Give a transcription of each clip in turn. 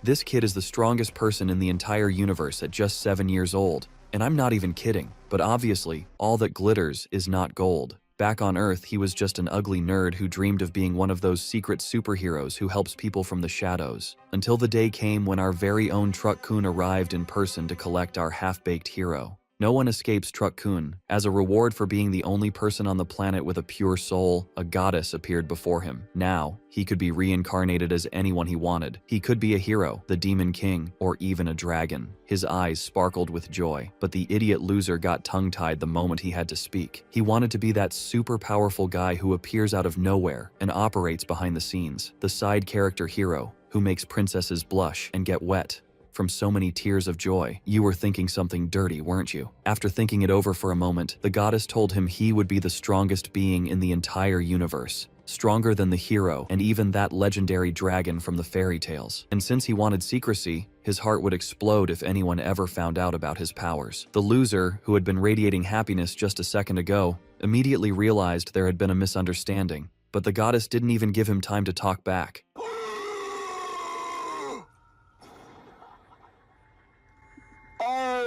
This kid is the strongest person in the entire universe at just 7 years old. And I'm not even kidding, but obviously, all that glitters is not gold. Back on Earth, he was just an ugly nerd who dreamed of being one of those secret superheroes who helps people from the shadows. Until the day came when our very own Truck-kun arrived in person to collect our half-baked hero. No one escapes Truck-kun. As a reward for being the only person on the planet with a pure soul, a goddess appeared before him. Now, he could be reincarnated as anyone he wanted. He could be a hero, the Demon King, or even a dragon. His eyes sparkled with joy, but the idiot loser got tongue-tied the moment he had to speak. He wanted to be that super powerful guy who appears out of nowhere and operates behind the scenes. The side character hero, who makes princesses blush and get wet from so many tears of joy. You were thinking something dirty, weren't you? After thinking it over for a moment, the goddess told him he would be the strongest being in the entire universe. Stronger than the hero and even that legendary dragon from the fairy tales. And since he wanted secrecy, his heart would explode if anyone ever found out about his powers. The loser, who had been radiating happiness just a second ago, immediately realized there had been a misunderstanding. But the goddess didn't even give him time to talk back.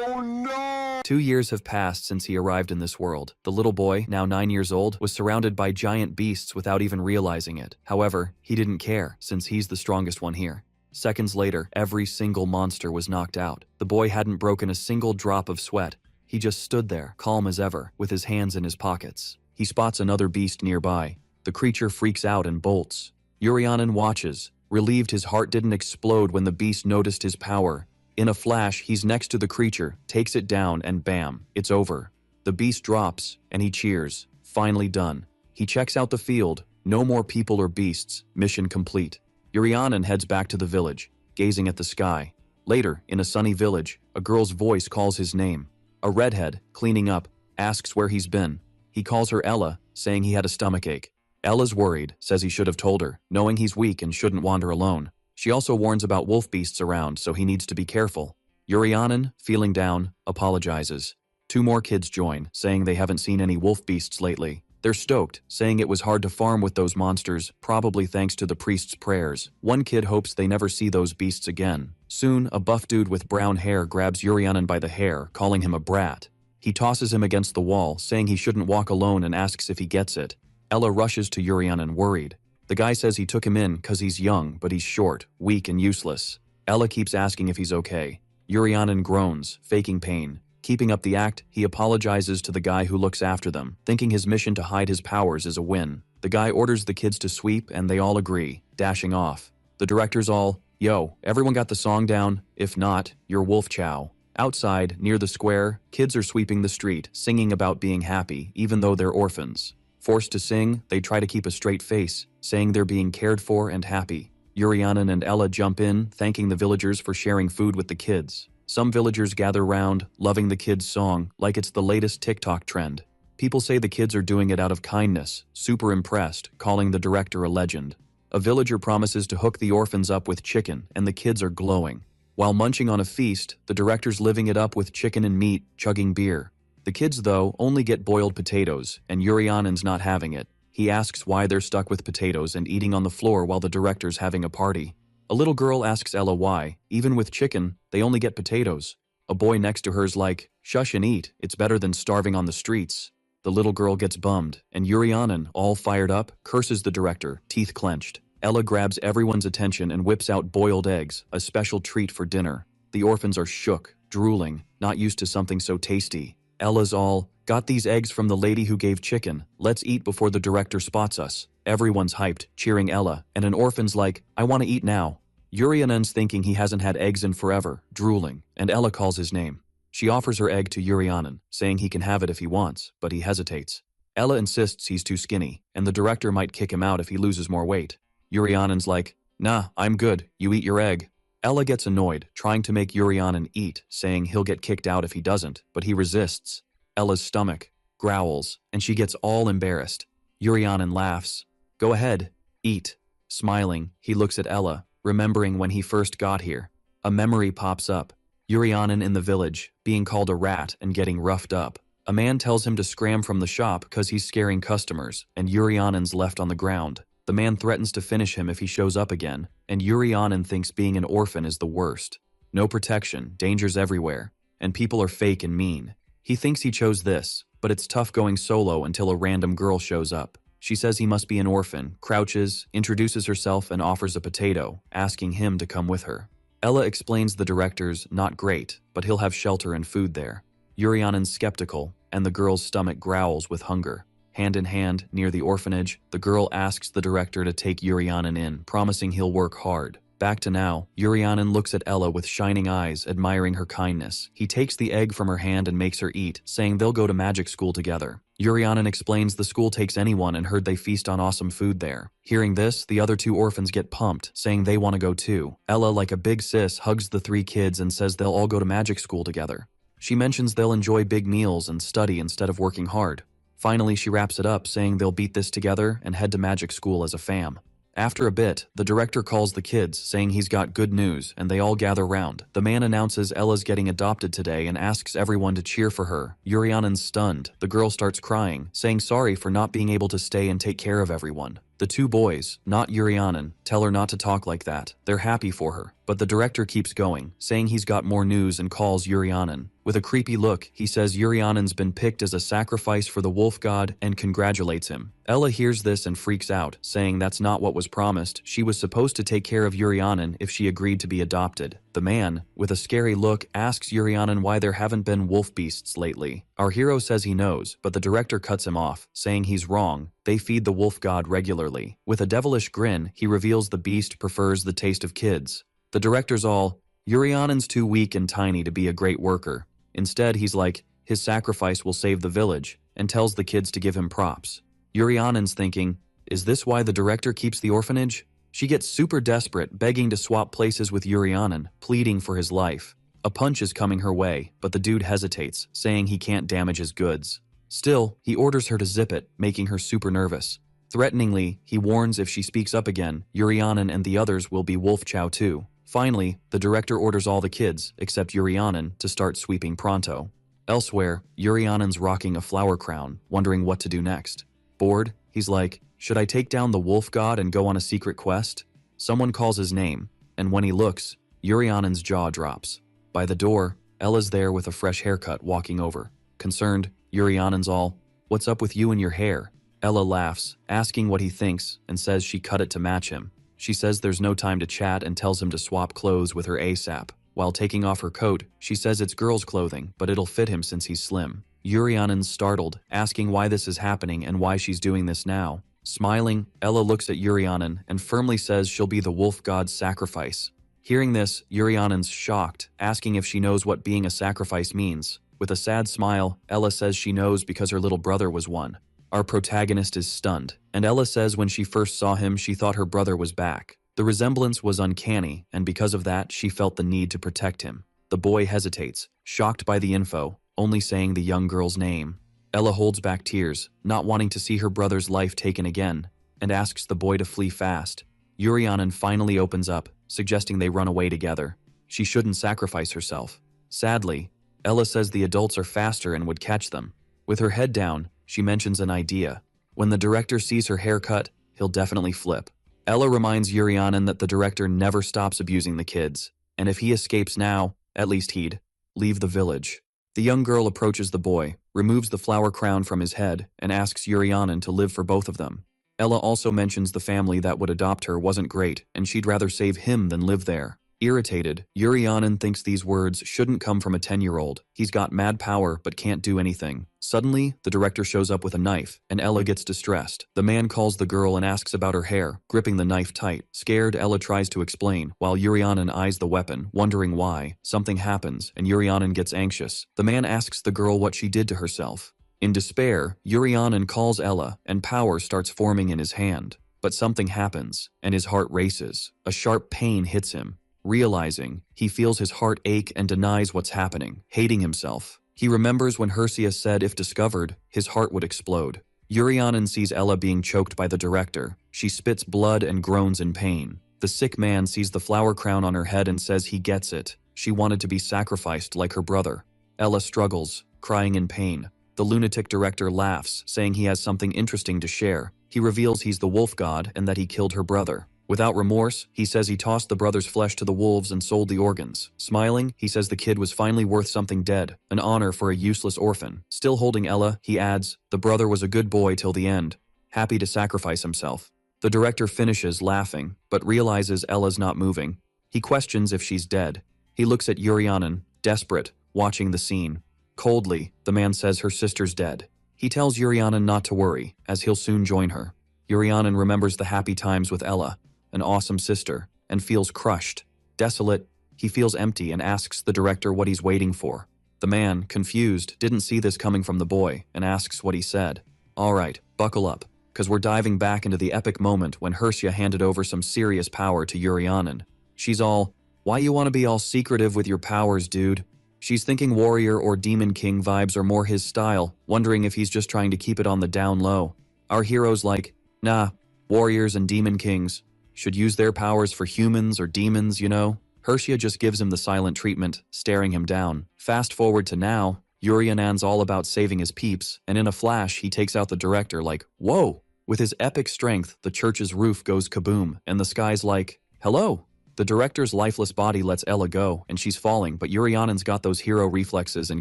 Oh no! 2 years have passed since he arrived in this world. The little boy, now 9 years old, was surrounded by giant beasts without even realizing it. However, he didn't care, since he's the strongest one here. Seconds later, every single monster was knocked out. The boy hadn't broken a single drop of sweat. He just stood there, calm as ever, with his hands in his pockets. He spots another beast nearby. The creature freaks out and bolts. Urianen watches. Relieved his heart didn't explode when the beast noticed his power. In a flash, he's next to the creature, takes it down, and bam, it's over. The beast drops, and he cheers. Finally done. He checks out the field. No more people or beasts. Mission complete. Urianen heads back to the village, gazing at the sky. Later, in a sunny village, a girl's voice calls his name. A redhead, cleaning up, asks where he's been. He calls her Ella, saying he had a stomachache. Ella's worried, says he should have told her, knowing he's weak and shouldn't wander alone. She also warns about wolf beasts around, so he needs to be careful. Urianen, feeling down, apologizes. 2 more kids join, saying they haven't seen any wolf beasts lately. They're stoked, saying it was hard to farm with those monsters, probably thanks to the priest's prayers. One kid hopes they never see those beasts again. Soon, a buff dude with brown hair grabs Urianen by the hair, calling him a brat. He tosses him against the wall, saying he shouldn't walk alone and asks if he gets it. Ella rushes to Urianen worried. The guy says he took him in because he's young, but he's short, weak, and useless. Ella keeps asking if he's okay. Urianen groans, faking pain. Keeping up the act, he apologizes to the guy who looks after them, thinking his mission to hide his powers is a win. The guy orders the kids to sweep, and they all agree, dashing off. The director's all, "Yo, everyone got the song down? If not, you're wolf chow." Outside, near the square, kids are sweeping the street, singing about being happy, even though they're orphans. Forced to sing, they try to keep a straight face, saying they're being cared for and happy. Urianen and Ella jump in, thanking the villagers for sharing food with the kids. Some villagers gather round, loving the kids' song, like it's the latest TikTok trend. People say the kids are doing it out of kindness, super impressed, calling the director a legend. A villager promises to hook the orphans up with chicken, and the kids are glowing. While munching on a feast, the director's living it up with chicken and meat, chugging beer. The kids, though, only get boiled potatoes, and Urianen's not having it. He asks why they're stuck with potatoes and eating on the floor while the director's having a party. A little girl asks Ella why, even with chicken, they only get potatoes. A boy next to her's like, "Shush and eat, it's better than starving on the streets." The little girl gets bummed, and Urianen, all fired up, curses the director, teeth clenched. Ella grabs everyone's attention and whips out boiled eggs, a special treat for dinner. The orphans are shook, drooling, not used to something so tasty. Ella's all, "Got these eggs from the lady who gave chicken. Let's eat before the director spots us." Everyone's hyped, cheering Ella, and an orphan's like, "I want to eat now." Urianen's thinking he hasn't had eggs in forever, drooling, and Ella calls his name. She offers her egg to Urianen, saying he can have it if he wants, but he hesitates. Ella insists he's too skinny, and the director might kick him out if he loses more weight. Urianen's like, "Nah, I'm good, you eat your egg." Ella gets annoyed, trying to make Urianen eat, saying he'll get kicked out if he doesn't, but he resists. Ella's stomach growls, and she gets all embarrassed. Urianen laughs. "Go ahead, eat." Smiling, he looks at Ella, remembering when he first got here. A memory pops up. Urianen in the village, being called a rat and getting roughed up. A man tells him to scram from the shop because he's scaring customers, and Urianen's left on the ground. The man threatens to finish him if he shows up again, and Yurionin thinks being an orphan is the worst. No protection, dangers everywhere, and people are fake and mean. He thinks he chose this, but it's tough going solo until a random girl shows up. She says he must be an orphan, crouches, introduces herself and offers a potato, asking him to come with her. Ella explains the director's not great, but he'll have shelter and food there. Yurionin's skeptical, and the girl's stomach growls with hunger. Hand in hand, near the orphanage, the girl asks the director to take Yurionin in, promising he'll work hard. Back to now, Yurionin looks at Ella with shining eyes, admiring her kindness. He takes the egg from her hand and makes her eat, saying they'll go to magic school together. Yurionin explains the school takes anyone and heard they feast on awesome food there. Hearing this, the other two orphans get pumped, saying they want to go too. Ella, like a big sis, hugs the three kids and says they'll all go to magic school together. She mentions they'll enjoy big meals and study instead of working hard. Finally, she wraps it up, saying they'll beat this together and head to magic school as a fam. After a bit, the director calls the kids, saying he's got good news, and they all gather round. The man announces Ella's getting adopted today and asks everyone to cheer for her. Yurionin's stunned. The girl starts crying, saying sorry for not being able to stay and take care of everyone. The two boys, not Yurionin, tell her not to talk like that. They're happy for her. But the director keeps going, saying he's got more news and calls Yurionin. With a creepy look, he says Yurionin's been picked as a sacrifice for the wolf god and congratulates him. Ella hears this and freaks out, saying that's not what was promised. She was supposed to take care of Yurionin if she agreed to be adopted. The man, with a scary look, asks Yurionin why there haven't been wolf beasts lately. Our hero says he knows, but the director cuts him off, saying he's wrong. They feed the wolf god regularly. With a devilish grin, he reveals the beast prefers the taste of kids. The director's all, Yurionin's too weak and tiny to be a great worker. Instead, he's like, his sacrifice will save the village, and tells the kids to give him props. Yurionin's thinking, is this why the director keeps the orphanage? She gets super desperate, begging to swap places with Yurionin, pleading for his life. A punch is coming her way, but the dude hesitates, saying he can't damage his goods. Still, he orders her to zip it, making her super nervous. Threateningly, he warns if she speaks up again, Yurionin and the others will be wolf chow too. Finally, the director orders all the kids, except Yurionin, to start sweeping pronto. Elsewhere, Yurionin's rocking a flower crown, wondering what to do next. Bored, he's like, should I take down the wolf god and go on a secret quest? Someone calls his name, and when he looks, Yurionin's jaw drops. By the door, Ella's there with a fresh haircut walking over. Concerned, Yurionin's all, what's up with you and your hair? Ella laughs, asking what he thinks, and says she cut it to match him. She says there's no time to chat and tells him to swap clothes with her ASAP. While taking off her coat, she says it's girl's clothing, but it'll fit him since he's slim. Yurionin's startled, asking why this is happening and why she's doing this now. Smiling, Ella looks at Yurionin and firmly says she'll be the wolf god's sacrifice. Hearing this, Yurionin's shocked, asking if she knows what being a sacrifice means. With a sad smile, Ella says she knows because her little brother was one. Our protagonist is stunned, and Ella says when she first saw him she thought her brother was back. The resemblance was uncanny, and because of that she felt the need to protect him. The boy hesitates, shocked by the info, only saying the young girl's name. Ella holds back tears, not wanting to see her brother's life taken again, and asks the boy to flee fast. Yurionin finally opens up, suggesting they run away together. She shouldn't sacrifice herself. Sadly, Ella says the adults are faster and would catch them. With her head down, she mentions an idea. When the director sees her haircut, he'll definitely flip. Ella reminds Yurionin that the director never stops abusing the kids, and if he escapes now, at least he'd leave the village. The young girl approaches the boy, removes the flower crown from his head, and asks Yurionin to live for both of them. Ella also mentions the family that would adopt her wasn't great, and she'd rather save him than live there. Irritated, Yurionin thinks these words shouldn't come from a 10-year-old. He's got mad power but can't do anything. Suddenly, the director shows up with a knife, and Ella gets distressed. The man calls the girl and asks about her hair, gripping the knife tight. Scared, Ella tries to explain, while Yurionin eyes the weapon, wondering why. Something happens, and Yurionin gets anxious. The man asks the girl what she did to herself. In despair, Yurionin calls Ella, and power starts forming in his hand. But something happens, and his heart races. A sharp pain hits him. Realizing, he feels his heart ache and denies what's happening, hating himself. He remembers when Hersia said if discovered, his heart would explode. Yurionin sees Ella being choked by the director. She spits blood and groans in pain. The sick man sees the flower crown on her head and says he gets it. She wanted to be sacrificed like her brother. Ella struggles, crying in pain. The lunatic director laughs, saying he has something interesting to share. He reveals he's the wolf god and that he killed her brother. Without remorse, he says he tossed the brother's flesh to the wolves and sold the organs. Smiling, he says the kid was finally worth something dead, an honor for a useless orphan. Still holding Ella, he adds, the brother was a good boy till the end, happy to sacrifice himself. The director finishes laughing, but realizes Ella's not moving. He questions if she's dead. He looks at Yurianin, desperate, watching the scene. Coldly, the man says her sister's dead. He tells Yurianin not to worry, as he'll soon join her. Yurianin remembers the happy times with Ella, an awesome sister, and feels crushed. Desolate, he feels empty and asks the director what he's waiting for. The man, confused, didn't see this coming from the boy and asks what he said. All right, buckle up, because we're diving back into the epic moment when Hersia handed over some serious power to Yurianin. She's all, why you want to be all secretive with your powers, dude? She's thinking warrior or demon king vibes are more his style, wondering if he's just trying to keep it on the down low. Our hero's like, nah, warriors and demon kings should use their powers for humans or demons, you know? Hersia just gives him the silent treatment, staring him down. Fast forward to now, Yurianan's all about saving his peeps, and in a flash he takes out the director like, whoa! With his epic strength, the church's roof goes kaboom, and the sky's like, hello! The director's lifeless body lets Ella go, and she's falling, but Yurianin's got those hero reflexes and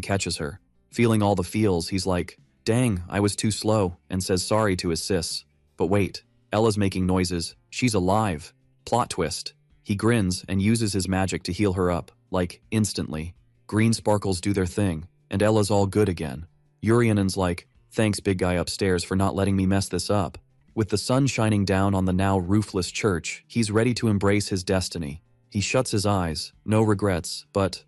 catches her. Feeling all the feels, he's like, dang, I was too slow, and says sorry to his sis. But wait, Ella's making noises. She's alive. Plot twist. He grins and uses his magic to heal her up, like, instantly. Green sparkles do their thing, and Ella's all good again. Yurianin's like, thanks big guy upstairs for not letting me mess this up. With the sun shining down on the now roofless church, he's ready to embrace his destiny. He shuts his eyes, no regrets, but,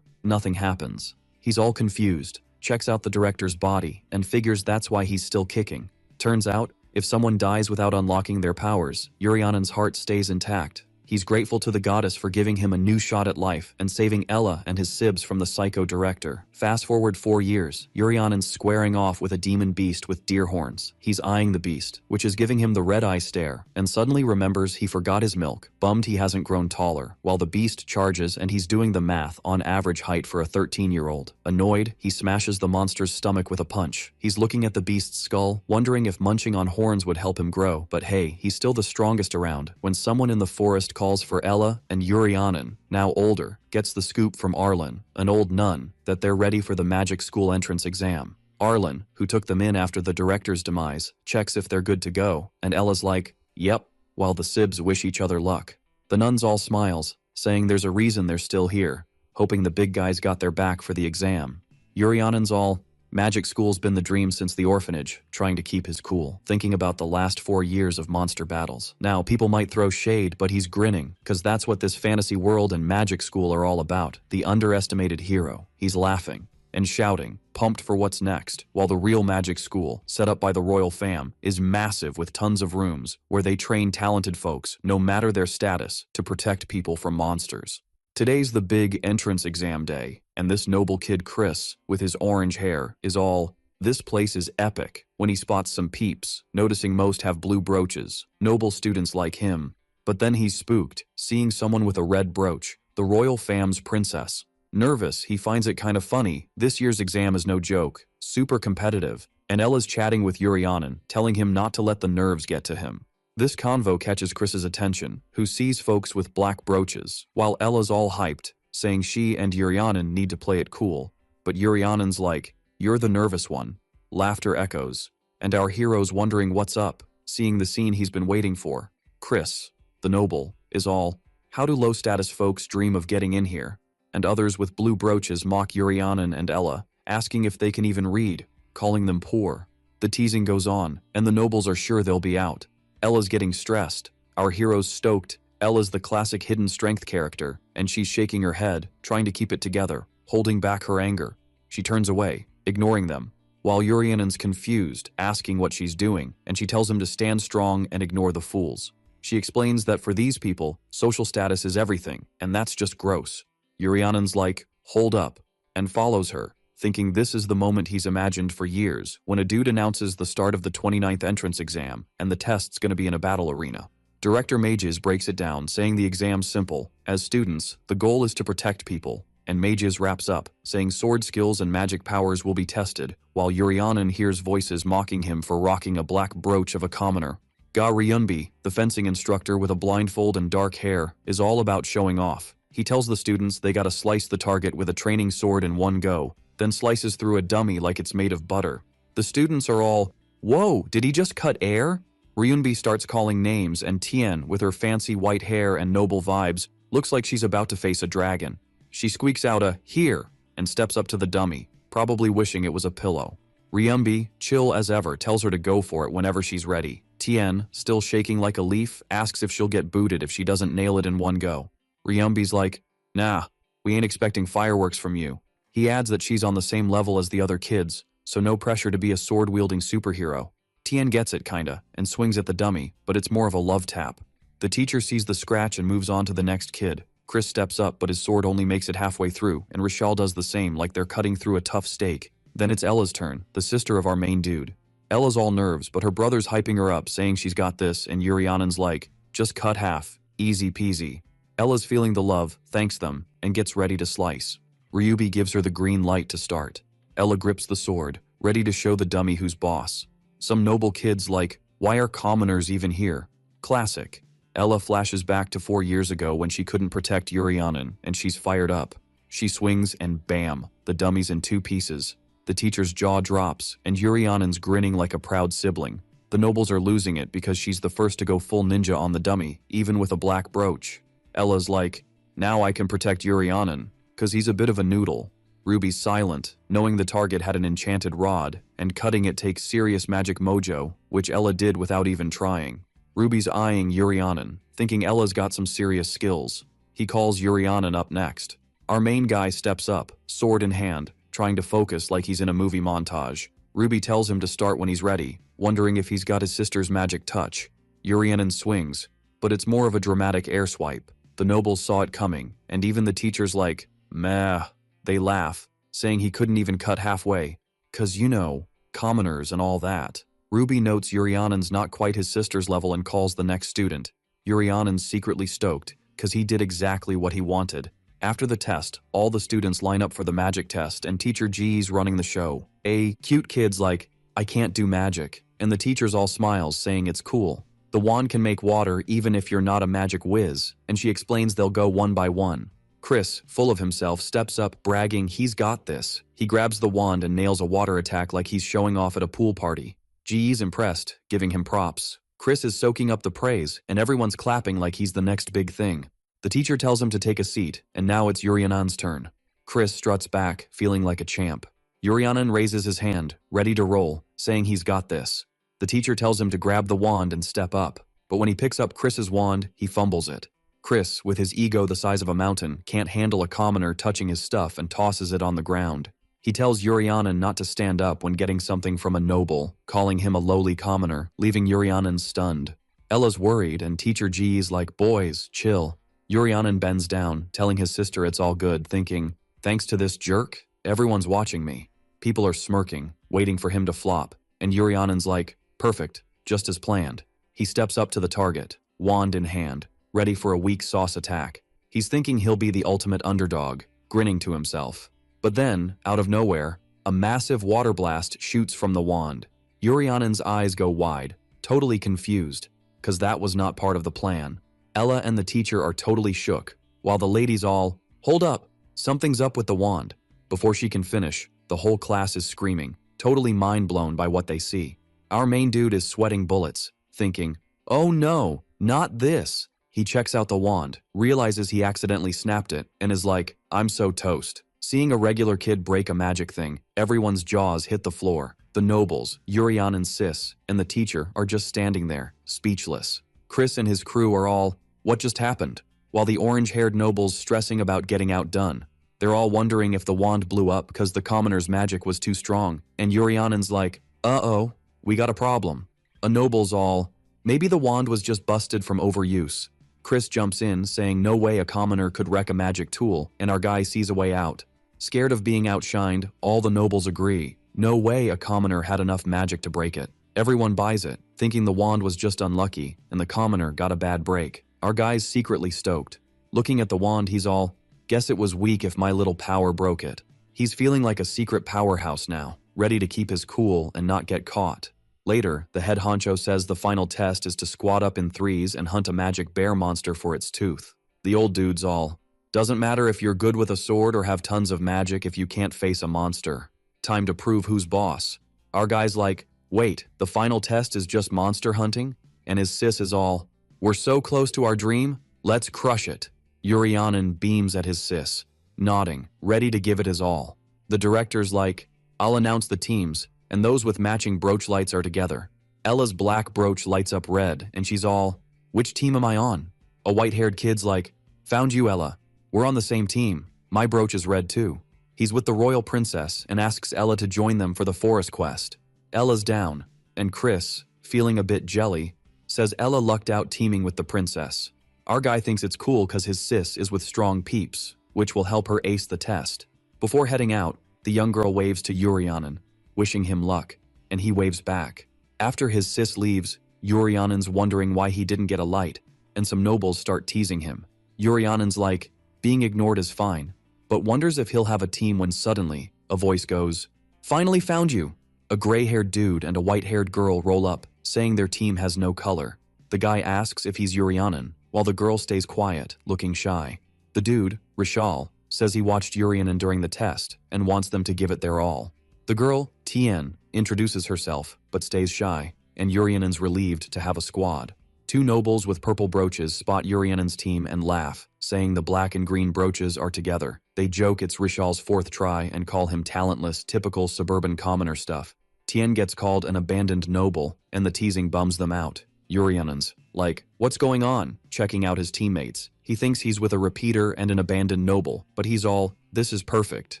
nothing happens. He's all confused, checks out the director's body, and figures that's why he's still kicking. Turns out, if someone dies without unlocking their powers, Yurianin's heart stays intact. He's grateful to the goddess for giving him a new shot at life and saving Ella and his sibs from the psycho director. Fast forward 4 years, Yurianin's squaring off with a demon beast with deer horns. He's eyeing the beast, which is giving him the red-eye stare, and suddenly remembers he forgot his milk, bummed he hasn't grown taller, while the beast charges and he's doing the math on average height for a 13-year-old. Annoyed, he smashes the monster's stomach with a punch. He's looking at the beast's skull, wondering if munching on horns would help him grow, but hey, he's still the strongest around, when someone in the forest calls for Ella, and Yurianin, now older, gets the scoop from Arlen, an old nun, that they're ready for the magic school entrance exam. Arlen, who took them in after the director's demise, checks if they're good to go, and Ella's like, yep, while the sibs wish each other luck. The nun's all smiles, saying there's a reason they're still here, hoping the big guys got their back for the exam. Yurianin's all, magic school's been the dream since the orphanage, trying to keep his cool, thinking about the last 4 years of monster battles. Now, people might throw shade, but he's grinning, cause that's what this fantasy world and magic school are all about, the underestimated hero. He's laughing and shouting, pumped for what's next, while the real magic school, set up by the royal fam, is massive with tons of rooms, where they train talented folks, no matter their status, to protect people from monsters. Today's the big entrance exam day, and this noble kid Chris, with his orange hair, is all, this place is epic, when he spots some peeps, noticing most have blue brooches, noble students like him. But then he's spooked, seeing someone with a red brooch, the royal fam's princess. Nervous, he finds it kind of funny. This year's exam is no joke, super competitive, and Ella's chatting with Yurianin, telling him not to let the nerves get to him. This convo catches Chris's attention, who sees folks with black brooches, while Ella's all hyped, saying she and Yurianin need to play it cool. But Yurianin's like, you're the nervous one. Laughter echoes, and our hero's wondering what's up, seeing the scene he's been waiting for. Chris, the noble, is all, how do low-status folks dream of getting in here? And others with blue brooches mock Yurianin and Ella, asking if they can even read, calling them poor. The teasing goes on, and the nobles are sure they'll be out. Ella's getting stressed, our hero's stoked. Ella's the classic hidden strength character, and she's shaking her head, trying to keep it together, holding back her anger. She turns away, ignoring them, while Yurianin's confused, asking what she's doing, and she tells him to stand strong and ignore the fools. She explains that for these people, social status is everything, and that's just gross. Yurianin's like, hold up, and follows her, thinking this is the moment he's imagined for years, when a dude announces the start of the 29th entrance exam, and the test's gonna be in a battle arena. Director Mages breaks it down, saying the exam's simple. As students, the goal is to protect people, and Mages wraps up, saying sword skills and magic powers will be tested, while Yurionin hears voices mocking him for rocking a black brooch of a commoner. Ga Ryunbi, the fencing instructor with a blindfold and dark hair, is all about showing off. He tells the students they gotta slice the target with a training sword in one go, then slices through a dummy like it's made of butter. The students are all, "Whoa, did he just cut air?" Ryunbi starts calling names, and Tien, with her fancy white hair and noble vibes, looks like she's about to face a dragon. She squeaks out a "here" and steps up to the dummy, probably wishing it was a pillow. Ryunbi, chill as ever, tells her to go for it whenever she's ready. Tien, still shaking like a leaf, asks if she'll get booted if she doesn't nail it in one go. Ryunbi's like, "Nah, we ain't expecting fireworks from you." He adds that she's on the same level as the other kids, so no pressure to be a sword-wielding superhero. Tien gets it kinda, and swings at the dummy, but it's more of a love tap. The teacher sees the scratch and moves on to the next kid. Chris steps up, but his sword only makes it halfway through, and Rishal does the same, like they're cutting through a tough steak. Then it's Ella's turn, the sister of our main dude. Ella's all nerves, but her brother's hyping her up, saying she's got this, and Yurionin's like, "Just cut half, easy peasy." Ella's feeling the love, thanks them, and gets ready to slice. Ryubi gives her the green light to start. Ella grips the sword, ready to show the dummy who's boss. Some noble kids like, "Why are commoners even here?" Classic. Ella flashes back to 4 years ago when she couldn't protect Yurionin, and she's fired up. She swings and bam, the dummy's in 2 pieces. The teacher's jaw drops, and Yurionin's grinning like a proud sibling. The nobles are losing it because she's the first to go full ninja on the dummy, even with a black brooch. Ella's like, "Now I can protect Yurionin, 'cause he's a bit of a noodle." Ruby's silent, knowing the target had an enchanted rod, and cutting it takes serious magic mojo, which Ella did without even trying. Ruby's eyeing Yurionin, thinking Ella's got some serious skills. He calls Yurionin up next. Our main guy steps up, sword in hand, trying to focus like he's in a movie montage. Ruby tells him to start when he's ready, wondering if he's got his sister's magic touch. Yurionin swings, but it's more of a dramatic air swipe. The nobles saw it coming, and even the teacher's like, "Meh." They laugh, saying he couldn't even cut halfway, 'cause you know, commoners and all that. Ruby notes Yurionin's not quite his sister's level and calls the next student. Yurionin's secretly stoked, 'cause he did exactly what he wanted. After the test, all the students line up for the magic test, and Teacher G's running the show. A cute kid's like, "I can't do magic," and the teacher's all smiles, saying it's cool. The wand can make water even if you're not a magic whiz, and she explains they'll go one by one. Chris, full of himself, steps up, bragging he's got this. He grabs the wand and nails a water attack like he's showing off at a pool party. G's impressed, giving him props. Chris is soaking up the praise, and everyone's clapping like he's the next big thing. The teacher tells him to take a seat, and now it's Yurionin's turn. Chris struts back, feeling like a champ. Yurionin raises his hand, ready to roll, saying he's got this. The teacher tells him to grab the wand and step up, but when he picks up Chris's wand, he fumbles it. Chris, with his ego the size of a mountain, can't handle a commoner touching his stuff and tosses it on the ground. He tells Yurionin not to stand up when getting something from a noble, calling him a lowly commoner, leaving Yurionin stunned. Ella's worried, and Teacher G's like, "Boys, chill." Yurionin bends down, telling his sister it's all good, thinking, "Thanks to this jerk, everyone's watching me." People are smirking, waiting for him to flop, and Yurionin's like, "Perfect, just as planned." He steps up to the target, wand in hand, ready for a weak sauce attack. He's thinking he'll be the ultimate underdog, grinning to himself. But then, out of nowhere, a massive water blast shoots from the wand. Yurionin's eyes go wide, totally confused, 'cause that was not part of the plan. Ella and the teacher are totally shook, while the ladies all, "Hold up, something's up with the wand." Before she can finish, the whole class is screaming, totally mind-blown by what they see. Our main dude is sweating bullets, thinking, "Oh no, not this." He checks out the wand, realizes he accidentally snapped it, and is like, "I'm so toast." Seeing a regular kid break a magic thing, everyone's jaws hit the floor. The nobles, Yurionin's sis, and the teacher are just standing there, speechless. Chris and his crew are all, "What just happened?" While the orange-haired nobles stressing about getting outdone. They're all wondering if the wand blew up because the commoner's magic was too strong, and Yurionin's like, "Uh-oh, we got a problem." A noble's all, "Maybe the wand was just busted from overuse." Chris jumps in, saying no way a commoner could wreck a magic tool, and our guy sees a way out. Scared of being outshined, all the nobles agree. No way a commoner had enough magic to break it. Everyone buys it, thinking the wand was just unlucky, and the commoner got a bad break. Our guy's secretly stoked. Looking at the wand, he's all, Guess it was weak if my little power broke it. He's feeling like a secret powerhouse now, ready to keep his cool and not get caught. Later, the head honcho says the final test is to squat up in threes and hunt a magic bear monster for its tooth. The old dude's all, doesn't matter if you're good with a sword or have tons of magic if you can't face a monster. Time to prove who's boss. Our guy's like, wait, the final test is just monster hunting? And his sis is all, we're so close to our dream, let's crush it. Yurionin beams at his sis, nodding, ready to give it his all. The director's like, I'll announce the teams, and those with matching brooch lights are together. Ella's black brooch lights up red, and she's all, which team am I on? A white-haired kid's like, found you, Ella. We're on the same team. My brooch is red too. He's with the royal princess and asks Ella to join them for the forest quest. Ella's down, and Chris, feeling a bit jelly, says Ella lucked out teaming with the princess. Our guy thinks it's cool cause his sis is with strong peeps, which will help her ace the test. Before heading out, the young girl waves to Yurionin, wishing him luck, and he waves back. After his sis leaves, Yurionin's wondering why he didn't get a light, and some nobles start teasing him. Yurionin's like, being ignored is fine, but wonders if he'll have a team when suddenly, a voice goes, finally found you! A gray-haired dude and a white-haired girl roll up, saying their team has no color. The guy asks if he's Yurionin, while the girl stays quiet, looking shy. The dude, Rishal, says he watched Yurionin during the test and wants them to give it their all. The girl, Tien, introduces herself, but stays shy, and Yurionin's relieved to have a squad. Two nobles with purple brooches spot Yurionin's team and laugh, saying the black and green brooches are together. They joke it's Rishal's fourth try and call him talentless, typical suburban commoner stuff. Tien gets called an abandoned noble, and the teasing bums them out. Yurionin's like, what's going on? Checking out his teammates. He thinks he's with a repeater and an abandoned noble, but he's all, this is perfect.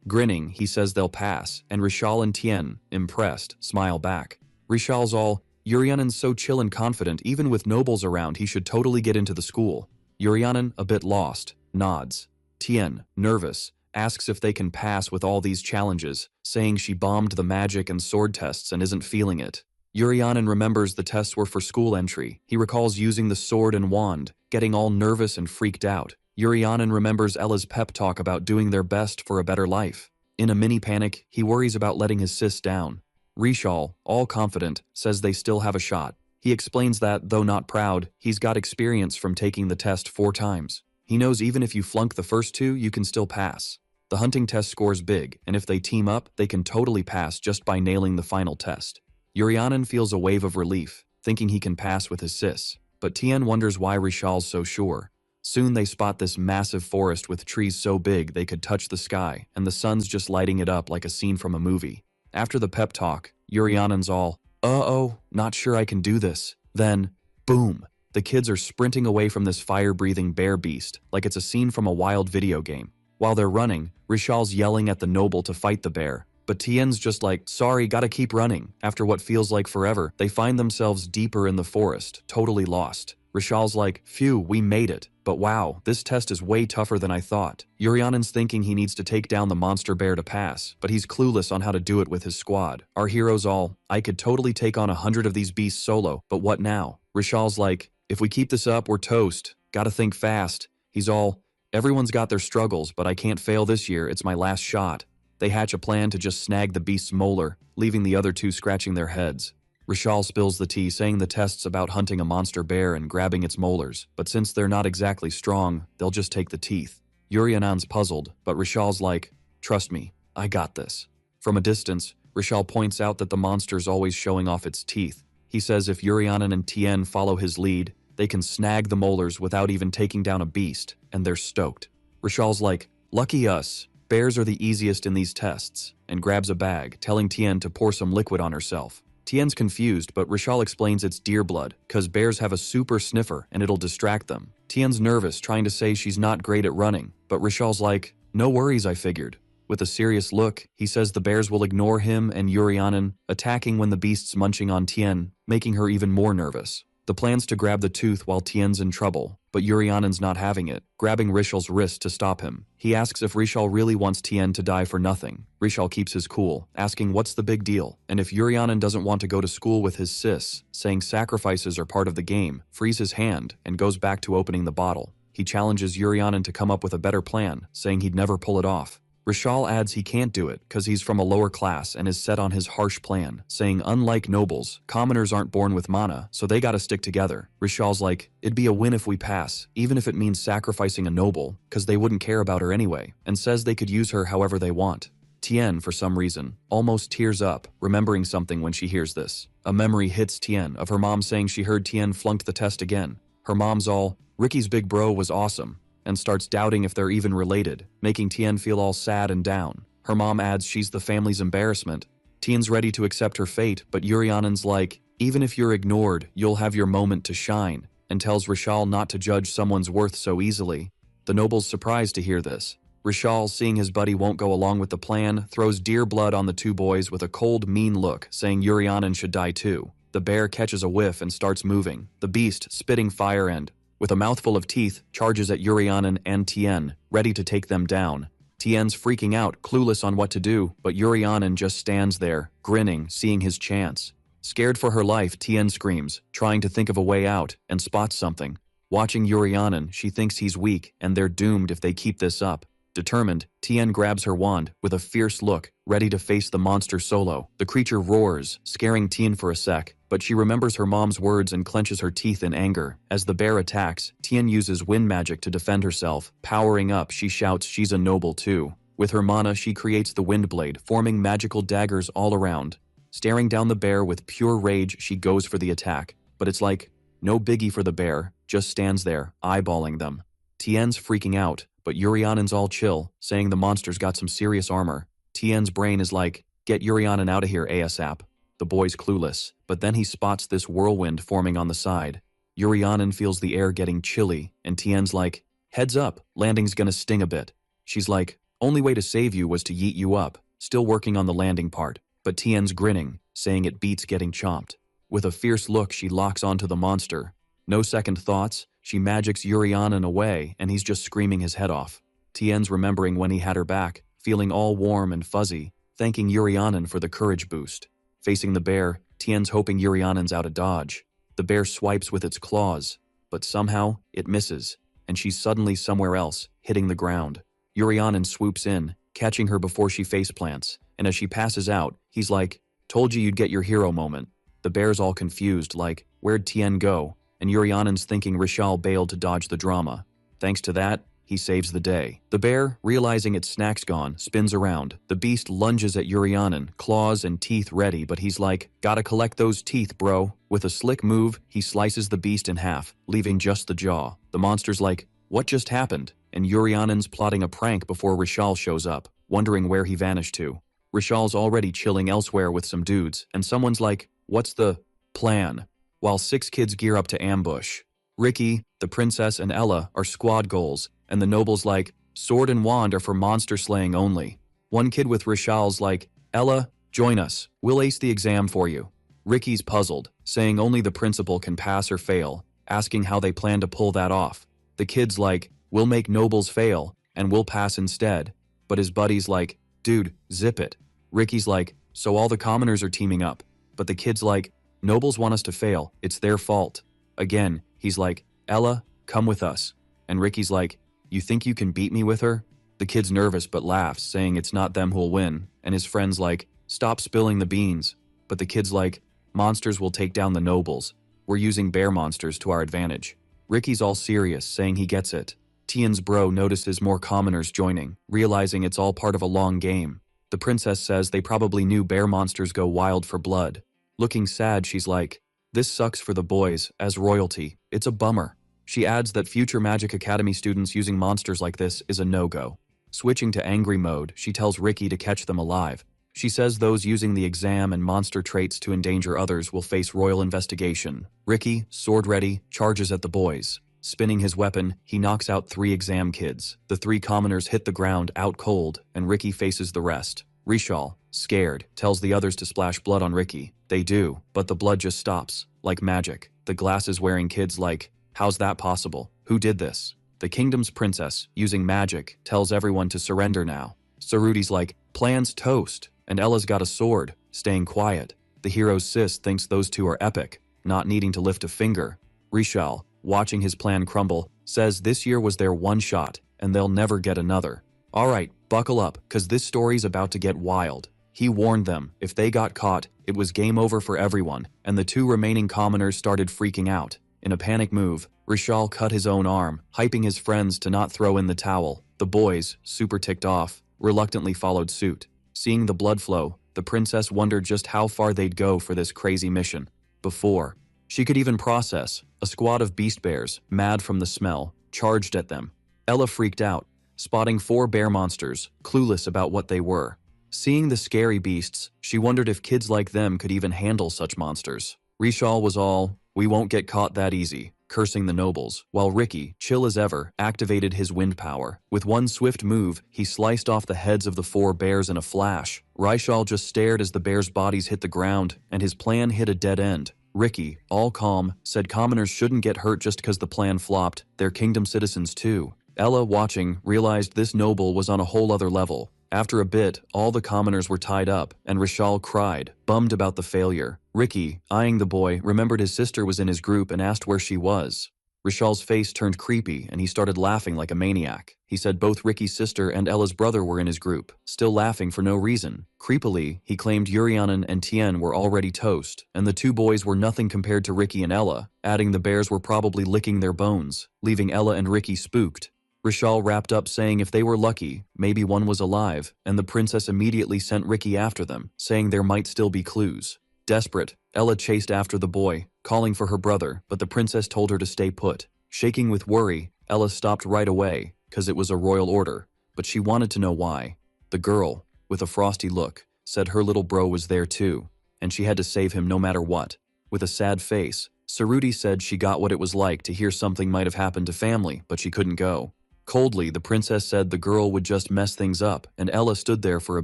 Grinning, he says they'll pass, and Rishal and Tien, impressed, smile back. Rishal's all, Yurionin's so chill and confident, even with nobles around he should totally get into the school. Yurionin, a bit lost, nods. Tien, nervous, asks if they can pass with all these challenges, saying she bombed the magic and sword tests and isn't feeling it. Yurionin remembers the tests were for school entry. He recalls using the sword and wand, getting all nervous and freaked out. Yurionin remembers Ella's pep talk about doing their best for a better life. In a mini panic, he worries about letting his sis down. Rishal, all confident, says they still have a shot. He explains that, though not proud, he's got experience from taking the test 4 times. He knows even if you flunk the first 2, you can still pass. The hunting test scores big, and if they team up, they can totally pass just by nailing the final test. Yurionin feels a wave of relief, thinking he can pass with his sis, but Tien wonders why Rishal's so sure. Soon they spot this massive forest with trees so big they could touch the sky, and the sun's just lighting it up like a scene from a movie. After the pep talk, Yurionin's all, uh-oh, not sure I can do this. Then, boom, the kids are sprinting away from this fire-breathing bear beast like it's a scene from a wild video game. While they're running, Rishal's yelling at the noble to fight the bear, but Tien's just like, sorry, gotta keep running. After what feels like forever, they find themselves deeper in the forest, totally lost. Rishal's like, phew, we made it. But wow, this test is way tougher than I thought. Yurionin's thinking he needs to take down the monster bear to pass, but he's clueless on how to do it with his squad. Our hero's all, I could totally take on 100 of these beasts solo, but what now? Rishal's like, if we keep this up, we're toast. Gotta think fast. He's all, everyone's got their struggles, but I can't fail this year, it's my last shot. They hatch a plan to just snag the beast's molar, leaving the other 2 scratching their heads. Rishal spills the tea, saying the test's about hunting a monster bear and grabbing its molars, but since they're not exactly strong, they'll just take the teeth. Yurionin's puzzled, but Rishal's like, trust me, I got this. From a distance, Rishal points out that the monster's always showing off its teeth. He says if Yurionin and Tien follow his lead, they can snag the molars without even taking down a beast, and they're stoked. Rishal's like, lucky us. Bears are the easiest in these tests, and grabs a bag, telling Tien to pour some liquid on herself. Tien's confused, but Rishal explains it's deer blood, cause bears have a super sniffer and it'll distract them. Tien's nervous, trying to say she's not great at running, but Rishal's like, no worries, I figured. With a serious look, he says the bears will ignore him and Yurionin, attacking when the beast's munching on Tien, making her even more nervous. The plan's to grab the tooth while Tien's in trouble, but Yurionin's not having it, grabbing Rishal's wrist to stop him. He asks if Rishal really wants Tien to die for nothing. Rishal keeps his cool, asking what's the big deal, and if Yurionin doesn't want to go to school with his sis, saying sacrifices are part of the game, frees his hand, and goes back to opening the bottle. he challenges Yurionin to come up with a better plan, saying he'd never pull it off. Rishal adds he can't do it because he's from a lower class and is set on his harsh plan, saying unlike nobles, commoners aren't born with mana, so they gotta stick together. Rishal's like, it'd be a win if we pass, even if it means sacrificing a noble, because they wouldn't care about her anyway, and says they could use her however they want. Tien, for some reason, almost tears up, remembering something when she hears this. A memory hits Tien of her mom saying she heard Tien flunked the test again. Her mom's all, Ricky's big bro was awesome, and starts doubting if they're even related, making Tien feel all sad and down. Her mom adds she's the family's embarrassment. Tien's ready to accept her fate, but Yurionin's like, even if you're ignored, you'll have your moment to shine, and tells Rishal not to judge someone's worth so easily. The noble's surprised to hear this. Rishal, seeing his buddy won't go along with the plan, throws deer blood on the two boys with a cold, mean look, saying Yurionin should die too. The bear catches a whiff and starts moving, the beast spitting fire and, with a mouthful of teeth, charges at Yurionin and Tien, ready to take them down. Tien's freaking out, clueless on what to do, but Yurionin just stands there, grinning, seeing his chance. Scared for her life, Tien screams, trying to think of a way out, and spots something. Watching Yurionin, she thinks he's weak, and they're doomed if they keep this up. Determined, Tien grabs her wand, with a fierce look, ready to face the monster solo. The creature roars, scaring Tien for a sec, but she remembers her mom's words and clenches her teeth in anger. As the bear attacks, Tien uses wind magic to defend herself. Powering up, she shouts she's a noble too. With her mana, she creates the wind blade, forming magical daggers all around. Staring down the bear with pure rage, she goes for the attack. But it's like, no biggie for the bear, just stands there, eyeballing them. Tien's freaking out, but Yurionin's all chill, saying the monster's got some serious armor. Tien's brain is like, get Yurionin out of here ASAP. The boy's clueless, but then he spots this whirlwind forming on the side. Yurionin feels the air getting chilly, and Tien's like, heads up, landing's gonna sting a bit. She's like, only way to save you was to yeet you up, still working on the landing part. But Tien's grinning, saying it beats getting chomped. With a fierce look, she locks onto the monster. No second thoughts, she magics Yurionin away, and he's just screaming his head off. Tien's remembering when he had her back, feeling all warm and fuzzy, thanking Yurionin for the courage boost. Facing the bear, Tien's hoping Yurionin's out of dodge. The bear swipes with its claws, but somehow it misses, and she's suddenly somewhere else, hitting the ground. Yurionin swoops in, catching her before she faceplants, and as she passes out, he's like, told you you'd get your hero moment. The bear's all confused, like, where'd Tien go? And Yurionin's thinking Rishal bailed to dodge the drama. Thanks to that, he saves the day. The bear, realizing its snack's gone, spins around. The beast lunges at Yurionin, claws and teeth ready, but he's like, gotta collect those teeth, bro. With a slick move, he slices the beast in half, leaving just the jaw. The monster's like, what just happened? And Yurionin's plotting a prank before Rishal shows up, wondering where he vanished to. Rishal's already chilling elsewhere with some dudes, and someone's like, what's the plan? While 6 kids gear up to ambush. Ricky, the princess, and Ella are squad goals, and the noble's like, sword and wand are for monster slaying only. One kid with Rishal's like, Ella, join us, we'll ace the exam for you. Ricky's puzzled, saying only the principal can pass or fail, asking how they plan to pull that off. The kid's like, we'll make nobles fail, and we'll pass instead. But his buddy's like, dude, zip it. Ricky's like, so all the commoners are teaming up. But the kid's like, nobles want us to fail, it's their fault. Again, he's like, Ella, come with us. And Ricky's like, you think you can beat me with her? The kid's nervous but laughs, saying it's not them who'll win. And his friend's like, stop spilling the beans. But the kid's like, monsters will take down the nobles. We're using bear monsters to our advantage. Ricky's all serious, saying he gets it. Tien's bro notices more commoners joining, realizing it's all part of a long game. The princess says they probably knew bear monsters go wild for blood. Looking sad, she's like, this sucks for the boys, as royalty, it's a bummer. She adds that future Magic Academy students using monsters like this is a no-go. Switching to angry mode, she tells Ricky to catch them alive. She says those using the exam and monster traits to endanger others will face royal investigation. Ricky, sword ready, charges at the boys. Spinning his weapon, he knocks out 3 exam kids. The 3 commoners hit the ground out cold, and Ricky faces the rest. Rishal, scared, tells the others to splash blood on Ricky. They do, but the blood just stops, like magic. The glasses-wearing kid's like, how's that possible? Who did this? The kingdom's princess, using magic, tells everyone to surrender now. Saruti's like, plan's toast, and Ella's got a sword, staying quiet. The hero's sis thinks those two are epic, not needing to lift a finger. Rishal, watching his plan crumble, Says this year was their one shot, and they'll never get another. Alright, buckle up, cause this story's about to get wild. He warned them, if they got caught, it was game over for everyone, and the 2 remaining commoners started freaking out. In a panic move, Rishal cut his own arm, hyping his friends to not throw in the towel. The boys, super ticked off, reluctantly followed suit. Seeing the blood flow, the princess wondered just how far they'd go for this crazy mission. Before she could even process, a squad of beast bears, mad from the smell, charged at them. Ella freaked out, spotting 4 bear monsters, clueless about what they were. Seeing the scary beasts, she wondered if kids like them could even handle such monsters. Rishal was all, "We won't get caught that easy," cursing the nobles, while Ricky, chill as ever, activated his wind power. With one swift move, he sliced off the heads of the 4 bears in a flash. Rishal just stared as the bears' bodies hit the ground, and his plan hit a dead end. Ricky, all calm, said commoners shouldn't get hurt just because the plan flopped, they're kingdom citizens too. Ella, watching, realized this noble was on a whole other level. After a bit, all the commoners were tied up, and Rishal cried, bummed about the failure. Ricky, eyeing the boy, remembered his sister was in his group and asked where she was. Rishal's face turned creepy, and he started laughing like a maniac. He said both Ricky's sister and Ella's brother were in his group, still laughing for no reason. Creepily, he claimed Yurianan and Tien were already toast, and the 2 boys were nothing compared to Ricky and Ella, adding the bears were probably licking their bones, leaving Ella and Ricky spooked. Rishal wrapped up saying if they were lucky, maybe one was alive, and the princess immediately sent Ricky after them, saying there might still be clues. Desperate, Ella chased after the boy, calling for her brother, but the princess told her to stay put. Shaking with worry, Ella stopped right away, cause it was a royal order, but she wanted to know why. The girl, with a frosty look, said her little bro was there too, and she had to save him no matter what. With a sad face, Suruti said she got what it was like to hear something might have happened to family, but she couldn't go. Coldly, the princess said the girl would just mess things up, and Ella stood there for a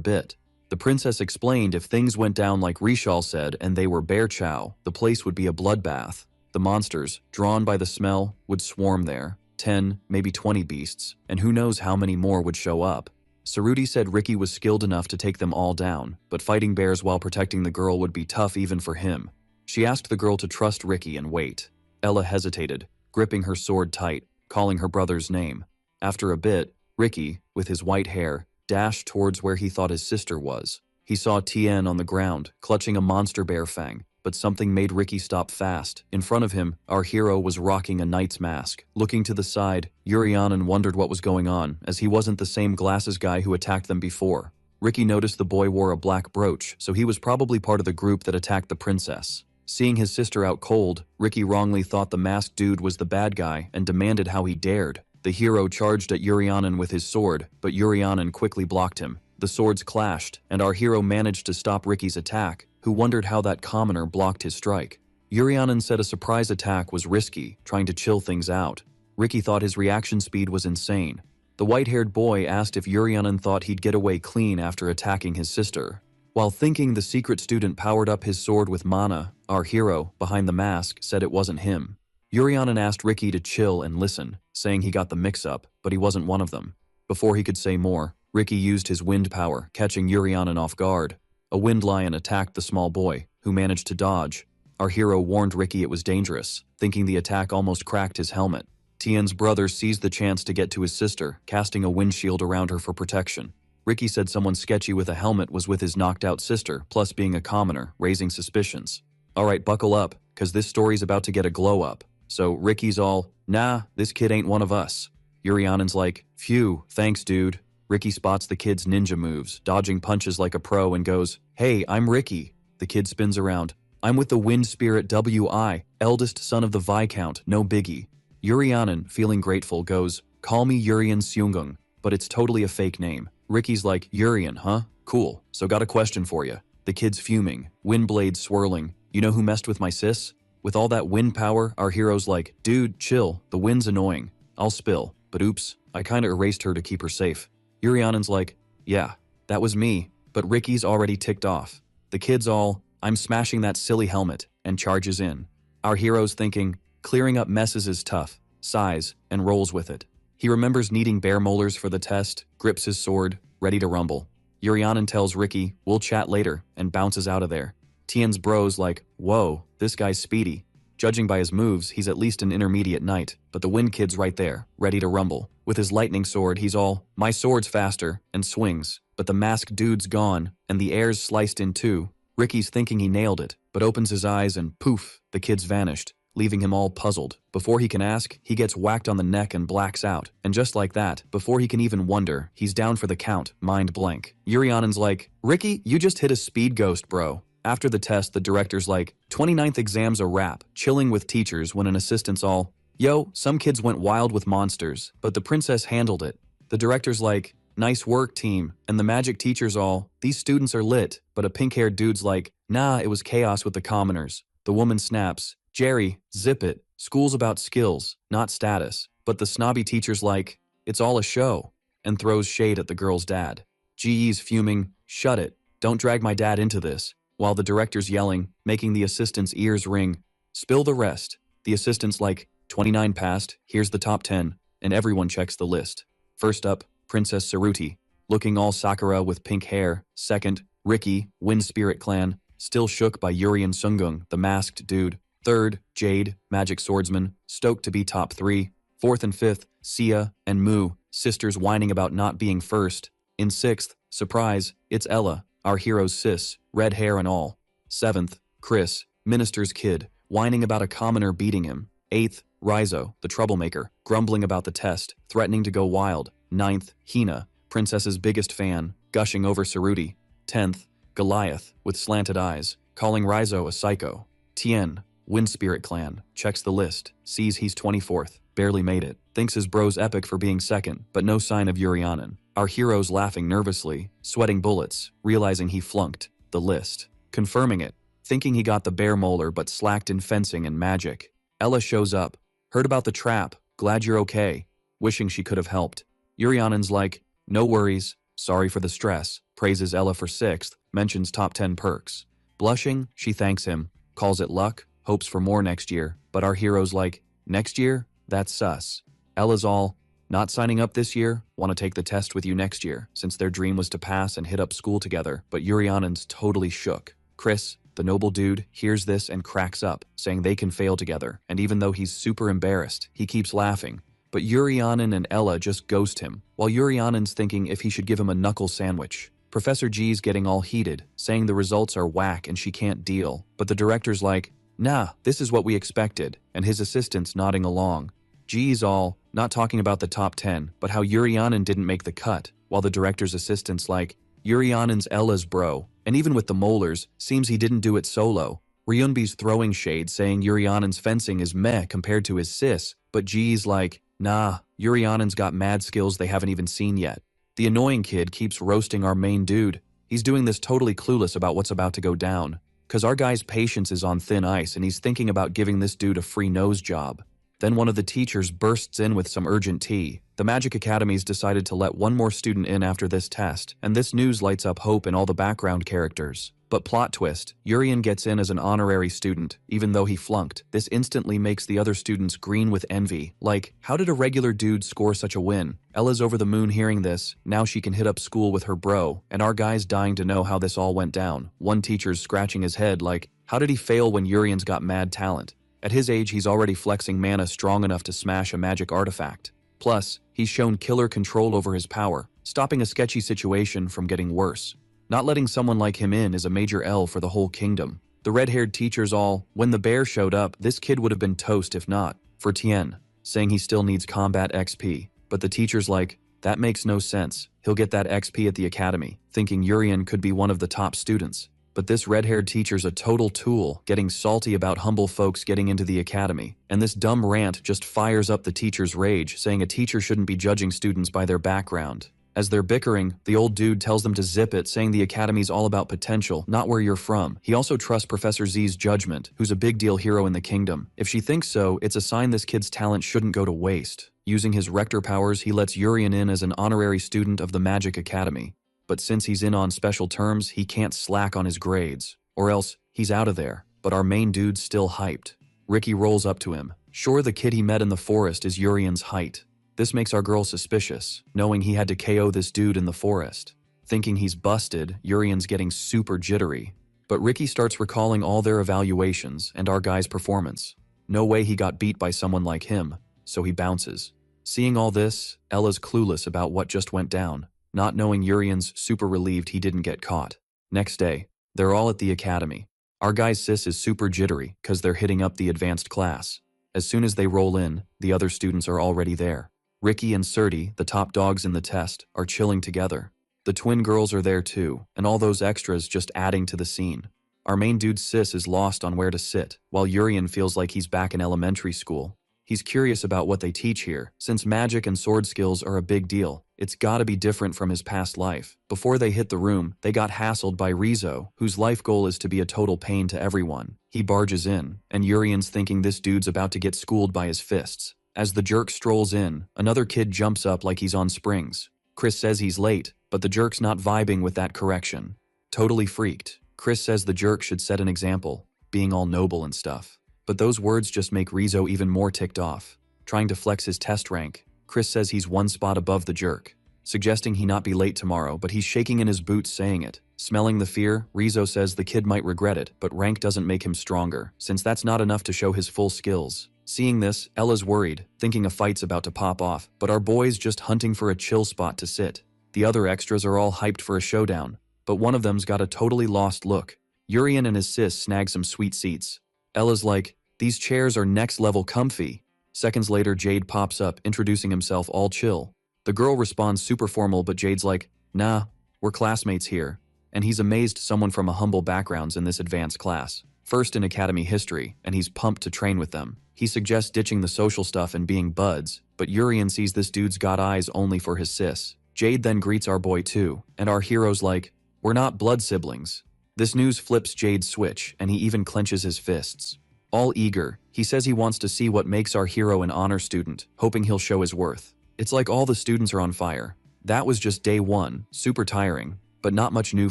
bit. The princess explained if things went down like Rishal said and they were bear chow, the place would be a bloodbath. The monsters, drawn by the smell, would swarm there. 10, maybe 20 beasts, and who knows how many more would show up. Suruti said Ricky was skilled enough to take them all down, but fighting bears while protecting the girl would be tough even for him. She asked the girl to trust Ricky and wait. Ella hesitated, gripping her sword tight, calling her brother's name. After a bit, Ricky, with his white hair, dashed towards where he thought his sister was. He saw Tien on the ground, clutching a monster bear fang, but something made Ricky stop fast. In front of him, our hero was rocking a knight's mask. Looking to the side, Yurianan wondered what was going on, as he wasn't the same glasses guy who attacked them before. Ricky noticed the boy wore a black brooch, so he was probably part of the group that attacked the princess. Seeing his sister out cold, Ricky wrongly thought the masked dude was the bad guy and demanded how he dared. The hero charged at Yurianan with his sword, but Yurianan quickly blocked him. The swords clashed, and our hero managed to stop Ricky's attack, who wondered how that commoner blocked his strike. Yurianan said a surprise attack was risky, trying to chill things out. Ricky thought his reaction speed was insane. The white-haired boy asked if Yurianan thought he'd get away clean after attacking his sister. While thinking the secret student powered up his sword with mana, our hero, behind the mask, said it wasn't him. Yurianan asked Ricky to chill and listen, saying he got the mix-up, but he wasn't one of them. Before he could say more, Ricky used his wind power, catching Yurianan off guard. A wind lion attacked the small boy, who managed to dodge. Our hero warned Ricky it was dangerous, thinking the attack almost cracked his helmet. Tien's brother seized the chance to get to his sister, casting a windshield around her for protection. Ricky said someone sketchy with a helmet was with his knocked-out sister, plus being a commoner, raising suspicions. Alright, buckle up, cause this story's about to get a glow-up. So Ricky's all, nah, this kid ain't one of us. Yurianan's like, phew, thanks dude. Ricky spots the kid's ninja moves, dodging punches like a pro and goes, hey, I'm Ricky. The kid spins around. I'm with the Wind Spirit W.I., eldest son of the Viscount, no biggie. Yurianan, feeling grateful, goes, call me Urian Seungung, but it's totally a fake name. Ricky's like, Urian, huh? Cool, so got a question for you. The kid's fuming, wind blades swirling. You know who messed with my sis? With all that wind power, our hero's like, dude, chill, the wind's annoying. I'll spill, but oops, I kinda erased her to keep her safe. Yurianan's like, yeah, that was me, but Ricky's already ticked off. The kid's all, I'm smashing that silly helmet, and charges in. Our hero's thinking, clearing up messes is tough, sighs, and rolls with it. He remembers needing bear molars for the test, grips his sword, ready to rumble. Yurianan tells Ricky, we'll chat later, and bounces out of there. Tien's bro's like, whoa, this guy's speedy. Judging by his moves, he's at least an intermediate knight, but the Wind Kid's right there, ready to rumble. With his lightning sword, he's all, "My sword's faster," and swings, but the masked dude's gone, and the air's sliced in two. Ricky's thinking he nailed it, but opens his eyes and poof, the kid's vanished, leaving him all puzzled. Before he can ask, he gets whacked on the neck and blacks out. And just like that, before he can even wonder, he's down for the count, mind blank. Yurianen's like, "Ricky, you just hit a speed ghost, bro." After the test, the director's like, 29th exam's a wrap, chilling with teachers when an assistant's all, "Yo, some kids went wild with monsters, but the princess handled it." The director's like, "Nice work, team." And the magic teacher's all, "These students are lit," but a pink-haired dude's like, "Nah, it was chaos with the commoners." The woman snaps, "Jerry, zip it. School's about skills, not status." But the snobby teacher's like, "It's all a show," and throws shade at the girl's dad. GE's fuming, "Shut it. Don't drag my dad into this." While the director's yelling, making the assistant's ears ring, "Spill the rest." The assistant's like, 29 passed, here's the top 10, and everyone checks the list. First up, Princess Saruti, looking all Sakura with pink hair. Second, Ricky, Wind Spirit Clan, still shook by Yuri and Sungung, the masked dude. Third, Jade, magic swordsman, stoked to be top 3. Fourth and fifth, Sia and Mu, sisters whining about not being first. In sixth, surprise, it's Ella, our hero's sis, red hair and all. Seventh, Chris, minister's kid, whining about a commoner beating him. Eighth, Rizo, the troublemaker, grumbling about the test, threatening to go wild. Ninth, Hina, princess's biggest fan, gushing over Saruti. 10th, Goliath, with slanted eyes, calling Rizo a psycho. Tien, Wind Spirit Clan, checks the list, sees he's 24th, barely made it, thinks his bro's epic for being second, but no sign of Yurianen. Our hero's laughing nervously, sweating bullets, realizing he flunked the list. Confirming it, thinking he got the bear molar but slacked in fencing and magic. Ella shows up, "Heard about the trap, glad you're okay," wishing she could have helped. Yurianen's like, "No worries, sorry for the stress," praises Ella for 6th, mentions top 10 perks. Blushing, she thanks him, calls it luck, hopes for more next year, but our hero's like, "Next year? That's sus." Ella's all, "Not signing up this year, want to take the test with you next year," since their dream was to pass and hit up school together, but Yurianen's totally shook. Chris, the noble dude, hears this and cracks up, saying they can fail together, and even though he's super embarrassed, he keeps laughing. But Yurianen and Ella just ghost him, while Yurianen's thinking if he should give him a knuckle sandwich. Professor G's getting all heated, saying the results are whack and she can't deal, but the director's like, "Nah, this is what we expected," and his assistant's nodding along. G's all, not talking about the top 10, but how Yurianen didn't make the cut, while the director's assistant's like, "Yurianen's Ella's bro," and even with the molars, seems he didn't do it solo. Ryunbi's throwing shade, saying Yurianen's fencing is meh compared to his sis, but G's like, "Nah, Yurianen's got mad skills they haven't even seen yet." The annoying kid keeps roasting our main dude. He's doing this totally clueless about what's about to go down. Cause our guy's patience is on thin ice and he's thinking about giving this dude a free nose job. Then one of the teachers bursts in with some urgent tea. The Magic Academy's decided to let one more student in after this test, and this news lights up hope in all the background characters. But plot twist, Urien gets in as an honorary student, even though he flunked. This instantly makes the other students green with envy. Like, how did a regular dude score such a win? Ella's over the moon hearing this, now she can hit up school with her bro, and our guy's dying to know how this all went down. One teacher's scratching his head like, how did he fail when Urien's got mad talent? At his age, he's already flexing mana strong enough to smash a magic artifact. Plus, he's shown killer control over his power, stopping a sketchy situation from getting worse. Not letting someone like him in is a major L for the whole kingdom. The red-haired teachers all, when the bear showed up, this kid would have been toast if not. For Tien, saying he still needs combat XP. But the teacher's like, that makes no sense. He'll get that XP at the academy, thinking Urien could be one of the top students. But this red-haired teacher's a total tool, getting salty about humble folks getting into the academy. And this dumb rant just fires up the teacher's rage, saying a teacher shouldn't be judging students by their background. As they're bickering, the old dude tells them to zip it, saying the academy's all about potential, not where you're from. He also trusts Professor Z's judgment, who's a big deal hero in the kingdom. If she thinks so, it's a sign this kid's talent shouldn't go to waste. Using his rector powers, he lets Urien in as an honorary student of the Magic Academy. But since he's in on special terms, he can't slack on his grades. Or else, he's out of there. But our main dude's still hyped. Ricky rolls up to him. Sure, the kid he met in the forest is Urien's height. This makes our girl suspicious, knowing he had to KO this dude in the forest. Thinking he's busted, Urien's getting super jittery. But Ricky starts recalling all their evaluations and our guy's performance. no way he got beat by someone like him, so he bounces. Seeing all this, Ella's clueless about what just went down, not knowing Urian's super relieved he didn't get caught. Next day, they're all at the academy. Our guy's sis is super jittery cause they're hitting up the advanced class. As soon as they roll in, the other students are already there. Ricky and Surti, the top dogs in the test, are chilling together. The twin girls are there too, and all those extras just adding to the scene. Our main dude's sis is lost on where to sit, while Urian feels like he's back in elementary school. He's curious about what they teach here, since magic and sword skills are a big deal. It's gotta be different from his past life. Before they hit the room, they got hassled by Rizzo, whose life goal is to be a total pain to everyone. He barges in, and Urian's thinking this dude's about to get schooled by his fists. As the jerk strolls in, another kid jumps up like he's on springs. Chris says he's late, but the jerk's not vibing with that correction. Totally freaked, Chris says the jerk should set an example, being all noble and stuff. But those words just make Rizzo even more ticked off. Trying to flex his test rank, Chris says he's one spot above the jerk, suggesting he not be late tomorrow, but he's shaking in his boots saying it. Smelling the fear, Rizzo says the kid might regret it, but rank doesn't make him stronger, since that's not enough to show his full skills. Seeing this, Ella's worried, thinking a fight's about to pop off, but our boy's just hunting for a chill spot to sit. The other extras are all hyped for a showdown, but one of them's got a totally lost look. Urian and his sis snag some sweet seats. Ella's like, "These chairs are next level comfy." Seconds later, Jade pops up, introducing himself all chill. The girl responds super formal, but Jade's like, "Nah, we're classmates here." And he's amazed someone from a humble background's in this advanced class. First in academy history, and he's pumped to train with them. He suggests ditching the social stuff and being buds, but Urian sees this dude's got eyes only for his sis. Jade then greets our boy too, and our hero's like, "We're not blood siblings." This news flips Jade's switch, and he even clenches his fists. All eager, he says he wants to see what makes our hero an honor student, hoping he'll show his worth. It's like all the students are on fire. That was just day one, super tiring, but not much new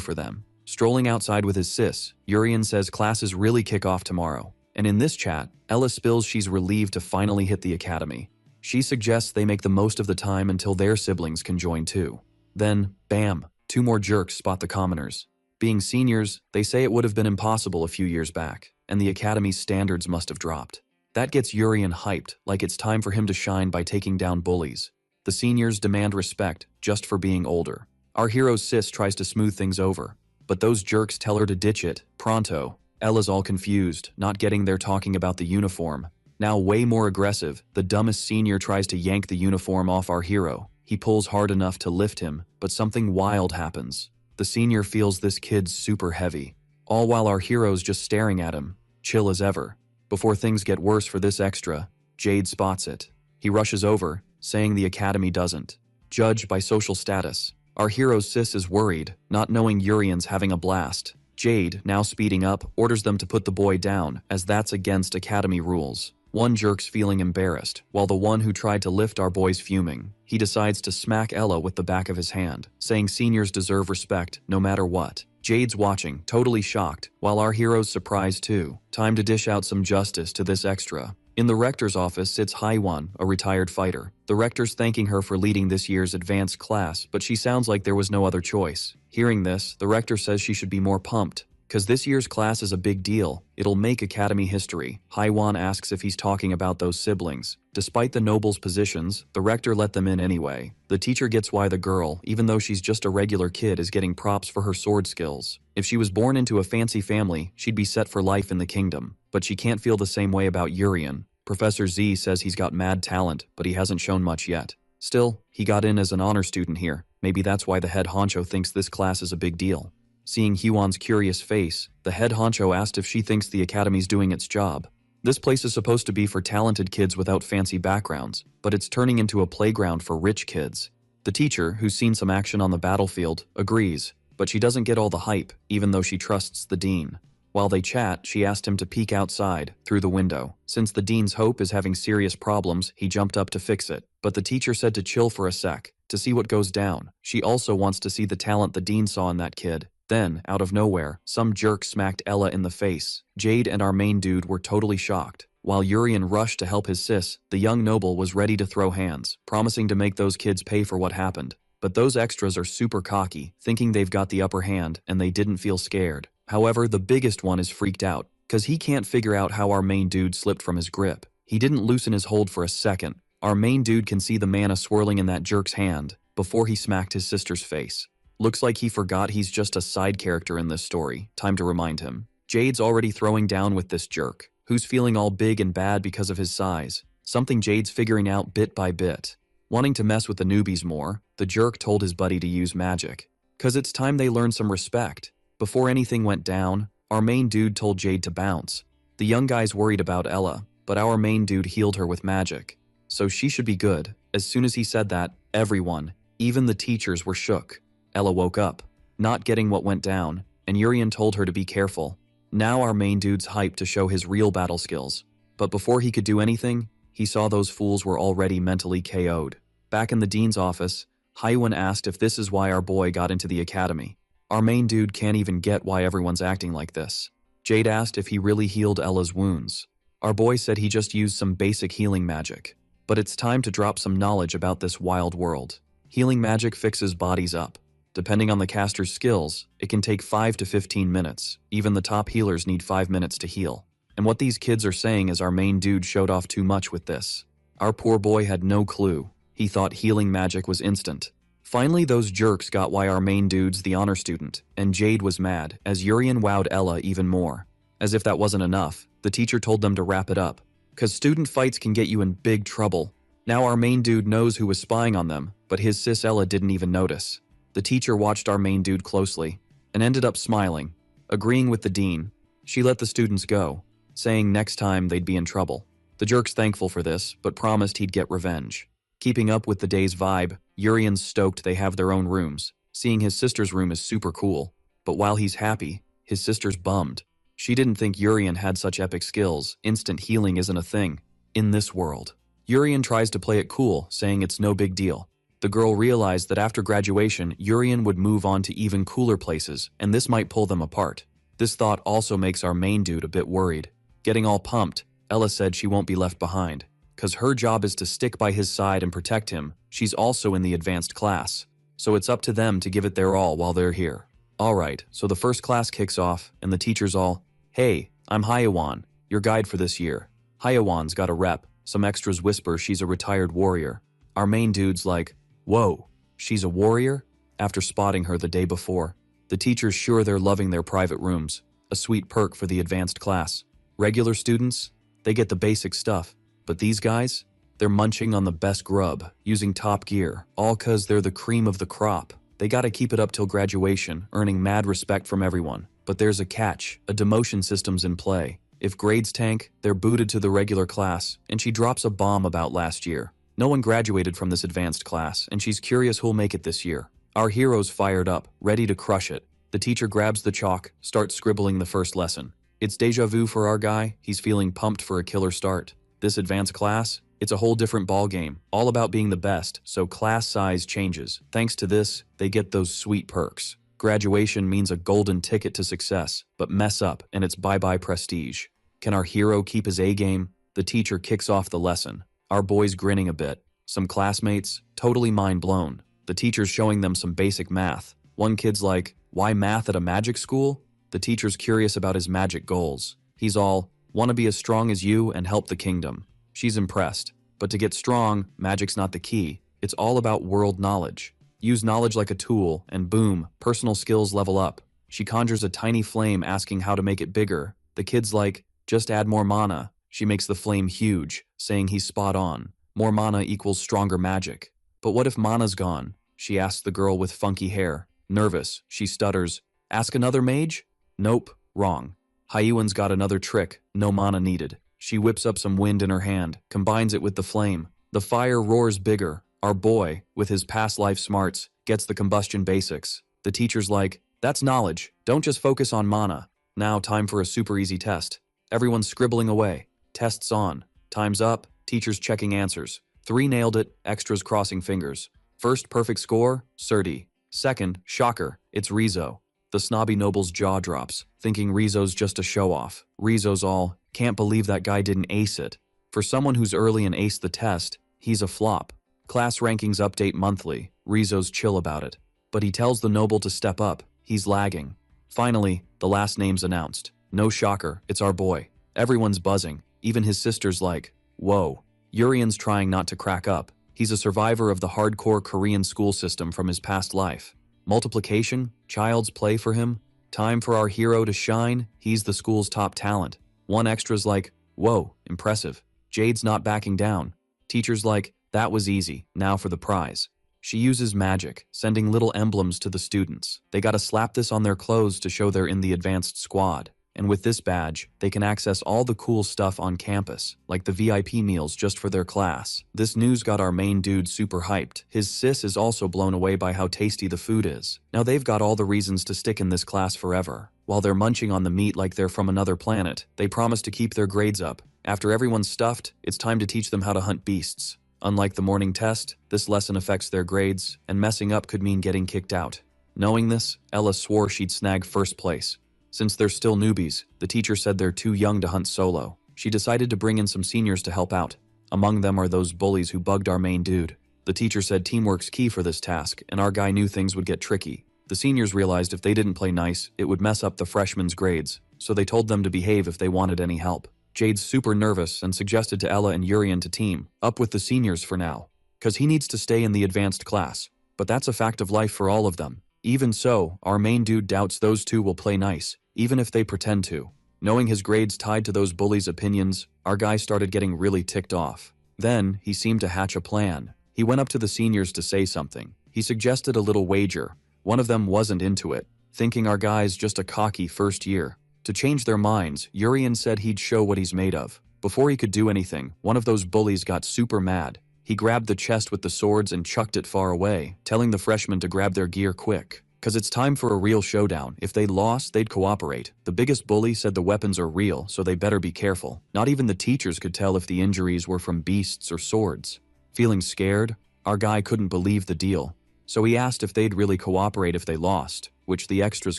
for them. Strolling outside with his sis, Urian says classes really kick off tomorrow. And in this chat, Ella spills she's relieved to finally hit the academy. She suggests they make the most of the time until their siblings can join too. Then, bam, two more jerks spot the commoners. Being seniors, they say it would have been impossible a few years back, and the academy's standards must have dropped. That gets Urian hyped, like it's time for him to shine by taking down bullies. The seniors demand respect, just for being older. Our hero's sis tries to smooth things over, but those jerks tell her to ditch it, pronto. Ella's all confused, not getting they're talking about the uniform. Now way more aggressive, the dumbest senior tries to yank the uniform off our hero. He pulls hard enough to lift him, but something wild happens. The senior feels this kid's super heavy, all while our hero's just staring at him, chill as ever. Before things get worse for this extra, Jade spots it. He rushes over, saying the academy doesn't judge by social status. Our hero's sis is worried, not knowing Urian's having a blast. Jade, now speeding up, orders them to put the boy down, as that's against academy rules. One jerk's feeling embarrassed, while the one who tried to lift our boy's fuming. He decides to smack Ella with the back of his hand, saying seniors deserve respect, no matter what. Jade's watching, totally shocked, while our hero's surprised too. Time to dish out some justice to this extra. In the rector's office sits Haiwan, a retired fighter. The rector's thanking her for leading this year's advanced class, but she sounds like there was no other choice. Hearing this, the rector says she should be more pumped, cause this year's class is a big deal. It'll make academy history. Haiwan asks if he's talking about those siblings. Despite the nobles' positions, the rector let them in anyway. The teacher gets why the girl, even though she's just a regular kid, is getting props for her sword skills. If she was born into a fancy family, she'd be set for life in the kingdom. But she can't feel the same way about Urian. Professor Z says he's got mad talent, but he hasn't shown much yet. Still, he got in as an honor student here. Maybe that's why the head honcho thinks this class is a big deal. Seeing Hwon's curious face, the head honcho asked if she thinks the academy's doing its job. This place is supposed to be for talented kids without fancy backgrounds, but it's turning into a playground for rich kids. The teacher, who's seen some action on the battlefield, agrees, but she doesn't get all the hype, even though she trusts the dean. While they chat, she asked him to peek outside, through the window. Since the dean's hope is having serious problems, he jumped up to fix it. But the teacher said to chill for a sec, to see what goes down. She also wants to see the talent the dean saw in that kid. Then, out of nowhere, some jerk smacked Ella in the face. Jade and our main dude were totally shocked. While Urian rushed to help his sis, the young noble was ready to throw hands, promising to make those kids pay for what happened. But those extras are super cocky, thinking they've got the upper hand, and they didn't feel scared. However, the biggest one is freaked out, Cause he can't figure out how our main dude slipped from his grip. He didn't loosen his hold for a second. Our main dude can see the mana swirling in that jerk's hand before he smacked his sister's face. Looks like he forgot he's just a side character in this story. Time to remind him. Jade's already throwing down with this jerk, who's feeling all big and bad because of his size. Something Jade's figuring out bit by bit. Wanting to mess with the newbies more, the jerk told his buddy to use magic. Cause it's time they learn some respect. Before anything went down, our main dude told Jade to bounce. The young guy's worried about Ella, but our main dude healed her with magic. So she should be good. As soon as he said that, everyone, even the teachers, were shook. Ella woke up, not getting what went down, and Urian told her to be careful. Now our main dude's hyped to show his real battle skills. But before he could do anything, he saw those fools were already mentally KO'd. Back in the dean's office, Hyuan asked if this is why our boy got into the academy. Our main dude can't even get why everyone's acting like this. Jade asked if he really healed Ella's wounds. Our boy said he just used some basic healing magic. But it's time to drop some knowledge about this wild world. Healing magic fixes bodies up. Depending on the caster's skills, it can take 5 to 15 minutes. Even the top healers need 5 minutes to heal. And what these kids are saying is our main dude showed off too much with this. Our poor boy had no clue. He thought healing magic was instant. Finally, those jerks got why our main dude's the honor student, and Jade was mad, as Urian wowed Ella even more. As if that wasn't enough, the teacher told them to wrap it up. Cause student fights can get you in big trouble. Now our main dude knows who was spying on them, but his sis Ella didn't even notice. The teacher watched our main dude closely, and ended up smiling, agreeing with the dean. She let the students go, saying next time they'd be in trouble. The jerk's thankful for this, but promised he'd get revenge. Keeping up with the day's vibe, Urian's stoked they have their own rooms. Seeing his sister's room is super cool, but while he's happy, his sister's bummed. She didn't think Urian had such epic skills. Instant healing isn't a thing in this world. Urian tries to play it cool, saying it's no big deal. The girl realized that after graduation, Urian would move on to even cooler places, and this might pull them apart. This thought also makes our main dude a bit worried. Getting all pumped, Ella said she won't be left behind. Cause her job is to stick by his side and protect him. She's also in the advanced class. So it's up to them to give it their all while they're here. Alright, so the first class kicks off, and the teacher's all, "Hey, I'm Hyuan, your guide for this year." Hyuan's got a rep. Some extras whisper she's a retired warrior. Our main dude's like, "Whoa, she's a warrior?" After spotting her the day before. The teacher's sure they're loving their private rooms. A sweet perk for the advanced class. Regular students, they get the basic stuff. But these guys, they're munching on the best grub, using top gear, all cause they're the cream of the crop. They gotta keep it up till graduation, earning mad respect from everyone. But there's a catch, a demotion system's in play. If grades tank, they're booted to the regular class, and she drops a bomb about last year. No one graduated from this advanced class, and she's curious who'll make it this year. Our hero's fired up, ready to crush it. The teacher grabs the chalk, starts scribbling the first lesson. It's deja vu for our guy. He's feeling pumped for a killer start. This advanced class, it's a whole different ballgame, all about being the best, so class size changes. Thanks to this, they get those sweet perks. Graduation means a golden ticket to success, but mess up and it's bye-bye prestige. Can our hero keep his A game? The teacher kicks off the lesson. Our boy's grinning a bit. Some classmates, totally mind blown. The teacher's showing them some basic math. One kid's like, "Why math at a magic school?" The teacher's curious about his magic goals. He's all, "Want to be as strong as you and help the kingdom." She's impressed. But to get strong, magic's not the key. It's all about world knowledge. Use knowledge like a tool, and boom, personal skills level up. She conjures a tiny flame asking how to make it bigger. The kid's like, "Just add more mana." She makes the flame huge, saying he's spot on. More mana equals stronger magic. But what if mana's gone? She asks the girl with funky hair. Nervous, she stutters, "Ask another mage?" Nope, wrong. Hyuan's got another trick, no mana needed. She whips up some wind in her hand, combines it with the flame. The fire roars bigger. Our boy, with his past life smarts, gets the combustion basics. The teacher's like, "That's knowledge, don't just focus on mana." Now time for a super easy test. Everyone's scribbling away. Tests on. Time's up, teacher's checking answers. 3 nailed it, extras crossing fingers. First perfect score, Surti. Second, shocker, it's Rizzo. The snobby noble's jaw drops, thinking Rizzo's just a show-off. Rizzo's all, "Can't believe that guy didn't ace it." For someone who's early and aced the test, he's a flop. Class rankings update monthly. Rizzo's chill about it. But he tells the noble to step up. He's lagging. Finally, the last name's announced. No shocker, it's our boy. Everyone's buzzing, even his sister's like, whoa. Urian's trying not to crack up. He's a survivor of the hardcore Korean school system from his past life. Multiplication, child's play for him. Time for our hero to shine, he's the school's top talent. One extra's like, whoa, impressive. Jade's not backing down. Teacher's like, that was easy, now for the prize. She uses magic, sending little emblems to the students. They gotta slap this on their clothes to show they're in the advanced squad. And with this badge, they can access all the cool stuff on campus, like the VIP meals just for their class. This news got our main dude super hyped. His sis is also blown away by how tasty the food is. Now they've got all the reasons to stick in this class forever. While they're munching on the meat like they're from another planet, they promise to keep their grades up. After everyone's stuffed, it's time to teach them how to hunt beasts. Unlike the morning test, this lesson affects their grades, and messing up could mean getting kicked out. Knowing this, Ella swore she'd snag first place. Since they're still newbies, the teacher said they're too young to hunt solo. She decided to bring in some seniors to help out. Among them are those bullies who bugged our main dude. The teacher said teamwork's key for this task, and our guy knew things would get tricky. The seniors realized if they didn't play nice, it would mess up the freshmen's grades, so they told them to behave if they wanted any help. Jade's super nervous and suggested to Ella and Urian to team up with the seniors for now, cause he needs to stay in the advanced class. But that's a fact of life for all of them. Even so, our main dude doubts those two will play nice, even if they pretend to. Knowing his grades tied to those bullies' opinions, our guy started getting really ticked off. Then, he seemed to hatch a plan. He went up to the seniors to say something. He suggested a little wager. One of them wasn't into it, thinking our guy's just a cocky first year. To change their minds, Urian said he'd show what he's made of. Before he could do anything, one of those bullies got super mad. He grabbed the chest with the swords and chucked it far away, telling the freshmen to grab their gear quick. Cause it's time for a real showdown. If they lost, they'd cooperate. The biggest bully said the weapons are real, so they better be careful. Not even the teachers could tell if the injuries were from beasts or swords. Feeling scared, our guy couldn't believe the deal. So he asked if they'd really cooperate if they lost, which the extras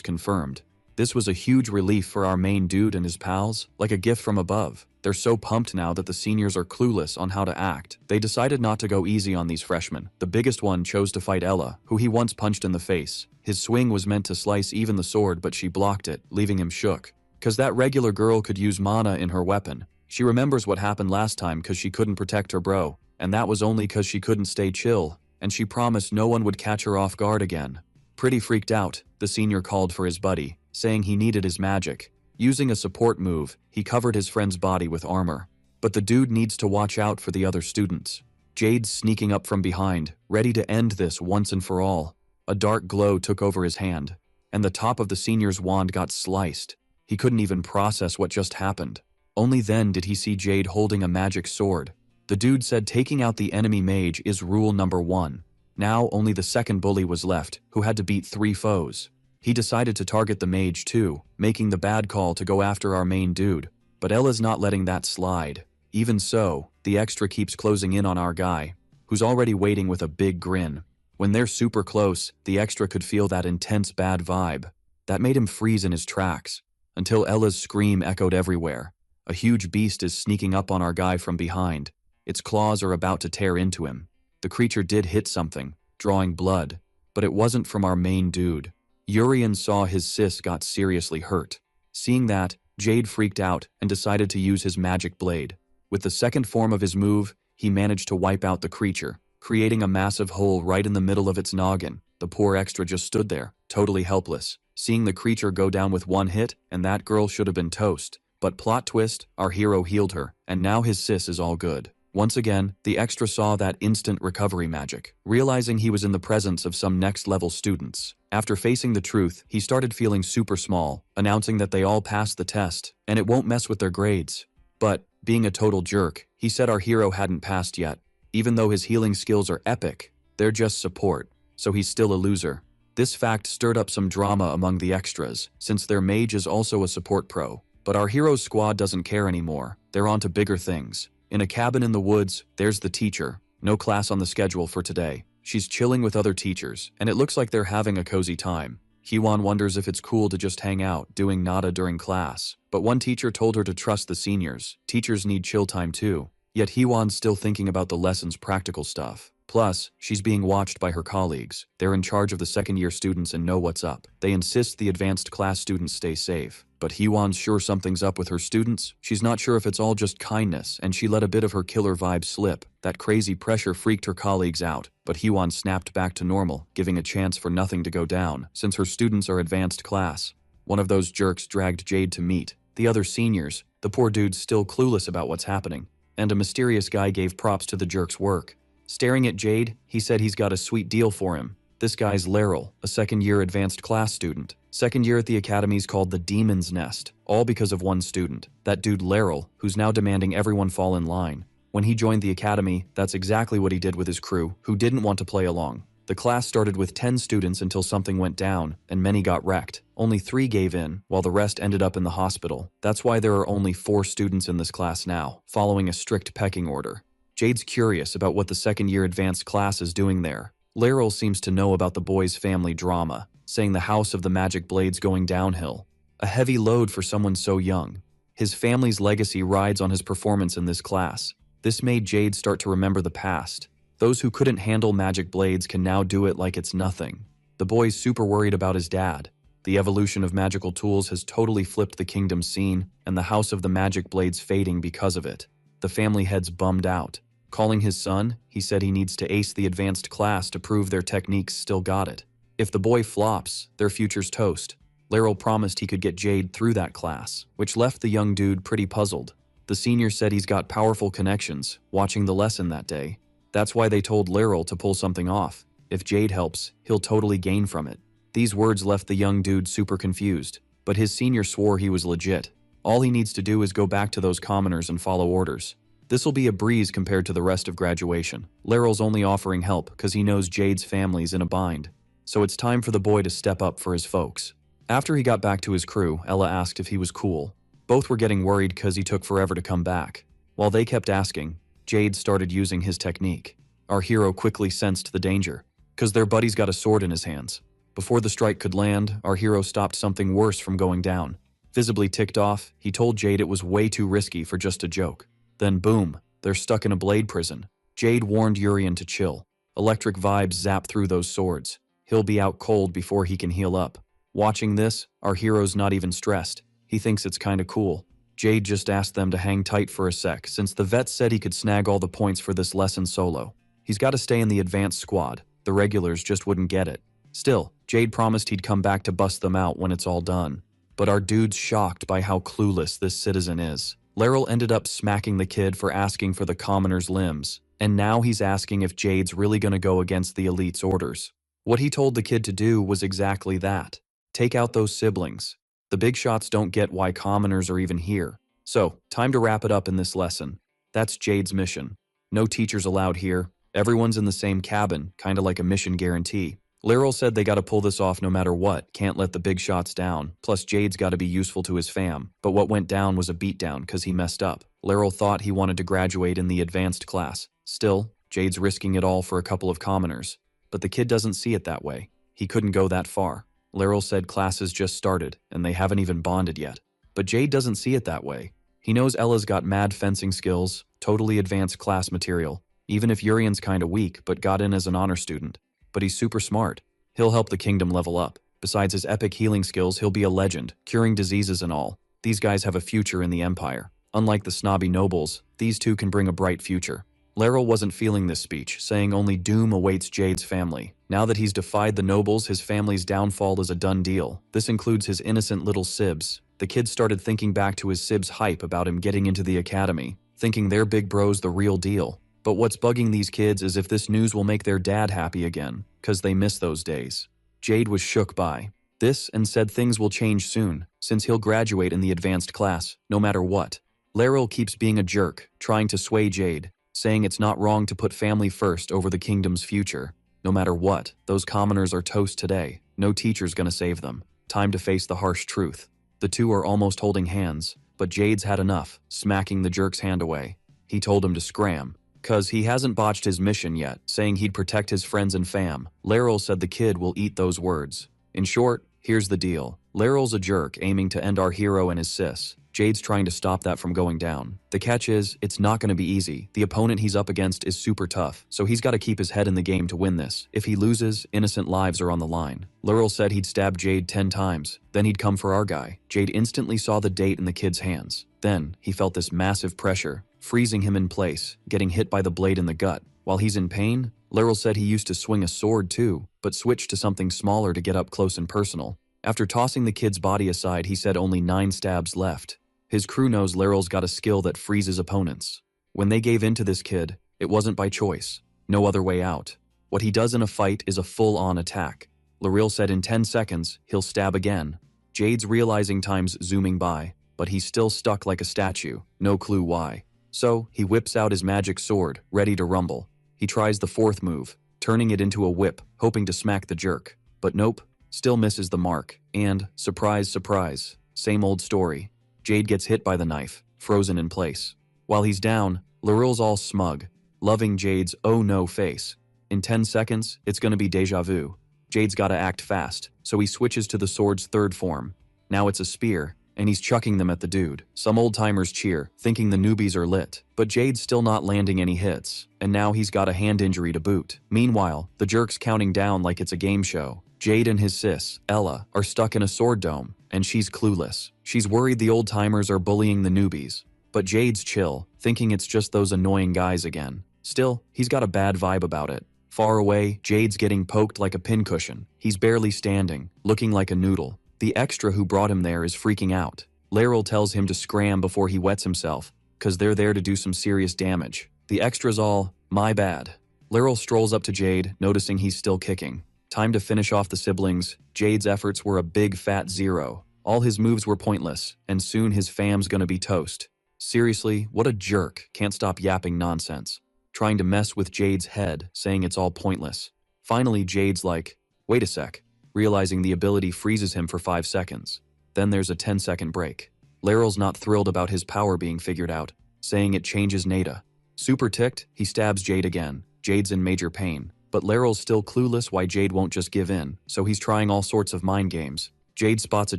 confirmed. This was a huge relief for our main dude and his pals, like a gift from above. They're so pumped now that the seniors are clueless on how to act. They decided not to go easy on these freshmen. The biggest one chose to fight Ella, who he once punched in the face. His swing was meant to slice even the sword, but she blocked it, leaving him shook. Cause that regular girl could use mana in her weapon. She remembers what happened last time cause she couldn't protect her bro, and that was only cause she couldn't stay chill, and she promised no one would catch her off guard again. Pretty freaked out, the senior called for his buddy, saying he needed his magic. Using a support move, he covered his friend's body with armor. But the dude needs to watch out for the other students. Jade's sneaking up from behind, ready to end this once and for all. A dark glow took over his hand, and the top of the senior's wand got sliced. He couldn't even process what just happened. Only then did he see Jade holding a magic sword. The dude said taking out the enemy mage is rule number 1. Now only the second bully was left, who had to beat 3 foes. He decided to target the mage too, making the bad call to go after our main dude. But Ella's not letting that slide. Even so, the extra keeps closing in on our guy, who's already waiting with a big grin. When they're super close, the extra could feel that intense bad vibe. That made him freeze in his tracks, until Ella's scream echoed everywhere. A huge beast is sneaking up on our guy from behind. Its claws are about to tear into him. The creature did hit something, drawing blood, but it wasn't from our main dude. Urian saw his sis got seriously hurt. Seeing that, Jade freaked out and decided to use his magic blade. With the second form of his move, he managed to wipe out the creature, creating a massive hole right in the middle of its noggin. The poor extra just stood there, totally helpless, seeing the creature go down with one hit, and that girl should have been toast. But plot twist, our hero healed her, and now his sis is all good. Once again, the extra saw that instant recovery magic, realizing he was in the presence of some next-level students. After facing the truth, he started feeling super small, announcing that they all passed the test, and it won't mess with their grades. But, being a total jerk, he said our hero hadn't passed yet. Even though his healing skills are epic, they're just support, so he's still a loser. This fact stirred up some drama among the extras, since their mage is also a support pro. But our hero's squad doesn't care anymore, they're on to bigger things. In a cabin in the woods, there's the teacher. No class on the schedule for today. She's chilling with other teachers, and it looks like they're having a cozy time. Hee-won wonders if it's cool to just hang out, doing nada during class. But one teacher told her to trust the seniors. Teachers need chill time too. Yet Hee-won's still thinking about the lesson's practical stuff. Plus, she's being watched by her colleagues. They're in charge of the second-year students and know what's up. They insist the advanced class students stay safe. But Hee-won's sure something's up with her students. She's not sure if it's all just kindness, and she let a bit of her killer vibe slip. That crazy pressure freaked her colleagues out, but Hee-won snapped back to normal, giving a chance for nothing to go down, since her students are advanced class. One of those jerks dragged Jade to meet the other seniors. The poor dude's still clueless about what's happening, and a mysterious guy gave props to the jerk's work. Staring at Jade, he said he's got a sweet deal for him. This guy's Laryl, a second-year advanced class student. Second year at the academy's called the Demon's Nest, all because of one student. That dude Laryl, who's now demanding everyone fall in line. When he joined the academy, that's exactly what he did with his crew, who didn't want to play along. The class started with 10 students until something went down, and many got wrecked. Only 3 gave in, while the rest ended up in the hospital. That's why there are only 4 students in this class now, following a strict pecking order. Jade's curious about what the second-year advanced class is doing there. Laryl seems to know about the boys' family drama, saying the house of the magic blade's going downhill. A heavy load for someone so young. His family's legacy rides on his performance in this class. This made Jade start to remember the past. Those who couldn't handle magic blades can now do it like it's nothing. The boy's super worried about his dad. The evolution of magical tools has totally flipped the kingdom's scene, and the house of the magic blade's fading because of it. The family head's bummed out. Calling his son, he said he needs to ace the advanced class to prove their techniques still got it. If the boy flops, their future's toast. Laryl promised he could get Jade through that class, which left the young dude pretty puzzled. The senior said he's got powerful connections, watching the lesson that day. That's why they told Laryl to pull something off. If Jade helps, he'll totally gain from it. These words left the young dude super confused, but his senior swore he was legit. All he needs to do is go back to those commoners and follow orders. This'll be a breeze compared to the rest of graduation. Laryl's only offering help because he knows Jade's family's in a bind. So it's time for the boy to step up for his folks. After he got back to his crew, Ella asked if he was cool. Both were getting worried because he took forever to come back. While they kept asking, Jade started using his technique. Our hero quickly sensed the danger, because their buddy's got a sword in his hands. Before the strike could land, our hero stopped something worse from going down. Visibly ticked off, he told Jade it was way too risky for just a joke. Then boom, they're stuck in a blade prison. Jade warned Urian to chill. Electric vibes zap through those swords. He'll be out cold before he can heal up. Watching this, our hero's not even stressed. He thinks it's kinda cool. Jade just asked them to hang tight for a sec since the vet said he could snag all the points for this lesson solo. He's got to stay in the advanced squad. The regulars just wouldn't get it. Still, Jade promised he'd come back to bust them out when it's all done. But our dude's shocked by how clueless this citizen is. Laryl ended up smacking the kid for asking for the commoner's limbs, and now he's asking if Jade's really gonna go against the elite's orders. What he told the kid to do was exactly that. Take out those siblings. The big shots don't get why commoners are even here. So, time to wrap it up in this lesson. That's Jade's mission. No teachers allowed here. Everyone's in the same cabin, kinda like a mission guarantee. Laryl said they gotta pull this off no matter what, can't let the big shots down. Plus Jade's gotta be useful to his fam. But what went down was a beatdown cause he messed up. Laryl thought he wanted to graduate in the advanced class. Still, Jade's risking it all for a couple of commoners. But the kid doesn't see it that way. He couldn't go that far. Laryl said classes just started, and they haven't even bonded yet. But Jade doesn't see it that way. He knows Ella's got mad fencing skills, totally advanced class material, even if Urian's kinda weak but got in as an honor student. But he's super smart. He'll help the kingdom level up. Besides his epic healing skills, he'll be a legend, curing diseases and all. These guys have a future in the Empire. Unlike the snobby nobles, these two can bring a bright future. Laryl wasn't feeling this speech, saying only doom awaits Jade's family. Now that he's defied the nobles, his family's downfall is a done deal. This includes his innocent little sibs. The kid started thinking back to his sibs' hype about him getting into the academy, thinking their big bro's the real deal. But what's bugging these kids is if this news will make their dad happy again, cause they miss those days. Jade was shook by this and said things will change soon, since he'll graduate in the advanced class, no matter what. Laryl keeps being a jerk, trying to sway Jade, saying it's not wrong to put family first over the kingdom's future. No matter what, those commoners are toast today. No teacher's gonna save them. Time to face the harsh truth. The two are almost holding hands, but Jade's had enough, smacking the jerk's hand away. He told him to scram, cause he hasn't botched his mission yet, saying he'd protect his friends and fam. Laryl said the kid will eat those words. In short, here's the deal. Laryl's a jerk aiming to end our hero and his sis. Jade's trying to stop that from going down. The catch is, it's not going to be easy. The opponent he's up against is super tough, so he's got to keep his head in the game to win this. If he loses, innocent lives are on the line. Laurel said he'd stab Jade 10 times, then he'd come for our guy. Jade instantly saw the date in the kid's hands. Then, he felt this massive pressure, freezing him in place, getting hit by the blade in the gut. While he's in pain, Laurel said he used to swing a sword too, but switched to something smaller to get up close and personal. After tossing the kid's body aside, he said only 9 stabs left. His crew knows Laurel's got a skill that freezes opponents. When they gave in to this kid, it wasn't by choice. No other way out. What he does in a fight is a full-on attack. Laurel said in 10 seconds, he'll stab again. Jade's realizing time's zooming by, but he's still stuck like a statue, no clue why. So, he whips out his magic sword, ready to rumble. He tries the 4th move, turning it into a whip, hoping to smack the jerk. But nope, still misses the mark. And, surprise, surprise, same old story. Jade gets hit by the knife, frozen in place. While he's down, Laurel's all smug, loving Jade's oh no face. In 10 seconds, it's gonna be deja vu. Jade's gotta act fast, so he switches to the sword's 3rd form. Now it's a spear, and he's chucking them at the dude. Some old-timers cheer, thinking the newbies are lit. But Jade's still not landing any hits, and now he's got a hand injury to boot. Meanwhile, the jerk's counting down like it's a game show. Jade and his sis, Ella, are stuck in a sword dome, and she's clueless. She's worried the old-timers are bullying the newbies. But Jade's chill, thinking it's just those annoying guys again. Still, he's got a bad vibe about it. Far away, Jade's getting poked like a pincushion. He's barely standing, looking like a noodle. The extra who brought him there is freaking out. Laurel tells him to scram before he wets himself, cause they're there to do some serious damage. The extra's all, my bad. Laurel strolls up to Jade, noticing he's still kicking. Time to finish off the siblings. Jade's efforts were a big fat 0. All his moves were pointless, and soon his fam's gonna be toast. Seriously, what a jerk, can't stop yapping nonsense. Trying to mess with Jade's head, saying it's all pointless. Finally, Jade's like, wait a sec, realizing the ability freezes him for 5 seconds. Then there's a 10-second break. Laurel's not thrilled about his power being figured out, saying it changes Nada. Super ticked, he stabs Jade again. Jade's in major pain, but Laurel's still clueless why Jade won't just give in, so he's trying all sorts of mind games. Jade spots a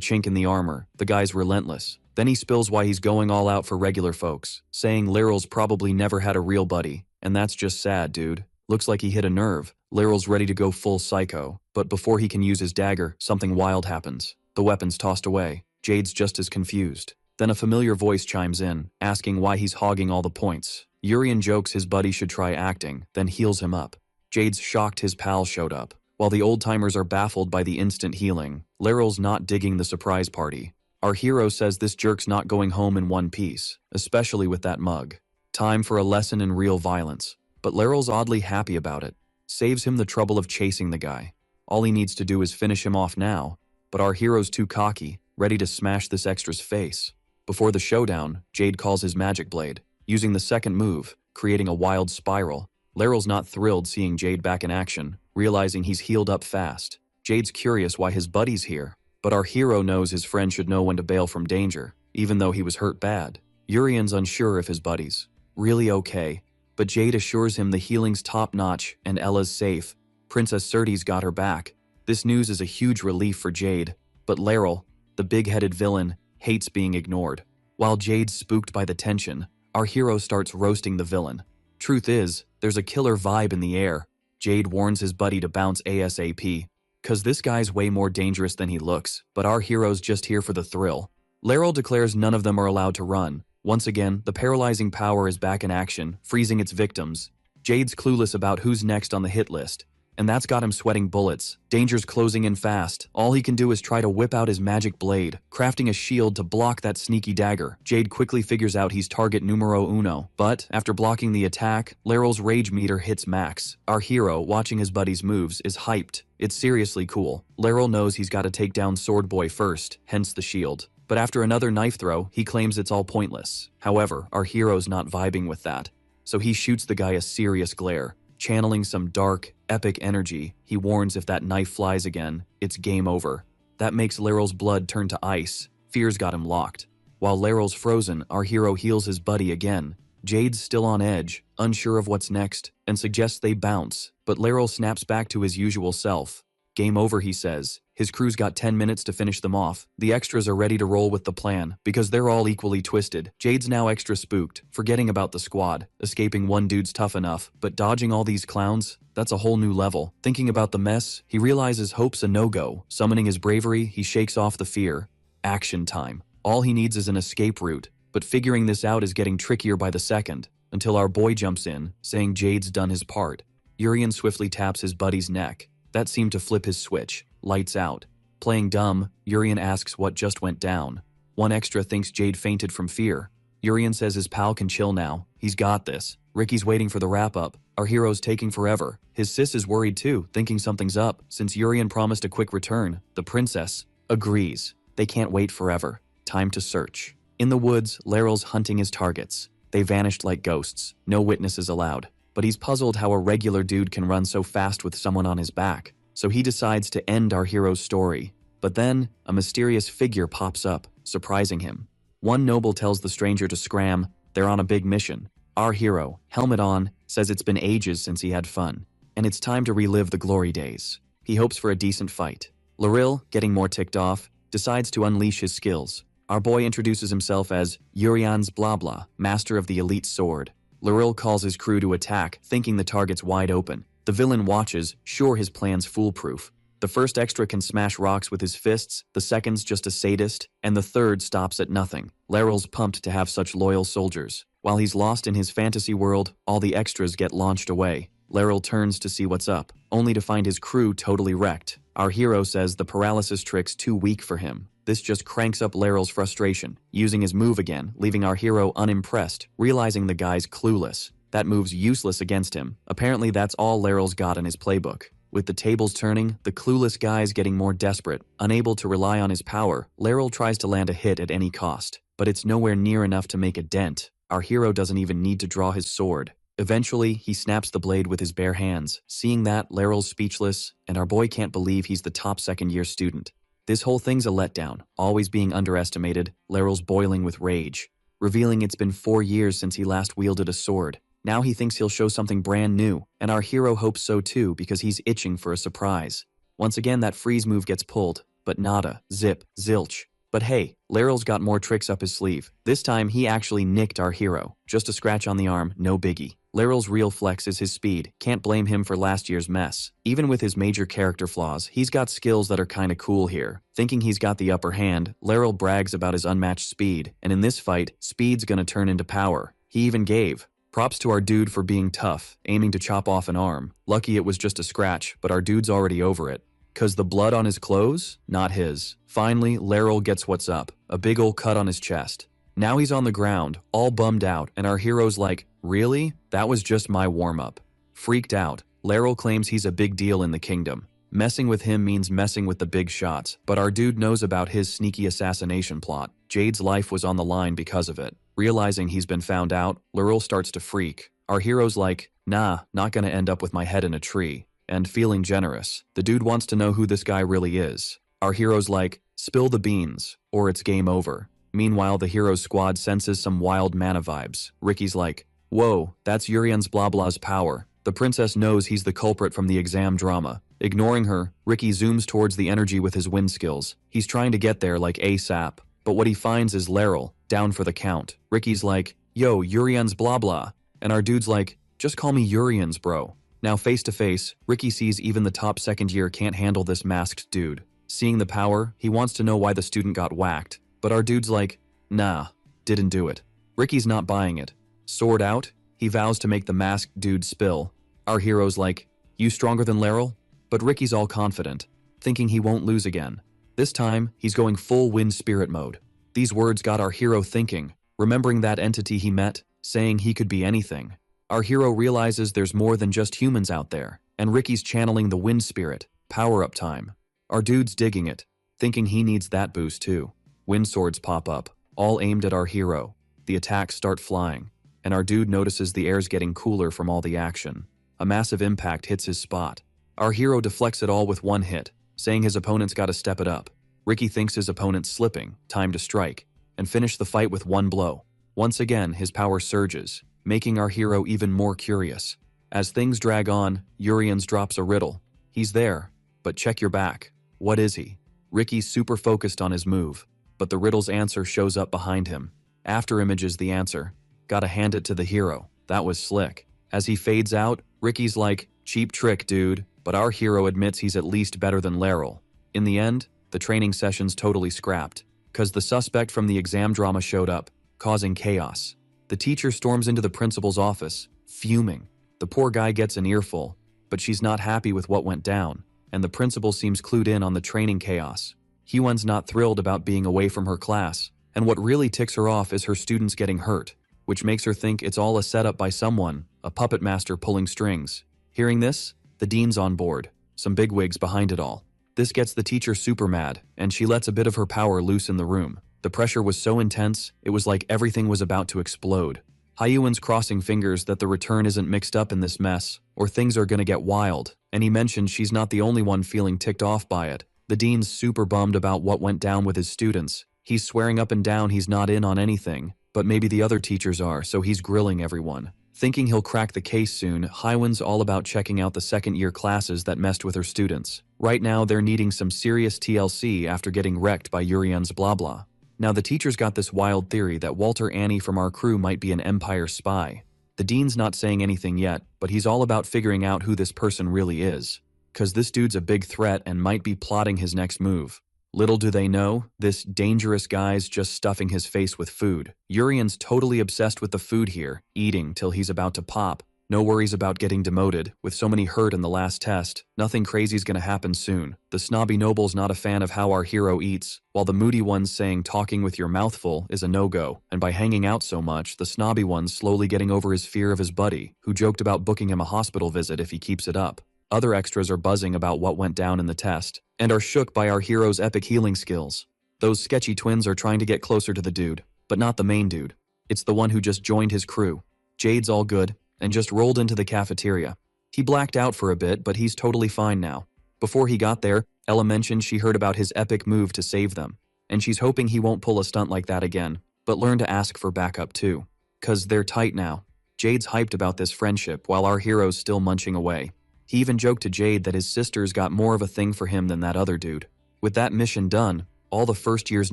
chink in the armor, the guy's relentless. Then he spills why he's going all out for regular folks, saying Laurel's probably never had a real buddy, and that's just sad, dude. Looks like he hit a nerve. Laurel's ready to go full psycho, but before he can use his dagger, something wild happens. The weapon's tossed away. Jade's just as confused. Then a familiar voice chimes in, asking why he's hogging all the points. Urian jokes his buddy should try acting, then heals him up. Jade's shocked his pal showed up. While the old-timers are baffled by the instant healing, Laurel's not digging the surprise party. Our hero says this jerk's not going home in one piece, especially with that mug. Time for a lesson in real violence. But Laurel's oddly happy about it. Saves him the trouble of chasing the guy. All he needs to do is finish him off now, but our hero's too cocky, ready to smash this extra's face. Before the showdown, Jade calls his magic blade, using the 2nd move, creating a wild spiral. Laurel's not thrilled seeing Jade back in action, realizing he's healed up fast. Jade's curious why his buddy's here, but our hero knows his friend should know when to bail from danger, even though he was hurt bad. Urian's unsure if his buddy's really okay, but Jade assures him the healing's top-notch and Ella's safe. Princess Surti's got her back. This news is a huge relief for Jade, but Laurel, the big-headed villain, hates being ignored. While Jade's spooked by the tension, our hero starts roasting the villain. Truth is, there's a killer vibe in the air. Jade warns his buddy to bounce ASAP, cause this guy's way more dangerous than he looks, but our hero's just here for the thrill. Laurel declares none of them are allowed to run. Once again, the paralyzing power is back in action, freezing its victims. Jade's clueless about who's next on the hit list, and that's got him sweating bullets. Danger's closing in fast. All he can do is try to whip out his magic blade, crafting a shield to block that sneaky dagger. Jade quickly figures out he's target numero uno, but after blocking the attack, Laurel's rage meter hits max. Our hero, watching his buddy's moves, is hyped. It's seriously cool. Laurel knows he's got to take down Sword Boy first, hence the shield. But after another knife throw, he claims it's all pointless. However, our hero's not vibing with that, so he shoots the guy a serious glare. Channeling some dark, epic energy, he warns if that knife flies again, it's game over. That makes Laurel's blood turn to ice. Fear's got him locked. While Laurel's frozen, our hero heals his buddy again. Jade's still on edge, unsure of what's next, and suggests they bounce, but Laurel snaps back to his usual self. Game over, he says. His crew's got 10 minutes to finish them off. The extras are ready to roll with the plan, because they're all equally twisted. Jade's now extra spooked, forgetting about the squad. Escaping one dude's tough enough, but dodging all these clowns? That's a whole new level. Thinking about the mess, he realizes hope's a no-go. Summoning his bravery, he shakes off the fear. Action time. All he needs is an escape route, but figuring this out is getting trickier by the second, until our boy jumps in, saying Jade's done his part. Urian swiftly taps his buddy's neck. That seemed to flip his switch. Lights out. Playing dumb, Urian asks what just went down. One extra thinks Jade fainted from fear. Urian says his pal can chill now. He's got this. Ricky's waiting for the wrap-up. Our hero's taking forever. His sis is worried too, thinking something's up, since Urian promised a quick return. The princess agrees. They can't wait forever. Time to search. In the woods, Leryl's hunting his targets. They vanished like ghosts. No witnesses allowed. But he's puzzled how a regular dude can run so fast with someone on his back. So he decides to end our hero's story. But then, a mysterious figure pops up, surprising him. One noble tells the stranger to scram. They're on a big mission. Our hero, helmet on, says it's been ages since he had fun, and it's time to relive the glory days. He hopes for a decent fight. Laryl, getting more ticked off, decides to unleash his skills. Our boy introduces himself as Urian's blah blah, master of the elite sword. Laryl calls his crew to attack, thinking the target's wide open. The villain watches, sure his plan's foolproof. The first extra can smash rocks with his fists, the second's just a sadist, and the third stops at nothing. Laryl's pumped to have such loyal soldiers. While he's lost in his fantasy world, all the extras get launched away. Laryl turns to see what's up, only to find his crew totally wrecked. Our hero says the paralysis trick's too weak for him. This just cranks up Laryl's frustration, using his move again, leaving our hero unimpressed, realizing the guy's clueless. That move's useless against him. Apparently that's all Laryl's got in his playbook. With the tables turning, the clueless guy's getting more desperate. Unable to rely on his power, Laryl tries to land a hit at any cost. But it's nowhere near enough to make a dent. Our hero doesn't even need to draw his sword. Eventually, he snaps the blade with his bare hands. Seeing that, Laryl's speechless, and our boy can't believe he's the top second-year student. This whole thing's a letdown. Always being underestimated, Laryl's boiling with rage. Revealing it's been 4 years since he last wielded a sword. Now he thinks he'll show something brand new, and our hero hopes so too because he's itching for a surprise. Once again that freeze move gets pulled, but nada, zip, zilch. But hey, Laryl's got more tricks up his sleeve. This time he actually nicked our hero. Just a scratch on the arm, no biggie. Laryl's real flex is his speed. Can't blame him for last year's mess. Even with his major character flaws, he's got skills that are kinda cool here. Thinking he's got the upper hand, Laryl brags about his unmatched speed, and in this fight, speed's gonna turn into power. He even gave. Props to our dude for being tough, aiming to chop off an arm. Lucky it was just a scratch, but our dude's already over it. 'Cause the blood on his clothes? Not his. Finally, Laryl gets what's up. A big ol' cut on his chest. Now he's on the ground, all bummed out, and our hero's like, really? That was just my warm-up. Freaked out, Laryl claims he's a big deal in the kingdom. Messing with him means messing with the big shots, but our dude knows about his sneaky assassination plot. Jade's life was on the line because of it. Realizing he's been found out, Laryl starts to freak. Our hero's like, nah, not gonna end up with my head in a tree. And feeling generous. The dude wants to know who this guy really is. Our hero's like, spill the beans, or it's game over. Meanwhile, the hero's squad senses some wild mana vibes. Ricky's like, whoa, that's Urian's blah blah's power. The princess knows he's the culprit from the exam drama. Ignoring her, Ricky zooms towards the energy with his wind skills. He's trying to get there like ASAP. But what he finds is Laryl, down for the count. Ricky's like, yo, Urian's blah blah. And our dude's like, just call me Urian's bro. Now face to face, Ricky sees even the top second year can't handle this masked dude. Seeing the power, he wants to know why the student got whacked. But our dude's like, nah, didn't do it. Ricky's not buying it. Sword out, he vows to make the masked dude spill. Our hero's like, you stronger than Laryl? But Ricky's all confident, thinking he won't lose again. This time, he's going full wind spirit mode. These words got our hero thinking, remembering that entity he met, saying he could be anything. Our hero realizes there's more than just humans out there, and Ricky's channeling the wind spirit, power-up time. Our dude's digging it, thinking he needs that boost too. Wind swords pop up, all aimed at our hero. The attacks start flying, and our dude notices the air's getting cooler from all the action. A massive impact hits his spot. Our hero deflects it all with one hit, saying his opponent's gotta step it up. Ricky thinks his opponent's slipping, time to strike, and finish the fight with one blow. Once again, his power surges, making our hero even more curious. As things drag on, Urian's drops a riddle. He's there, but check your back. What is he? Ricky's super focused on his move, but the riddle's answer shows up behind him. After image is the answer. Gotta hand it to the hero. That was slick. As he fades out, Ricky's like, cheap trick, dude, but our hero admits he's at least better than Laryl. In the end, the training session's totally scrapped, cause the suspect from the exam drama showed up, causing chaos. The teacher storms into the principal's office, fuming. The poor guy gets an earful, but she's not happy with what went down, and the principal seems clued in on the training chaos. Hyun's not thrilled about being away from her class, and what really ticks her off is her students getting hurt, which makes her think it's all a setup by someone, a puppet master pulling strings. Hearing this, the dean's on board, some bigwigs behind it all. This gets the teacher super mad, and she lets a bit of her power loose in the room. The pressure was so intense, it was like everything was about to explode. Hyun's crossing fingers that the return isn't mixed up in this mess, or things are gonna get wild, and he mentions she's not the only one feeling ticked off by it. The dean's super bummed about what went down with his students. He's swearing up and down he's not in on anything, but maybe the other teachers are, so he's grilling everyone. Thinking he'll crack the case soon, Hyun's all about checking out the second-year classes that messed with her students. Right now, they're needing some serious TLC after getting wrecked by Urian's blah blah. Now, the teacher's got this wild theory that Walter Annie from our crew might be an Empire spy. The dean's not saying anything yet, but he's all about figuring out who this person really is. Cause this dude's a big threat and might be plotting his next move. Little do they know, this dangerous guy's just stuffing his face with food. Urian's totally obsessed with the food here, eating till he's about to pop. No worries about getting demoted, with so many hurt in the last test. Nothing crazy's gonna happen soon. The snobby noble's not a fan of how our hero eats, while the moody one's saying talking with your mouth full is a no-go. And by hanging out so much, the snobby one's slowly getting over his fear of his buddy, who joked about booking him a hospital visit if he keeps it up. Other extras are buzzing about what went down in the test, and are shook by our hero's epic healing skills. Those sketchy twins are trying to get closer to the dude, but not the main dude. It's the one who just joined his crew. Jade's all good, and just rolled into the cafeteria. He blacked out for a bit, but he's totally fine now. Before he got there, Ella mentioned she heard about his epic move to save them, and she's hoping he won't pull a stunt like that again, but learn to ask for backup too. Cause they're tight now. Jade's hyped about this friendship while our hero's still munching away. He even joked to Jade that his sister's got more of a thing for him than that other dude. With that mission done, all the first years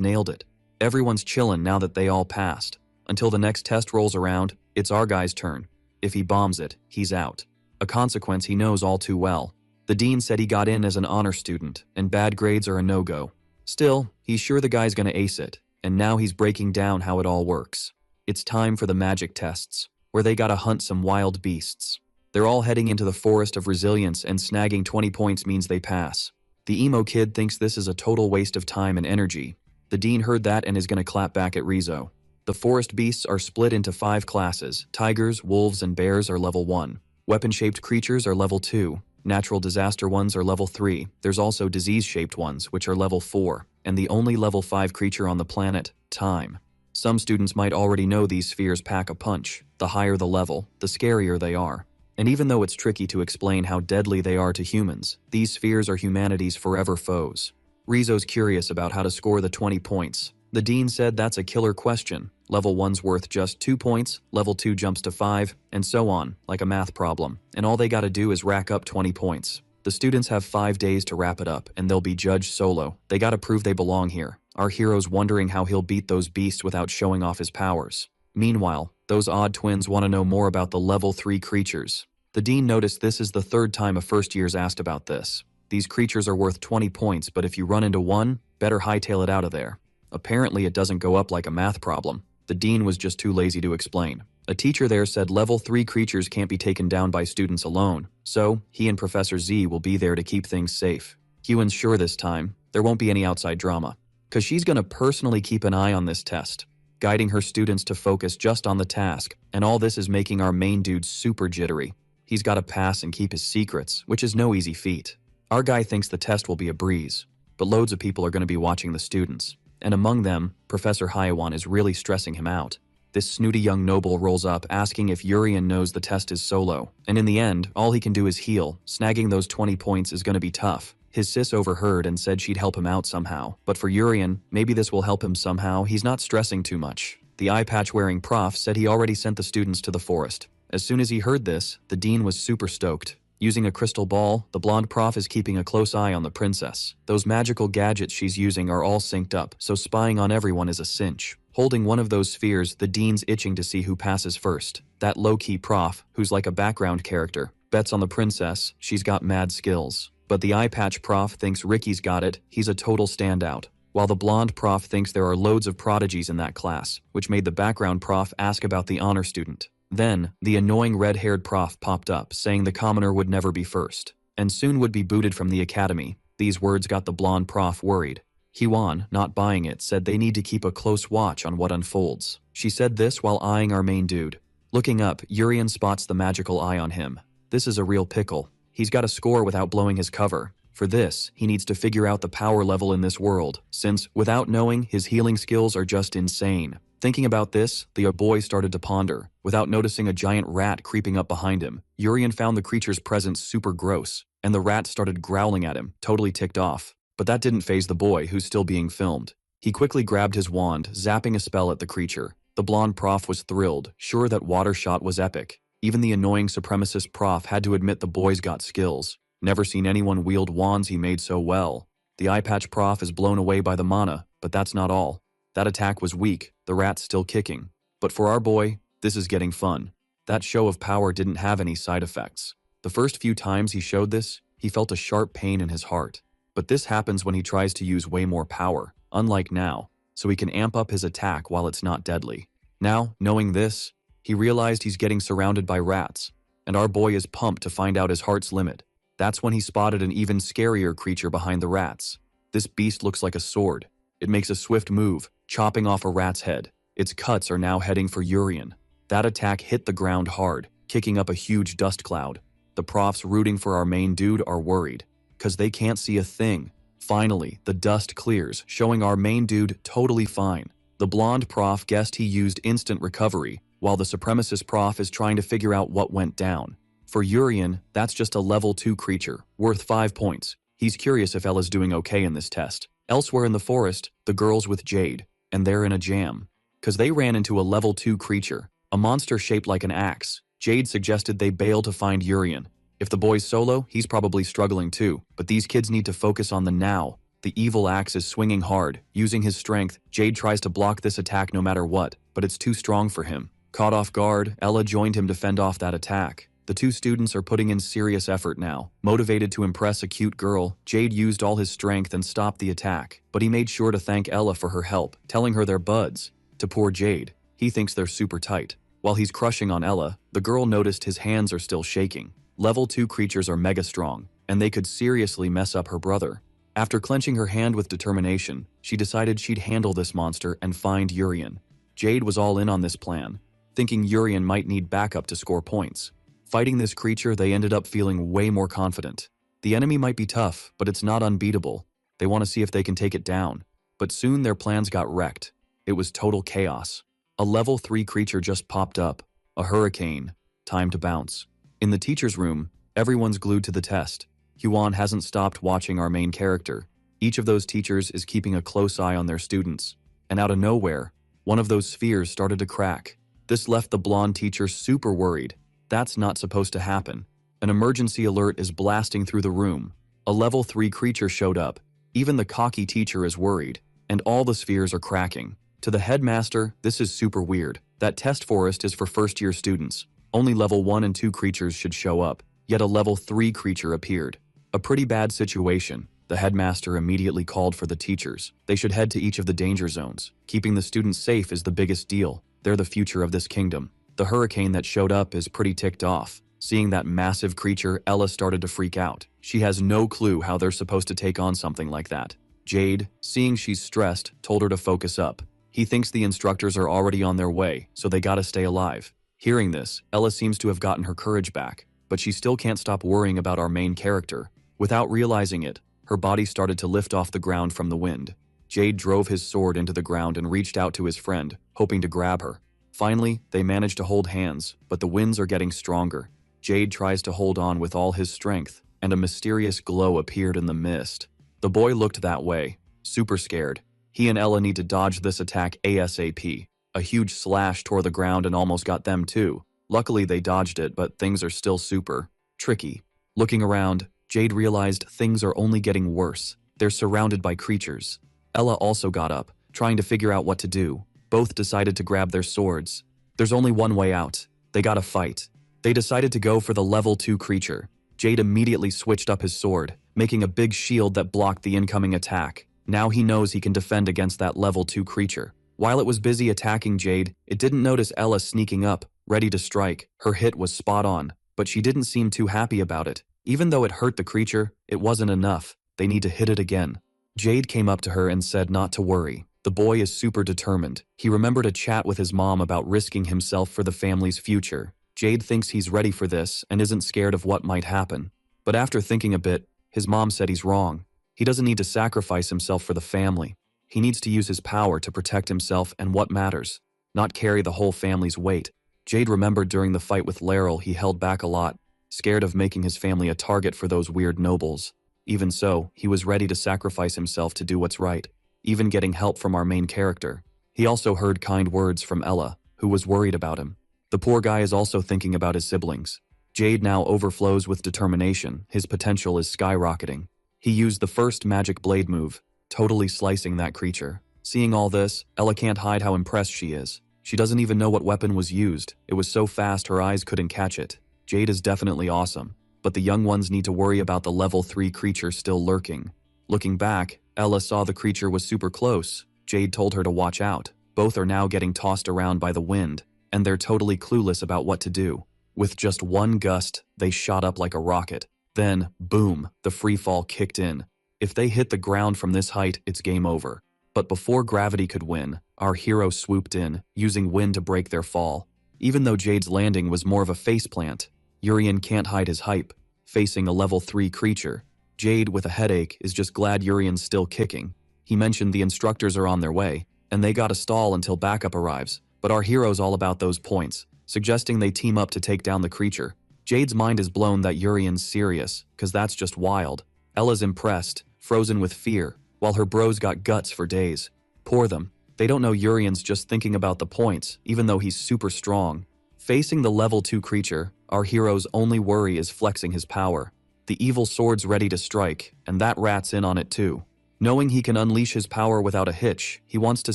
nailed it. Everyone's chillin' now that they all passed. Until the next test rolls around, it's our guy's turn. If he bombs it, he's out. A consequence he knows all too well. The dean said he got in as an honor student, and bad grades are a no-go. Still, he's sure the guy's gonna ace it, and now he's breaking down how it all works. It's time for the magic tests, where they gotta hunt some wild beasts. They're all heading into the forest of resilience, and snagging 20 points means they pass. The emo kid thinks this is a total waste of time and energy. The dean heard that and is gonna clap back at Rizzo. The forest beasts are split into 5 classes. Tigers, wolves, and bears are level 1. Weapon-shaped creatures are level 2. Natural disaster ones are level 3. There's also disease-shaped ones, which are level 4. And the only level 5 creature on the planet, time. Some students might already know these spheres pack a punch. The higher the level, the scarier they are. And even though it's tricky to explain how deadly they are to humans, these spheres are humanity's forever foes. Rizzo's curious about how to score the 20 points. The dean said that's a killer question. Level 1's worth just 2 points, level 2 jumps to 5, and so on, like a math problem. And all they gotta do is rack up 20 points. The students have 5 days to wrap it up, and they'll be judged solo. They gotta prove they belong here. Our hero's wondering how he'll beat those beasts without showing off his powers. Meanwhile, those odd twins want to know more about the level 3 creatures. The dean noticed this is the 3rd time a first year's asked about this. These creatures are worth 20 points, but if you run into one, better hightail it out of there. Apparently it doesn't go up like a math problem. The dean was just too lazy to explain. A teacher there said level 3 creatures can't be taken down by students alone, so he and Professor Z will be there to keep things safe. Hyun's sure this time, there won't be any outside drama, cause she's gonna personally keep an eye on this test, guiding her students to focus just on the task, and all this is making our main dude super jittery. He's gotta pass and keep his secrets, which is no easy feat. Our guy thinks the test will be a breeze, but loads of people are gonna be watching the students. And among them, Professor Hyun is really stressing him out. This snooty young noble rolls up asking if Urian knows the test is solo, and in the end, all he can do is heal. Snagging those 20 points is gonna be tough. His sis overheard and said she'd help him out somehow, but for Urian, maybe this will help him somehow. He's not stressing too much. The eye patch wearing prof said he already sent the students to the forest. As soon as he heard this, the dean was super stoked. Using a crystal ball, the blonde prof is keeping a close eye on the princess. Those magical gadgets she's using are all synced up, so spying on everyone is a cinch. Holding one of those spheres, the dean's itching to see who passes first. That low-key prof, who's like a background character, bets on the princess. She's got mad skills. But the eye patch prof thinks Ricky's got it. He's a total standout. While the blonde prof thinks there are loads of prodigies in that class, which made the background prof ask about the honor student. Then, the annoying red-haired prof popped up, saying the commoner would never be first, and soon would be booted from the academy. These words got the blonde prof worried. Hwan, not buying it, said they need to keep a close watch on what unfolds. She said this while eyeing our main dude. Looking up, Urian spots the magical eye on him. This is a real pickle. He's got to score without blowing his cover. For this, he needs to figure out the power level in this world, since, without knowing, his healing skills are just insane. Thinking about this, the boy started to ponder. Without noticing a giant rat creeping up behind him, Urian found the creature's presence super gross, and the rat started growling at him, totally ticked off. But that didn't faze the boy, who's still being filmed. He quickly grabbed his wand, zapping a spell at the creature. The blonde prof was thrilled, sure that water shot was epic. Even the annoying supremacist prof had to admit the boy's got skills. Never seen anyone wield wands he made so well. The eye patch prof is blown away by the mana, but that's not all. That attack was weak, the rat's still kicking. But for our boy, this is getting fun. That show of power didn't have any side effects. The first few times he showed this, he felt a sharp pain in his heart. But this happens when he tries to use way more power, unlike now, so he can amp up his attack while it's not deadly. Now, knowing this, he realized he's getting surrounded by rats, and our boy is pumped to find out his heart's limit. That's when he spotted an even scarier creature behind the rats. This beast looks like a sword. It makes a swift move, chopping off a rat's head. Its cuts are now heading for Urian. That attack hit the ground hard, kicking up a huge dust cloud. The profs rooting for our main dude are worried, cause they can't see a thing. Finally, the dust clears, showing our main dude totally fine. The blonde prof guessed he used instant recovery, while the supremacist prof is trying to figure out what went down. For Urian, that's just a level 2 creature, worth 5 points. He's curious if Ella's doing okay in this test. Elsewhere in the forest, the girls with Jade, and they're in a jam. Cause they ran into a level 2 creature, a monster shaped like an axe. Jade suggested they bail to find Urian. If the boy's solo, he's probably struggling too, but these kids need to focus on the now. The evil axe is swinging hard. Using his strength, Jade tries to block this attack no matter what, but it's too strong for him. Caught off guard, Ella joined him to fend off that attack. The two students are putting in serious effort now. Motivated to impress a cute girl, Jade used all his strength and stopped the attack, but he made sure to thank Ella for her help, telling her they're buds. To poor Jade, he thinks they're super tight. While he's crushing on Ella, the girl noticed his hands are still shaking. Level 2 creatures are mega strong, and they could seriously mess up her brother. After clenching her hand with determination, she decided she'd handle this monster and find Urian. Jade was all in on this plan, thinking Urian might need backup to score points. Fighting this creature, they ended up feeling way more confident. The enemy might be tough, but it's not unbeatable. They want to see if they can take it down. But soon their plans got wrecked. It was total chaos. A level 3 creature just popped up. A hurricane. Time to bounce. In the teacher's room, everyone's glued to the test. Hwan hasn't stopped watching our main character. Each of those teachers is keeping a close eye on their students. And out of nowhere, one of those spheres started to crack. This left the blonde teacher super worried. That's not supposed to happen. An emergency alert is blasting through the room. A level 3 creature showed up. Even the cocky teacher is worried. And all the spheres are cracking. To the headmaster, this is super weird. That test forest is for first-year students. Only level 1 and 2 creatures should show up. Yet a level 3 creature appeared. A pretty bad situation. The headmaster immediately called for the teachers. They should head to each of the danger zones. Keeping the students safe is the biggest deal. They're the future of this kingdom. The hurricane that showed up is pretty ticked off. Seeing that massive creature, Ella started to freak out. She has no clue how they're supposed to take on something like that. Jade, seeing she's stressed, told her to focus up. He thinks the instructors are already on their way, so they gotta stay alive. Hearing this, Ella seems to have gotten her courage back, but she still can't stop worrying about our main character. Without realizing it, her body started to lift off the ground from the wind. Jade drove his sword into the ground and reached out to his friend, hoping to grab her. Finally, they manage to hold hands, but the winds are getting stronger. Jade tries to hold on with all his strength, and a mysterious glow appeared in the mist. The boy looked that way, super scared. He and Ella need to dodge this attack ASAP. A huge slash tore the ground and almost got them too. Luckily they dodged it, but things are still super tricky. Looking around, Jade realized things are only getting worse. They're surrounded by creatures. Ella also got up, trying to figure out what to do. Both decided to grab their swords. There's only one way out. They gotta fight. They decided to go for the level 2 creature. Jade immediately switched up his sword, making a big shield that blocked the incoming attack. Now he knows he can defend against that level 2 creature. While it was busy attacking Jade, it didn't notice Ella sneaking up, ready to strike. Her hit was spot on, but she didn't seem too happy about it. Even though it hurt the creature, it wasn't enough. They need to hit it again. Jade came up to her and said not to worry. The boy is super determined. He remembered a chat with his mom about risking himself for the family's future. Jade thinks he's ready for this and isn't scared of what might happen. But after thinking a bit, his mom said he's wrong. He doesn't need to sacrifice himself for the family. He needs to use his power to protect himself and what matters, not carry the whole family's weight. Jade remembered during the fight with Laryl he held back a lot, scared of making his family a target for those weird nobles. Even so, he was ready to sacrifice himself to do what's right, even getting help from our main character. He also heard kind words from Ella, who was worried about him. The poor guy is also thinking about his siblings. Jade now overflows with determination. His potential is skyrocketing. He used the first magic blade move, totally slicing that creature. Seeing all this, Ella can't hide how impressed she is. She doesn't even know what weapon was used. It was so fast her eyes couldn't catch it. Jade is definitely awesome, but the young ones need to worry about the level 3 creature still lurking. Looking back, Ella saw the creature was super close. Jade told her to watch out. Both are now getting tossed around by the wind, and they're totally clueless about what to do. With just one gust, they shot up like a rocket. Then, boom, the free fall kicked in. If they hit the ground from this height, it's game over. But before gravity could win, our hero swooped in, using wind to break their fall. Even though Jade's landing was more of a faceplant, Urian can't hide his hype. Facing a level 3 creature, Jade, with a headache, is just glad Urian's still kicking. He mentioned the instructors are on their way, and they gotta stall until backup arrives, but our hero's all about those points, suggesting they team up to take down the creature. Jade's mind is blown that Urian's serious, cause that's just wild. Ella's impressed, frozen with fear, while her bros got guts for days. Poor them. They don't know Urian's just thinking about the points, even though he's super strong. Facing the level 2 creature, our hero's only worry is flexing his power. The evil sword's ready to strike, and that rat's in on it too. Knowing he can unleash his power without a hitch, he wants to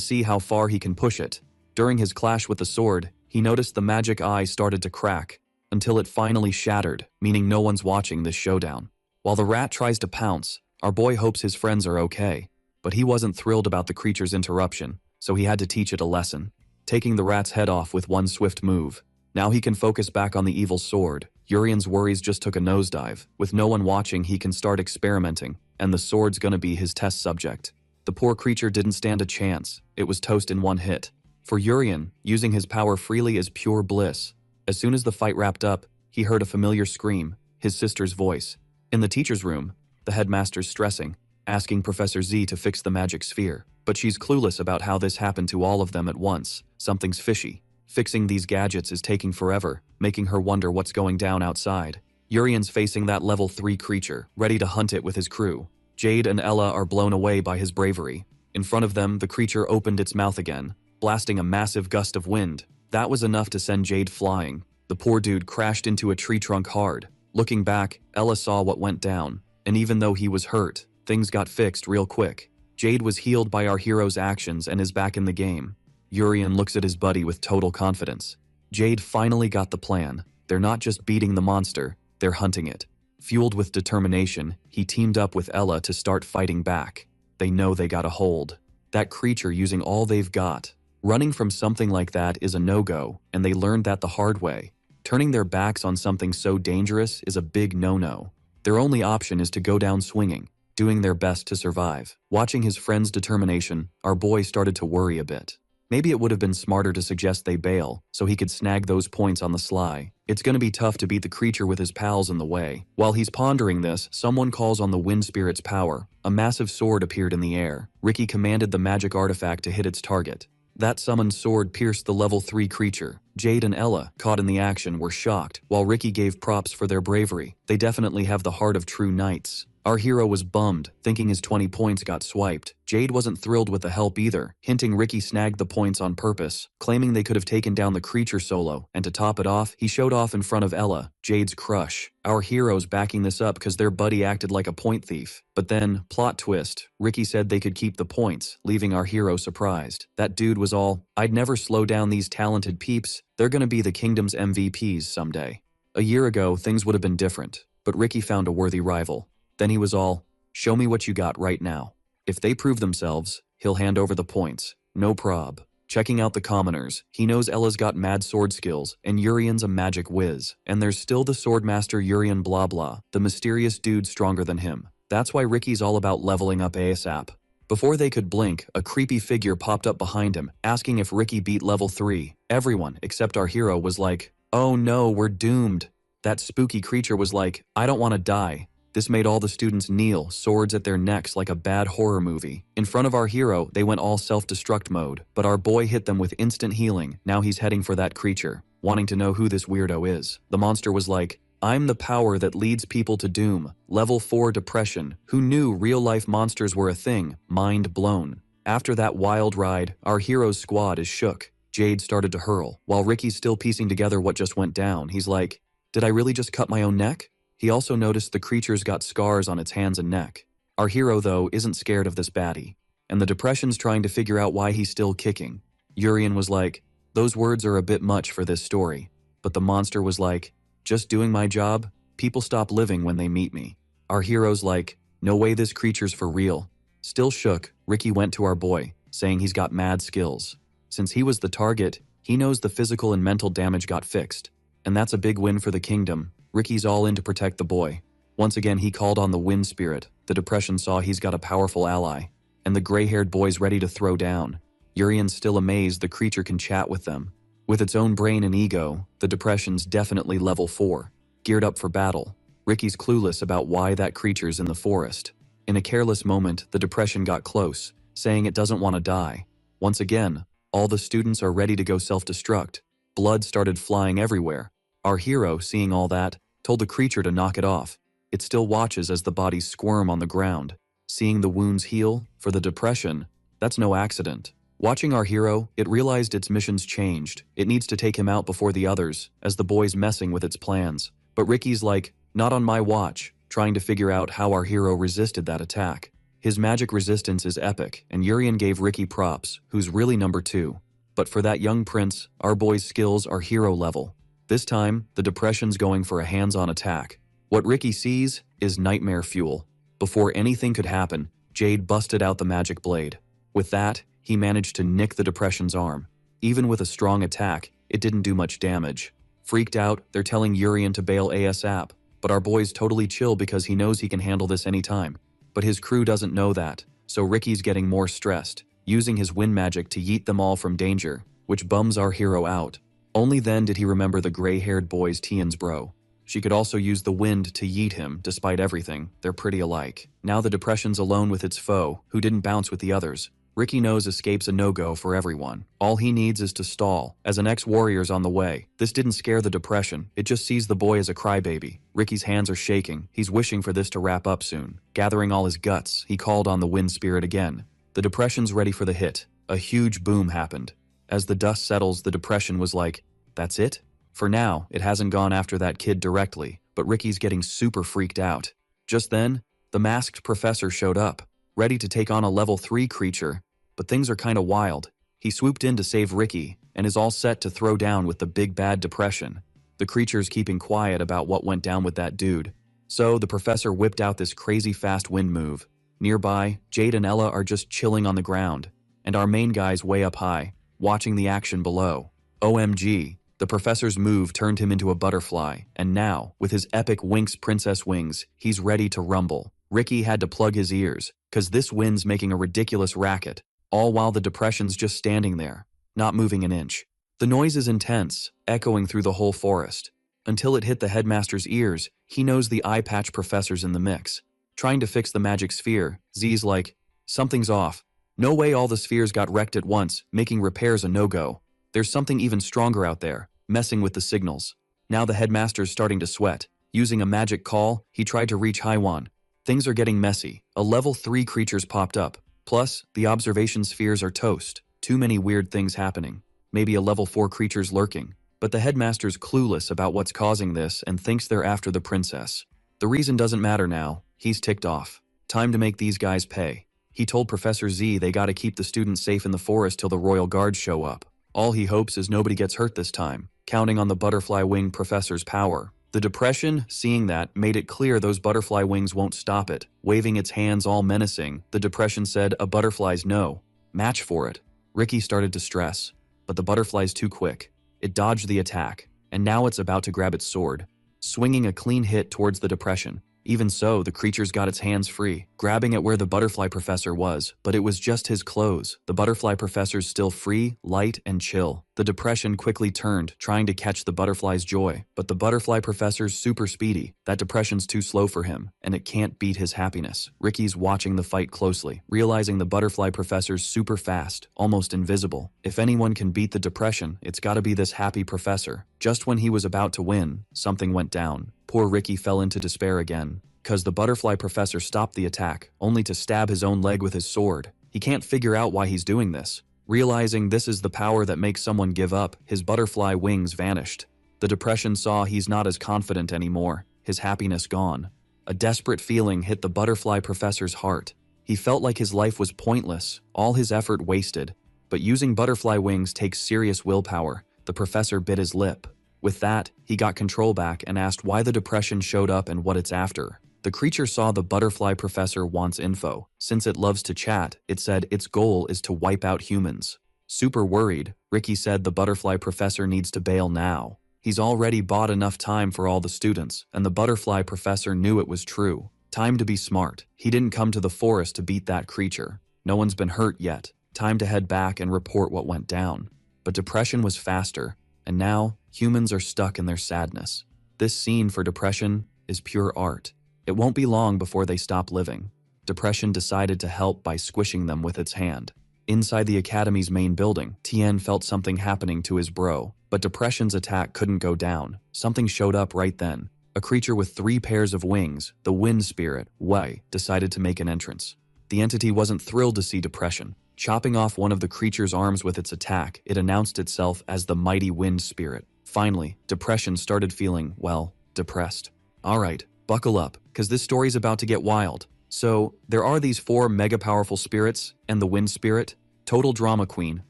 see how far he can push it. During his clash with the sword, he noticed the magic eye started to crack, until it finally shattered, meaning no one's watching this showdown. While the rat tries to pounce, our boy hopes his friends are okay, but he wasn't thrilled about the creature's interruption, so he had to teach it a lesson, taking the rat's head off with one swift move. Now he can focus back on the evil sword. Urian's worries just took a nosedive. With no one watching, he can start experimenting, and the sword's gonna be his test subject. The poor creature didn't stand a chance. It was toast in one hit. For Urian, using his power freely is pure bliss. As soon as the fight wrapped up, he heard a familiar scream, his sister's voice. In the teacher's room, the headmaster's stressing, asking Professor Z to fix the magic sphere. But she's clueless about how this happened to all of them at once. Something's fishy. Fixing these gadgets is taking forever, making her wonder what's going down outside. Urian's facing that level 3 creature, ready to hunt it with his crew. Jade and Ella are blown away by his bravery. In front of them, the creature opened its mouth again, blasting a massive gust of wind. That was enough to send Jade flying. The poor dude crashed into a tree trunk hard. Looking back, Ella saw what went down, and even though he was hurt, things got fixed real quick. Jade was healed by our hero's actions and is back in the game. Urian looks at his buddy with total confidence. Jade finally got the plan. They're not just beating the monster, they're hunting it. Fueled with determination, he teamed up with Ella to start fighting back. They know they got a hold. That creature using all they've got. Running from something like that is a no-go, and they learned that the hard way. Turning their backs on something so dangerous is a big no-no. Their only option is to go down swinging, doing their best to survive. Watching his friend's determination, our boy started to worry a bit. Maybe it would have been smarter to suggest they bail, so he could snag those points on the sly. It's gonna be tough to beat the creature with his pals in the way. While he's pondering this, someone calls on the wind spirit's power. A massive sword appeared in the air. Ricky commanded the magic artifact to hit its target. That summoned sword pierced the level 3 creature. Jade and Ella, caught in the action, were shocked, while Ricky gave props for their bravery. They definitely have the heart of true knights. Our hero was bummed, thinking his 20 points got swiped. Jade wasn't thrilled with the help either, hinting Ricky snagged the points on purpose, claiming they could have taken down the creature solo, and to top it off, he showed off in front of Ella, Jade's crush. Our hero's backing this up because their buddy acted like a point thief. But then, plot twist, Ricky said they could keep the points, leaving our hero surprised. That dude was all, "I'd never slow down these talented peeps, they're gonna be the kingdom's MVPs someday." A year ago, things would have been different, but Ricky found a worthy rival. Then he was all, "Show me what you got right now." If they prove themselves, he'll hand over the points. No prob. Checking out the commoners, he knows Ella's got mad sword skills, and Urian's a magic whiz. And there's still the swordmaster Urian blah blah, the mysterious dude stronger than him. That's why Ricky's all about leveling up ASAP. Before they could blink, a creepy figure popped up behind him, asking if Ricky beat level 3. Everyone, except our hero, was like, "Oh no, we're doomed." That spooky creature was like, "I don't want to die." This made all the students kneel, swords at their necks like a bad horror movie. In front of our hero, they went all self-destruct mode, but our boy hit them with instant healing. Now he's heading for that creature, wanting to know who this weirdo is. The monster was like, "I'm the power that leads people to doom. Level 4 depression. Who knew real-life monsters were a thing? Mind blown." After that wild ride, our hero's squad is shook. Jade started to hurl. While Ricky's still piecing together what just went down, he's like, "Did I really just cut my own neck?" He also noticed the creature's got scars on its hands and neck. Our hero, though, isn't scared of this baddie, and the depression's trying to figure out why he's still kicking. Urian was like, "Those words are a bit much for this story." But the monster was like, "Just doing my job? People stop living when they meet me." Our hero's like, "No way this creature's for real." Still shook, Ricky went to our boy, saying he's got mad skills. Since he was the target, he knows the physical and mental damage got fixed. And that's a big win for the kingdom. Ricky's all in to protect the boy. Once again, he called on the wind spirit. The depression saw he's got a powerful ally. And the gray-haired boy's ready to throw down. Urian's still amazed the creature can chat with them. With its own brain and ego, the depression's definitely level 4. Geared up for battle. Ricky's clueless about why that creature's in the forest. In a careless moment, the depression got close, saying it doesn't want to die. Once again, all the students are ready to go self-destruct. Blood started flying everywhere. Our hero, seeing all that, told the creature to knock it off. It still watches as the bodies squirm on the ground. Seeing the wounds heal, for the depression, that's no accident. Watching our hero, it realized its mission's changed. It needs to take him out before the others, as the boy's messing with its plans. But Ricky's like, "Not on my watch," trying to figure out how our hero resisted that attack. His magic resistance is epic, and Urian gave Ricky props, who's really number 2. But for that young prince, our boy's skills are hero level. This time, the depression's going for a hands-on attack. What Ricky sees is nightmare fuel. Before anything could happen, Jade busted out the magic blade. With that, he managed to nick the depression's arm. Even with a strong attack, it didn't do much damage. Freaked out, they're telling Urian to bail ASAP, but our boy's totally chill because he knows he can handle this anytime. But his crew doesn't know that, so Ricky's getting more stressed, using his wind magic to yeet them all from danger, which bums our hero out. Only then did he remember the gray-haired boy's Tian's bro. She could also use the wind to yeet him, despite everything. They're pretty alike. Now the depression's alone with its foe, who didn't bounce with the others. Ricky knows escape's a no-go for everyone. All he needs is to stall, as an ex-warrior's on the way. This didn't scare the depression, it just sees the boy as a crybaby. Ricky's hands are shaking, he's wishing for this to wrap up soon. Gathering all his guts, he called on the wind spirit again. The depression's ready for the hit. A huge boom happened. As the dust settles, the depression was like, "That's it?" For now, it hasn't gone after that kid directly, but Ricky's getting super freaked out. Just then, the masked professor showed up, ready to take on a level 3 creature, but things are kinda wild. He swooped in to save Ricky, and is all set to throw down with the big bad depression. The creature's keeping quiet about what went down with that dude. So, the professor whipped out this crazy fast wind move. Nearby, Jade and Ella are just chilling on the ground, and our main guy's way up high, watching the action below. OMG, the professor's move turned him into a butterfly, and now, with his epic Winx princess wings, he's ready to rumble. Ricky had to plug his ears, cause this wind's making a ridiculous racket, all while the depression's just standing there, not moving an inch. The noise is intense, echoing through the whole forest. Until it hit the headmaster's ears, he knows the eye patch professor's in the mix. Trying to fix the magic sphere, Z's like, "Something's off. No way all the spheres got wrecked at once, making repairs a no-go. There's something even stronger out there, messing with the signals." Now the headmaster's starting to sweat. Using a magic call, he tried to reach Haiwan, Things are getting messy. A level 3 creatures popped up. Plus, the observation spheres are toast. Too many weird things happening. Maybe a level 4 creature's lurking. But the headmaster's clueless about what's causing this and thinks they're after the princess. The reason doesn't matter now. He's ticked off. Time to make these guys pay. He told Professor Z they gotta keep the students safe in the forest till the royal guards show up. All he hopes is nobody gets hurt this time, counting on the butterfly wing professor's power. The depression, seeing that, made it clear those butterfly wings won't stop it. Waving its hands all menacing, the depression said a butterfly's no match for it. Ricky started to stress, but the butterfly's too quick. It dodged the attack, and now it's about to grab its sword, swinging a clean hit towards the depression. Even so, the creature's got its hands free, grabbing at where the butterfly professor was, but it was just his clothes. The butterfly professor's still free, light, and chill. The depression quickly turned, trying to catch the butterfly's joy, but the butterfly professor's super speedy. That depression's too slow for him, and it can't beat his happiness. Ricky's watching the fight closely, realizing the butterfly professor's super fast, almost invisible. If anyone can beat the depression, it's gotta be this happy professor. Just when he was about to win, something went down. Poor Ricky fell into despair again, cause the butterfly professor stopped the attack, only to stab his own leg with his sword. He can't figure out why he's doing this. Realizing this is the power that makes someone give up, his butterfly wings vanished. The depression saw he's not as confident anymore, his happiness gone. A desperate feeling hit the butterfly professor's heart. He felt like his life was pointless, all his effort wasted. But using butterfly wings takes serious willpower. The professor bit his lip. With that, he got control back and asked why the depression showed up and what it's after. The creature saw the butterfly professor wants info. Since it loves to chat, it said its goal is to wipe out humans. Super worried, Ricky said the butterfly professor needs to bail now. He's already bought enough time for all the students, and the butterfly professor knew it was true. Time to be smart. He didn't come to the forest to beat that creature. No one's been hurt yet. Time to head back and report what went down. But depression was faster, and now humans are stuck in their sadness. This scene for depression is pure art. It won't be long before they stop living. Depression decided to help by squishing them with its hand. Inside the academy's main building, Tien felt something happening to his bro, but Depression's attack couldn't go down. Something showed up right then. A creature with 3 pairs of wings, the wind spirit, Wei, decided to make an entrance. The entity wasn't thrilled to see Depression. Chopping off one of the creature's arms with its attack, it announced itself as the mighty wind spirit. Finally, Depression started feeling, well, depressed. Alright, buckle up, cause this story's about to get wild. So, there are these 4 mega powerful spirits, and the wind spirit, total drama queen,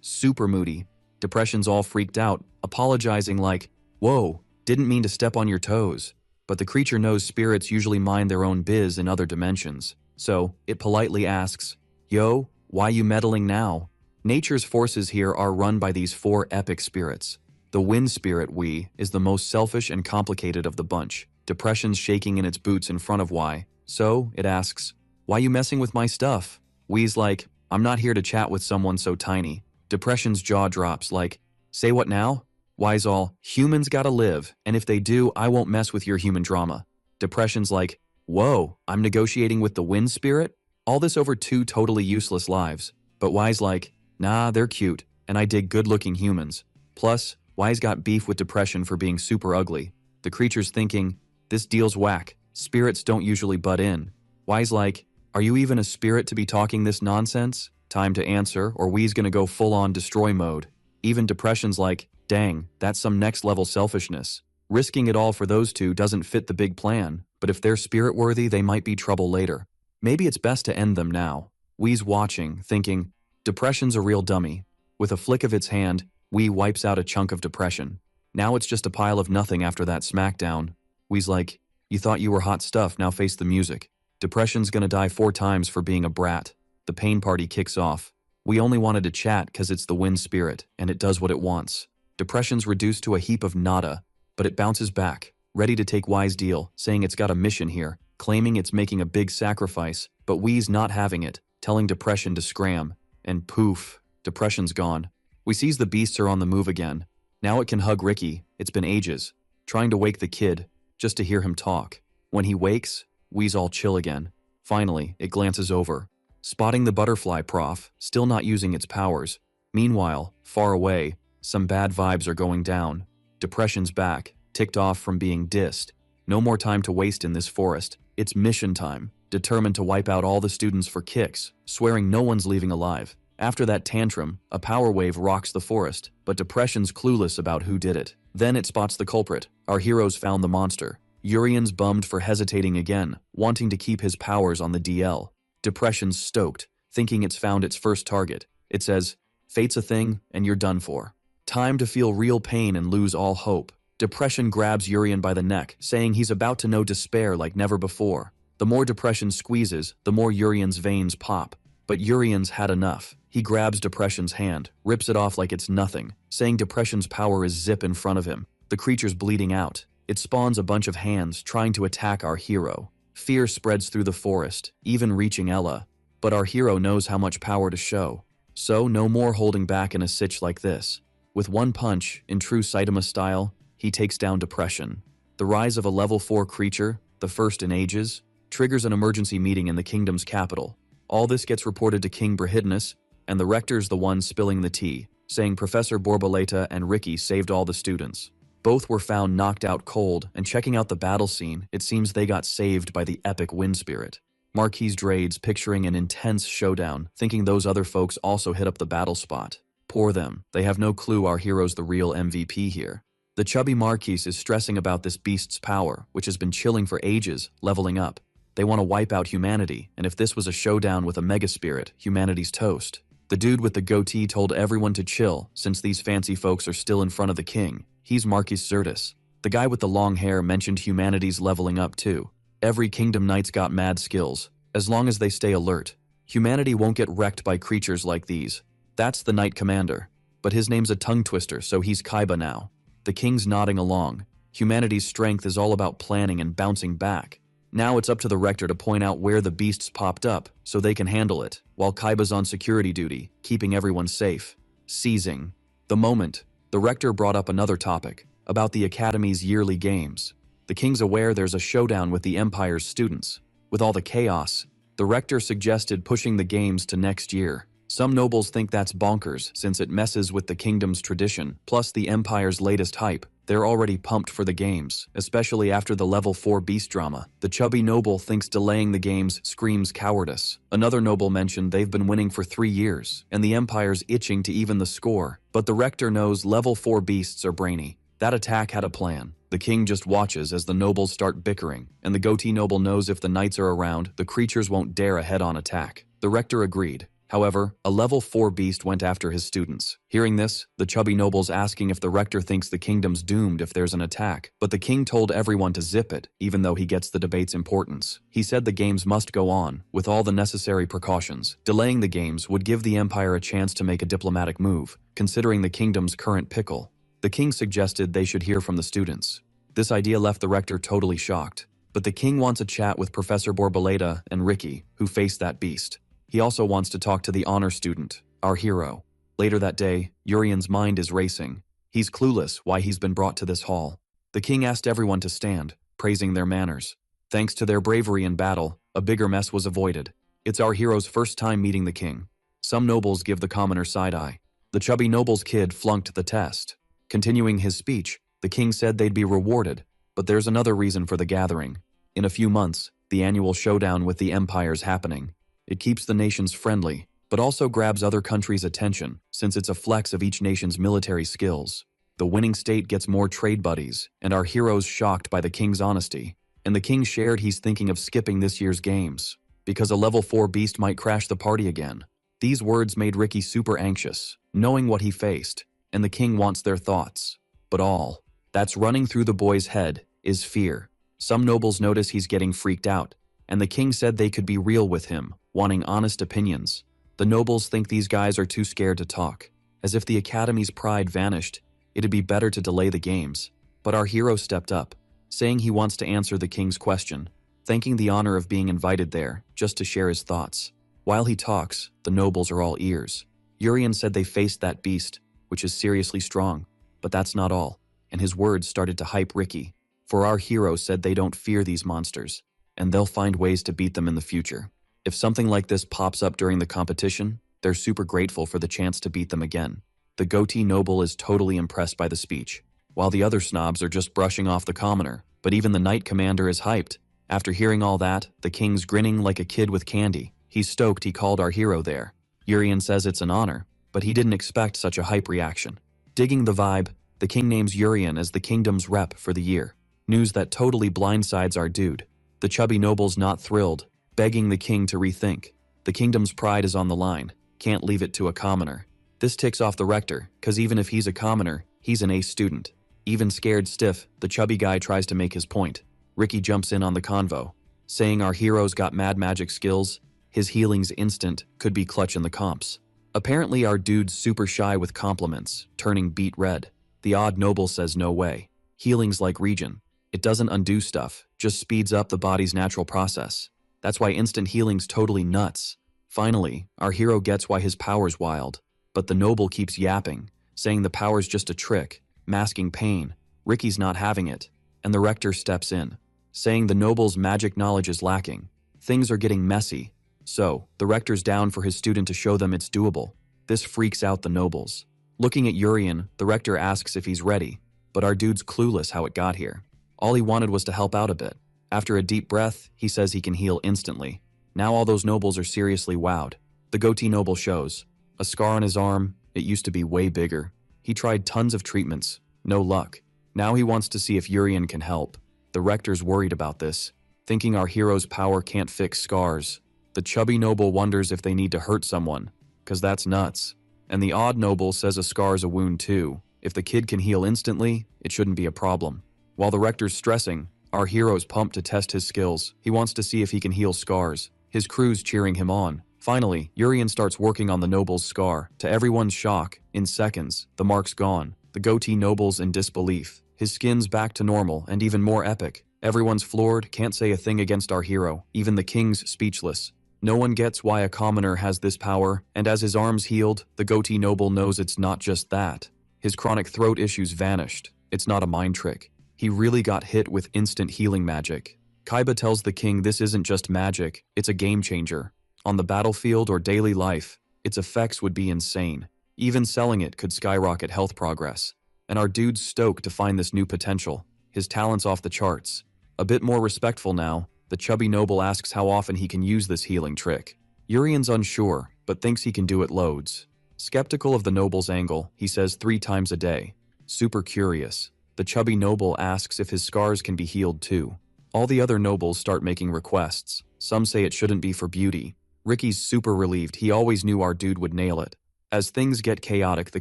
super moody. Depression's all freaked out, apologizing like, whoa, didn't mean to step on your toes. But the creature knows spirits usually mind their own biz in other dimensions. So, it politely asks, yo, why you meddling now? Nature's forces here are run by these 4 epic spirits. The wind spirit, Wei, is the most selfish and complicated of the bunch. Depression's shaking in its boots in front of Wei. So, it asks, why you messing with my stuff? Wei's like, I'm not here to chat with someone so tiny. Depression's jaw drops like, say what now? Wei's all, humans gotta live, and if they do, I won't mess with your human drama. Depression's like, whoa, I'm negotiating with the wind spirit? All this over 2 totally useless lives. But Wei's like, nah, they're cute, and I dig good-looking humans. Plus, Wei's got beef with Depression for being super ugly. The creature's thinking, this deal's whack. Spirits don't usually butt in. Wei's like, are you even a spirit to be talking this nonsense? Time to answer, or Wei's gonna go full-on destroy mode. Even Depression's like, dang, that's some next-level selfishness. Risking it all for those 2 doesn't fit the big plan, but if they're spirit-worthy, they might be trouble later. Maybe it's best to end them now. Wei's watching, thinking, Depression's a real dummy. With a flick of its hand, Wei wipes out a chunk of Depression. Now it's just a pile of nothing after that smackdown. Wei's like, you thought you were hot stuff, now face the music. Depression's gonna die 4 times for being a brat. The pain party kicks off. We only wanted to chat cause it's the wind spirit, and it does what it wants. Depression's reduced to a heap of nada, but it bounces back, ready to take Wei's deal, saying it's got a mission here, claiming it's making a big sacrifice, but Wei's not having it, telling Depression to scram. And poof, Depression's gone. We sees the beasts are on the move again. Now it can hug Ricky, it's been ages, trying to wake the kid, just to hear him talk. When he wakes, Wei's all chill again. Finally, it glances over, spotting the butterfly prof, still not using its powers. Meanwhile, far away, some bad vibes are going down. Depression's back, ticked off from being dissed. No more time to waste in this forest. It's mission time. determined to wipe out all the students for kicks, swearing no one's leaving alive. After that tantrum, a power wave rocks the forest, but Depression's clueless about who did it. Then it spots the culprit. Our heroes found the monster. Urian's bummed for hesitating again, wanting to keep his powers on the DL. Depression's stoked, thinking it's found its first target. It says, "Fate's a thing, and you're done for. Time to feel real pain and lose all hope." Depression grabs Urian by the neck, saying he's about to know despair like never before. The more Depression squeezes, the more Urian's veins pop. But Urian's had enough. He grabs Depression's hand, rips it off like it's nothing, saying Depression's power is zip in front of him. The creature's bleeding out. It spawns a bunch of hands trying to attack our hero. Fear spreads through the forest, even reaching Ella. But our hero knows how much power to show. So no more holding back in a sitch like this. With one punch, in true Saitama style, he takes down Depression. The rise of a level 4 creature, the first in ages, triggers an emergency meeting in the kingdom's capital. All this gets reported to King Brahidnus, and the rector's the one spilling the tea, saying Professor Borboleta and Ricky saved all the students. Both were found knocked out cold, and checking out the battle scene, it seems they got saved by the epic wind spirit. Marquis Drades picturing an intense showdown, thinking those other folks also hit up the battle spot. Poor them, they have no clue our hero's the real MVP here. The chubby Marquis is stressing about this beast's power, which has been chilling for ages, leveling up. They want to wipe out humanity, and if this was a showdown with a mega spirit, humanity's toast. The dude with the goatee told everyone to chill, since these fancy folks are still in front of the king. He's Marquis Zertis. The guy with the long hair mentioned humanity's leveling up too. Every kingdom knight's got mad skills, as long as they stay alert. Humanity won't get wrecked by creatures like these. That's the knight commander. But his name's a tongue twister, so he's Kaiba now. The king's nodding along. Humanity's strength is all about planning and bouncing back. Now it's up to the rector to point out where the beasts popped up, so they can handle it, while Kaiba's on security duty, keeping everyone safe. Seizing the moment, the rector brought up another topic, about the Academy's yearly games. The king's aware there's a showdown with the Empire's students. With all the chaos, the rector suggested pushing the games to next year. Some nobles think that's bonkers, since it messes with the kingdom's tradition, plus the Empire's latest hype. They're already pumped for the games, especially after the level 4 beast drama. The chubby noble thinks delaying the games screams cowardice. Another noble mentioned they've been winning for 3 years, and the Empire's itching to even the score. But the rector knows level 4 beasts are brainy. That attack had a plan. The king just watches as the nobles start bickering, and the goatee noble knows if the knights are around, the creatures won't dare a head-on attack. The rector agreed. However, a level 4 beast went after his students. Hearing this, the chubby noble's asking if the rector thinks the kingdom's doomed if there's an attack, but the king told everyone to zip it, even though he gets the debate's importance. He said the games must go on, with all the necessary precautions. Delaying the games would give the Empire a chance to make a diplomatic move, considering the kingdom's current pickle. The king suggested they should hear from the students. This idea left the rector totally shocked, but the king wants a chat with Professor Borboleta and Ricky, who faced that beast. He also wants to talk to the honor student, our hero. Later that day, Urian's mind is racing. He's clueless why he's been brought to this hall. The king asked everyone to stand, praising their manners. Thanks to their bravery in battle, a bigger mess was avoided. It's our hero's first time meeting the king. Some nobles give the commoner side-eye. The chubby noble's kid flunked the test. Continuing his speech, the king said they'd be rewarded, but there's another reason for the gathering. In a few months, the annual showdown with the Empire's happening. It keeps the nations friendly, but also grabs other countries' attention, since it's a flex of each nation's military skills. The winning state gets more trade buddies, and our hero's shocked by the king's honesty. And the king shared he's thinking of skipping this year's games, because a level 4 beast might crash the party again. These words made Ricky super anxious, knowing what he faced, and the king wants their thoughts. But all that's running through the boy's head is fear. Some nobles notice he's getting freaked out, and the king said they could be real with him, wanting honest opinions. The nobles think these guys are too scared to talk. As if the Academy's pride vanished, it'd be better to delay the games. But our hero stepped up, saying he wants to answer the king's question, thanking the honor of being invited there, just to share his thoughts. While he talks, the nobles are all ears. Urian said they faced that beast, which is seriously strong, but that's not all, and his words started to hype Ricky. For our hero said they don't fear these monsters, and they'll find ways to beat them in the future. If something like this pops up during the competition, they're super grateful for the chance to beat them again. The goatee noble is totally impressed by the speech, while the other snobs are just brushing off the commoner, but even the knight commander is hyped, After hearing all that, the king's grinning like a kid with candy. He's stoked he called our hero there. Urian says it's an honor, but he didn't expect such a hype reaction. Digging the vibe, the king names Urian as the kingdom's rep for the year. News that totally blindsides our dude. The chubby noble's not thrilled, begging the king to rethink. The kingdom's pride is on the line, can't leave it to a commoner. This ticks off the rector, cause even if he's a commoner, he's an ace student. Even scared stiff, the chubby guy tries to make his point. Ricky jumps in on the convo, saying our hero's got mad magic skills, his healing's instant, could be clutch in the comps. Apparently our dude's super shy with compliments, turning beet red. The odd noble says no way. Healing's like regen. It doesn't undo stuff, just speeds up the body's natural process. That's why instant healing's totally nuts. Finally, our hero gets why his power's wild. But the noble keeps yapping, saying the power's just a trick, masking pain. Ricky's not having it, and the rector steps in, saying the noble's magic knowledge is lacking. Things are getting messy. So, the rector's down for his student to show them it's doable. This freaks out the nobles. Looking at Urian, the rector asks if he's ready, but our dude's clueless how it got here. All he wanted was to help out a bit. After a deep breath, he says he can heal instantly. Now all those nobles are seriously wowed. The goatee noble shows. A scar on his arm, it used to be way bigger. He tried tons of treatments, no luck. Now he wants to see if Urian can help. The rector's worried about this, thinking our hero's power can't fix scars. The chubby noble wonders if they need to hurt someone, cause that's nuts. And the odd noble says a scar's a wound too. If the kid can heal instantly, it shouldn't be a problem. While the rector's stressing, our hero's pumped to test his skills. He wants to see if he can heal scars. His crew's cheering him on. Finally, Urian starts working on the noble's scar. To everyone's shock, in seconds, the mark's gone. The goatee noble's in disbelief. His skin's back to normal and even more epic. Everyone's floored, can't say a thing against our hero. Even the king's speechless. No one gets why a commoner has this power, and as his arms healed, the goatee noble knows it's not just that. His chronic throat issues vanished. It's not a mind trick. He really got hit with instant healing magic. Kaiba tells the king this isn't just magic, it's a game changer. On the battlefield or daily life, its effects would be insane. Even selling it could skyrocket health progress. And our dude's stoked to find this new potential. His talent's off the charts. A bit more respectful now, the chubby noble asks how often he can use this healing trick. Urian's unsure, but thinks he can do it loads. Skeptical of the noble's angle, he says 3 times a day. Super curious. The chubby noble asks if his scars can be healed too. All the other nobles start making requests. Some say it shouldn't be for beauty. Ricky's super relieved, he always knew our dude would nail it. As things get chaotic, the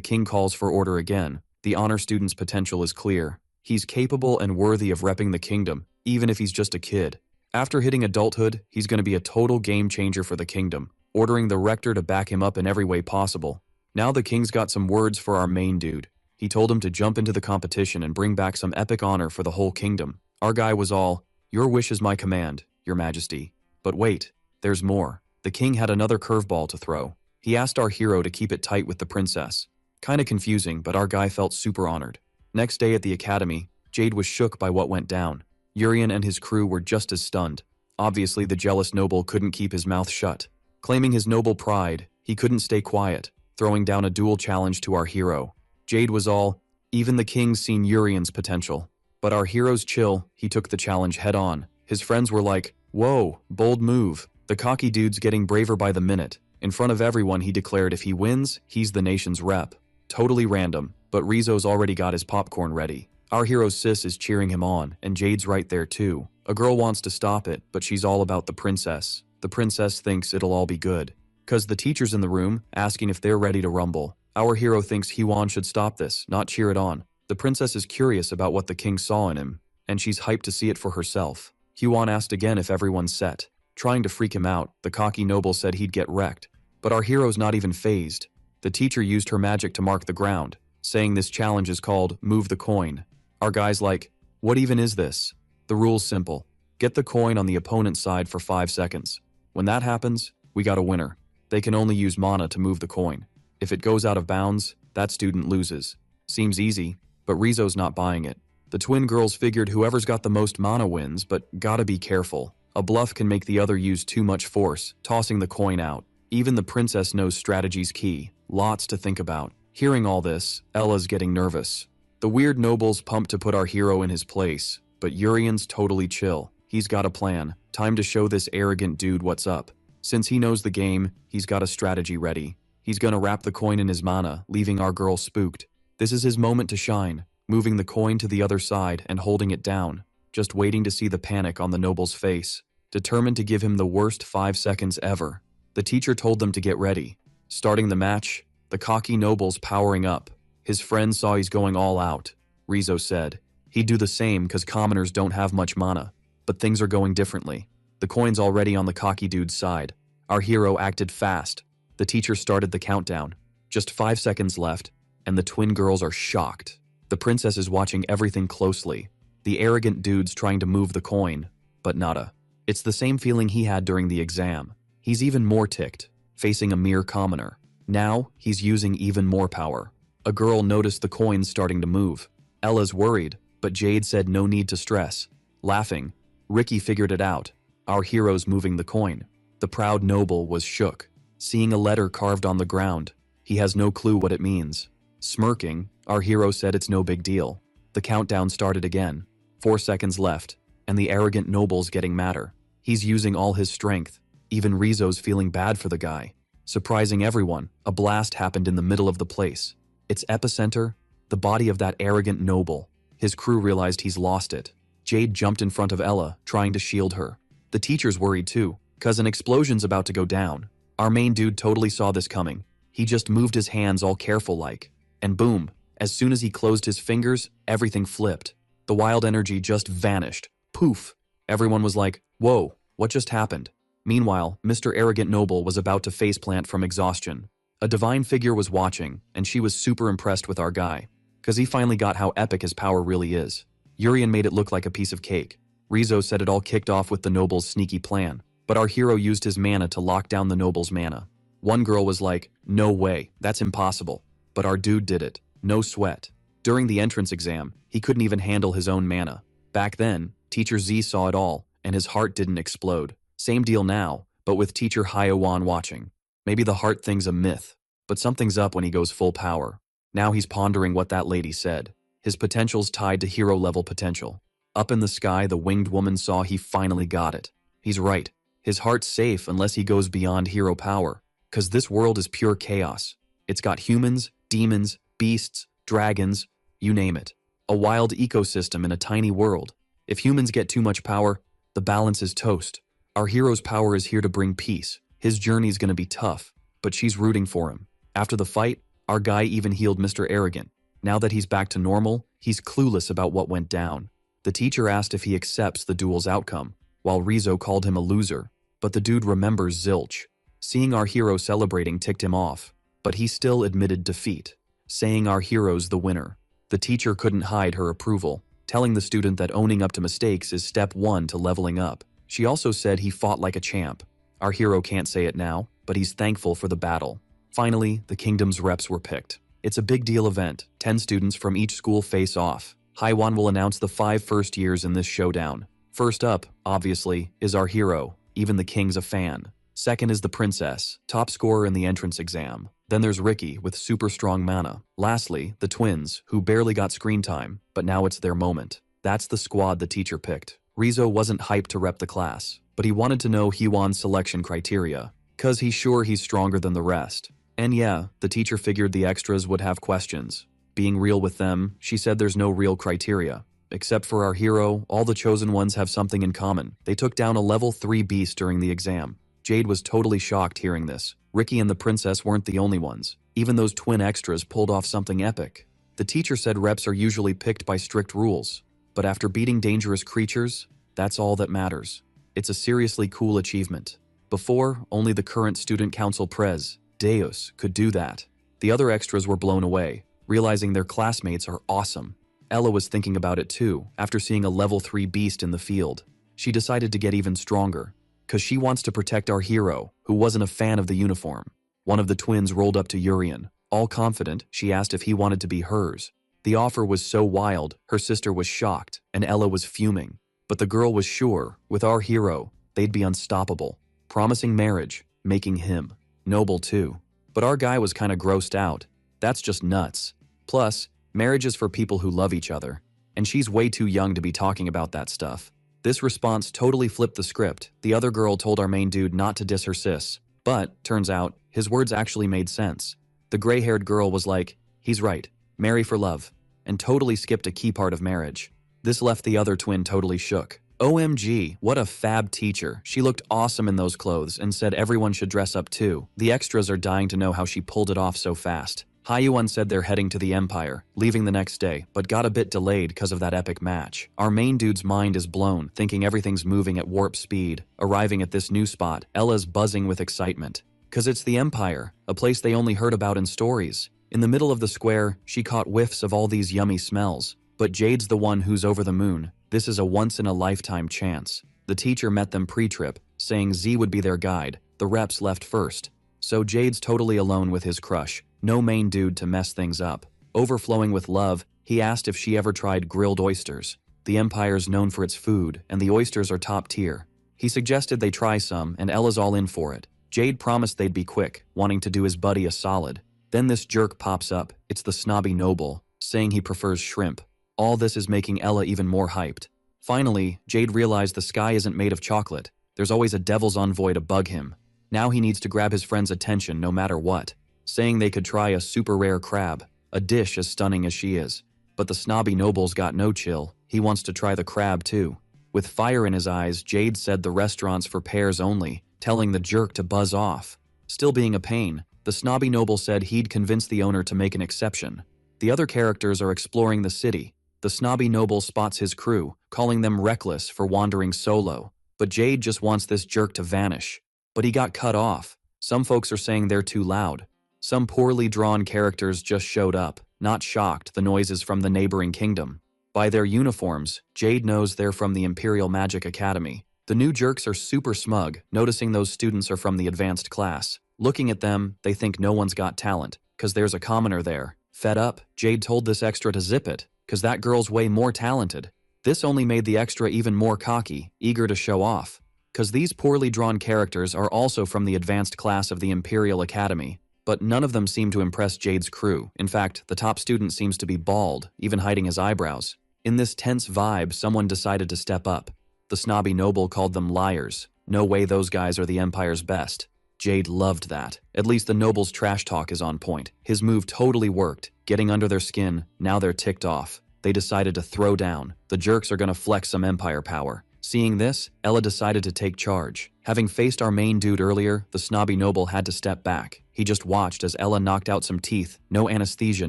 king calls for order again. The honor student's potential is clear. He's capable and worthy of repping the kingdom, even if he's just a kid. After hitting adulthood, he's going to be a total game changer for the kingdom, ordering the rector to back him up in every way possible. Now the king's got some words for our main dude. He told him to jump into the competition and bring back some epic honor for the whole kingdom. Our guy was all, "Your wish is my command, your majesty." But wait, there's more. The king had another curveball to throw. He asked our hero to keep it tight with the princess. Kinda confusing, but our guy felt super honored. Next day at the academy, Jade was shook by what went down. Urian and his crew were just as stunned. Obviously, the jealous noble couldn't keep his mouth shut. Claiming his noble pride, he couldn't stay quiet, throwing down a duel challenge to our hero. Jade was all, even the king's seen Urian's potential. But our hero's chill, he took the challenge head on. His friends were like, "Whoa, bold move." The cocky dude's getting braver by the minute. In front of everyone, he declared if he wins, he's the nation's rep. Totally random, but Rizzo's already got his popcorn ready. Our hero's sis is cheering him on, and Jade's right there too. A girl wants to stop it, but she's all about the princess. The princess thinks it'll all be good. Cause the teacher's in the room, asking if they're ready to rumble. Our hero thinks Hwan should stop this, not cheer it on. The princess is curious about what the king saw in him, and she's hyped to see it for herself. Hwan asked again if everyone's set. Trying to freak him out, the cocky noble said he'd get wrecked. But our hero's not even fazed. The teacher used her magic to mark the ground, saying this challenge is called Move the Coin. Our guy's like, what even is this? The rule's simple. Get the coin on the opponent's side for 5 seconds. When that happens, we got a winner. They can only use mana to move the coin. If it goes out of bounds, that student loses. Seems easy, but Rizzo's not buying it. The twin girls figured whoever's got the most mana wins, but gotta be careful. A bluff can make the other use too much force, tossing the coin out. Even the princess knows strategy's key. Lots to think about. Hearing all this, Ella's getting nervous. The weird noble's pumped to put our hero in his place, but Urian's totally chill. He's got a plan. Time to show this arrogant dude what's up. Since he knows the game, he's got a strategy ready. He's gonna wrap the coin in his mana, leaving our girl spooked. This is his moment to shine, moving the coin to the other side and holding it down, just waiting to see the panic on the noble's face, determined to give him the worst 5 seconds ever. The teacher told them to get ready. Starting the match, the cocky noble's powering up. His friend saw he's going all out. Rizzo said he'd do the same cause commoners don't have much mana. But things are going differently. The coin's already on the cocky dude's side. Our hero acted fast. The teacher started the countdown. Just 5 seconds left, and the twin girls are shocked. The princess is watching everything closely. The arrogant dude's trying to move the coin, but nada. It's the same feeling he had during the exam. He's even more ticked, facing a mere commoner. Now, he's using even more power. A girl noticed the coin starting to move. Ella's worried, but Jade said no need to stress. Laughing, Ricky figured it out. Our hero's moving the coin. The proud noble was shook, seeing a letter carved on the ground. He has no clue what it means. Smirking, our hero said it's no big deal. The countdown started again. 4 seconds left, and the arrogant noble's getting madder. He's using all his strength. Even Rizzo's feeling bad for the guy. Surprising everyone, a blast happened in the middle of the place. Its epicenter, the body of that arrogant noble. His crew realized he's lost it. Jade jumped in front of Ella, trying to shield her. The teacher's worried too, cause an explosion's about to go down. Our main dude totally saw this coming. He just moved his hands all careful like. And boom, as soon as he closed his fingers, everything flipped. The wild energy just vanished. Poof! Everyone was like, whoa, what just happened? Meanwhile, Mr. Arrogant Noble was about to faceplant from exhaustion. A divine figure was watching, and she was super impressed with our guy. Cause he finally got how epic his power really is. Urian made it look like a piece of cake. Rizzo said it all kicked off with the noble's sneaky plan, but our hero used his mana to lock down the noble's mana. One girl was like, no way, that's impossible. But our dude did it, no sweat. During the entrance exam, he couldn't even handle his own mana. Back then, Teacher Z saw it all, and his heart didn't explode. Same deal now, but with Teacher Hyowan watching. Maybe the heart thing's a myth, but something's up when he goes full power. Now he's pondering what that lady said. His potential's tied to hero-level potential. Up in the sky, the winged woman saw he finally got it. He's right. His heart's safe unless he goes beyond hero power. Cause this world is pure chaos. It's got humans, demons, beasts, dragons, you name it. A wild ecosystem in a tiny world. If humans get too much power, the balance is toast. Our hero's power is here to bring peace. His journey's gonna be tough, but she's rooting for him. After the fight, our guy even healed Mr. Arrogant. Now that he's back to normal, he's clueless about what went down. The teacher asked if he accepts the duel's outcome, while Rizzo called him a loser. But the dude remembers zilch. Seeing our hero celebrating ticked him off, but he still admitted defeat, saying our hero's the winner. The teacher couldn't hide her approval, telling the student that owning up to mistakes is step 1 to leveling up. She also said he fought like a champ. Our hero can't say it now, but he's thankful for the battle. Finally, the kingdom's reps were picked. It's a big deal event. 10 students from each school face off. Haiwan will announce the 5 first years in this showdown. First up, obviously, is our hero. Even the king's a fan. Second is the princess, top scorer in the entrance exam. Then there's Ricky with super strong mana. Lastly, the twins, who barely got screen time, but now it's their moment. That's the squad the teacher picked. Rizzo wasn't hyped to rep the class, but he wanted to know Hwan's selection criteria, cause he's sure he's stronger than the rest. And yeah, the teacher figured the extras would have questions. Being real with them, she said there's no real criteria. Except for our hero, all the chosen ones have something in common. They took down a level 3 beast during the exam. Jade was totally shocked hearing this. Ricky and the princess weren't the only ones. Even those twin extras pulled off something epic. The teacher said reps are usually picked by strict rules, but after beating dangerous creatures, that's all that matters. It's a seriously cool achievement. Before, only the current student council prez, Deus, could do that. The other extras were blown away, realizing their classmates are awesome. Ella was thinking about it too, after seeing a level 3 beast in the field. She decided to get even stronger, cause she wants to protect our hero, who wasn't a fan of the uniform. One of the twins rolled up to Urian. All confident, she asked if he wanted to be hers. The offer was so wild, her sister was shocked, and Ella was fuming. But the girl was sure, with our hero, they'd be unstoppable. Promising marriage, making him noble too. But our guy was kinda grossed out. That's just nuts. Plus, marriage is for people who love each other, and she's way too young to be talking about that stuff. This response totally flipped the script. The other girl told our main dude not to diss her sis. But, turns out, his words actually made sense. The gray-haired girl was like, he's right, marry for love, and totally skipped a key part of marriage. This left the other twin totally shook. OMG, what a fab teacher. She looked awesome in those clothes and said everyone should dress up too. The extras are dying to know how she pulled it off so fast. Haiyuan said they're heading to the Empire, leaving the next day, but got a bit delayed because of that epic match. Our main dude's mind is blown, thinking everything's moving at warp speed. Arriving at this new spot, Ella's buzzing with excitement. Cause it's the Empire, a place they only heard about in stories. In the middle of the square, she caught whiffs of all these yummy smells. But Jade's the one who's over the moon. This is a once-in-a-lifetime chance. The teacher met them pre-trip, saying Z would be their guide. The reps left first. So Jade's totally alone with his crush. No main dude to mess things up. Overflowing with love, he asked if she ever tried grilled oysters. The Empire's known for its food, and the oysters are top tier. He suggested they try some, and Ella's all in for it. Jade promised they'd be quick, wanting to do his buddy a solid. Then this jerk pops up. It's the snobby noble, saying he prefers shrimp. All this is making Ella even more hyped. Finally, Jade realized the sky isn't made of chocolate. There's always a devil's envoy to bug him. Now he needs to grab his friend's attention no matter what, saying they could try a super rare crab, a dish as stunning as she is. But the snobby noble's got no chill. He wants to try the crab too. With fire in his eyes, Jade said the restaurant's for pairs only, telling the jerk to buzz off. Still being a pain, the snobby noble said he'd convince the owner to make an exception. The other characters are exploring the city. The snobby noble spots his crew, calling them reckless for wandering solo. But Jade just wants this jerk to vanish. But he got cut off. Some folks are saying they're too loud. Some poorly drawn characters just showed up, not shocked the noise is from the neighboring kingdom. By their uniforms, Jade knows they're from the Imperial Magic Academy. The new jerks are super smug, noticing those students are from the advanced class. Looking at them, they think no one's got talent, cause there's a commoner there. Fed up, Jade told this extra to zip it, cause that girl's way more talented. This only made the extra even more cocky, eager to show off. Cause these poorly drawn characters are also from the advanced class of the Imperial Academy. But none of them seem to impress Jade's crew. In fact, the top student seems to be bald, even hiding his eyebrows. In this tense vibe, someone decided to step up. The snobby noble called them liars. No way those guys are the Empire's best. Jade loved that. At least the noble's trash talk is on point. His move totally worked, getting under their skin. Now they're ticked off. They decided to throw down. The jerks are gonna flex some Empire power. Seeing this, Ella decided to take charge. Having faced our main dude earlier, the snobby noble had to step back. He just watched as Ella knocked out some teeth, no anesthesia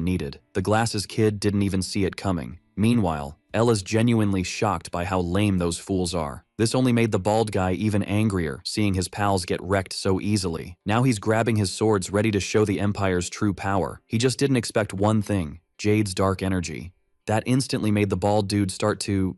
needed. The glasses kid didn't even see it coming. Meanwhile, Ella's genuinely shocked by how lame those fools are. This only made the bald guy even angrier, seeing his pals get wrecked so easily. Now he's grabbing his swords ready to show the Empire's true power. He just didn't expect one thing, Jade's dark energy. That instantly made the bald dude start to,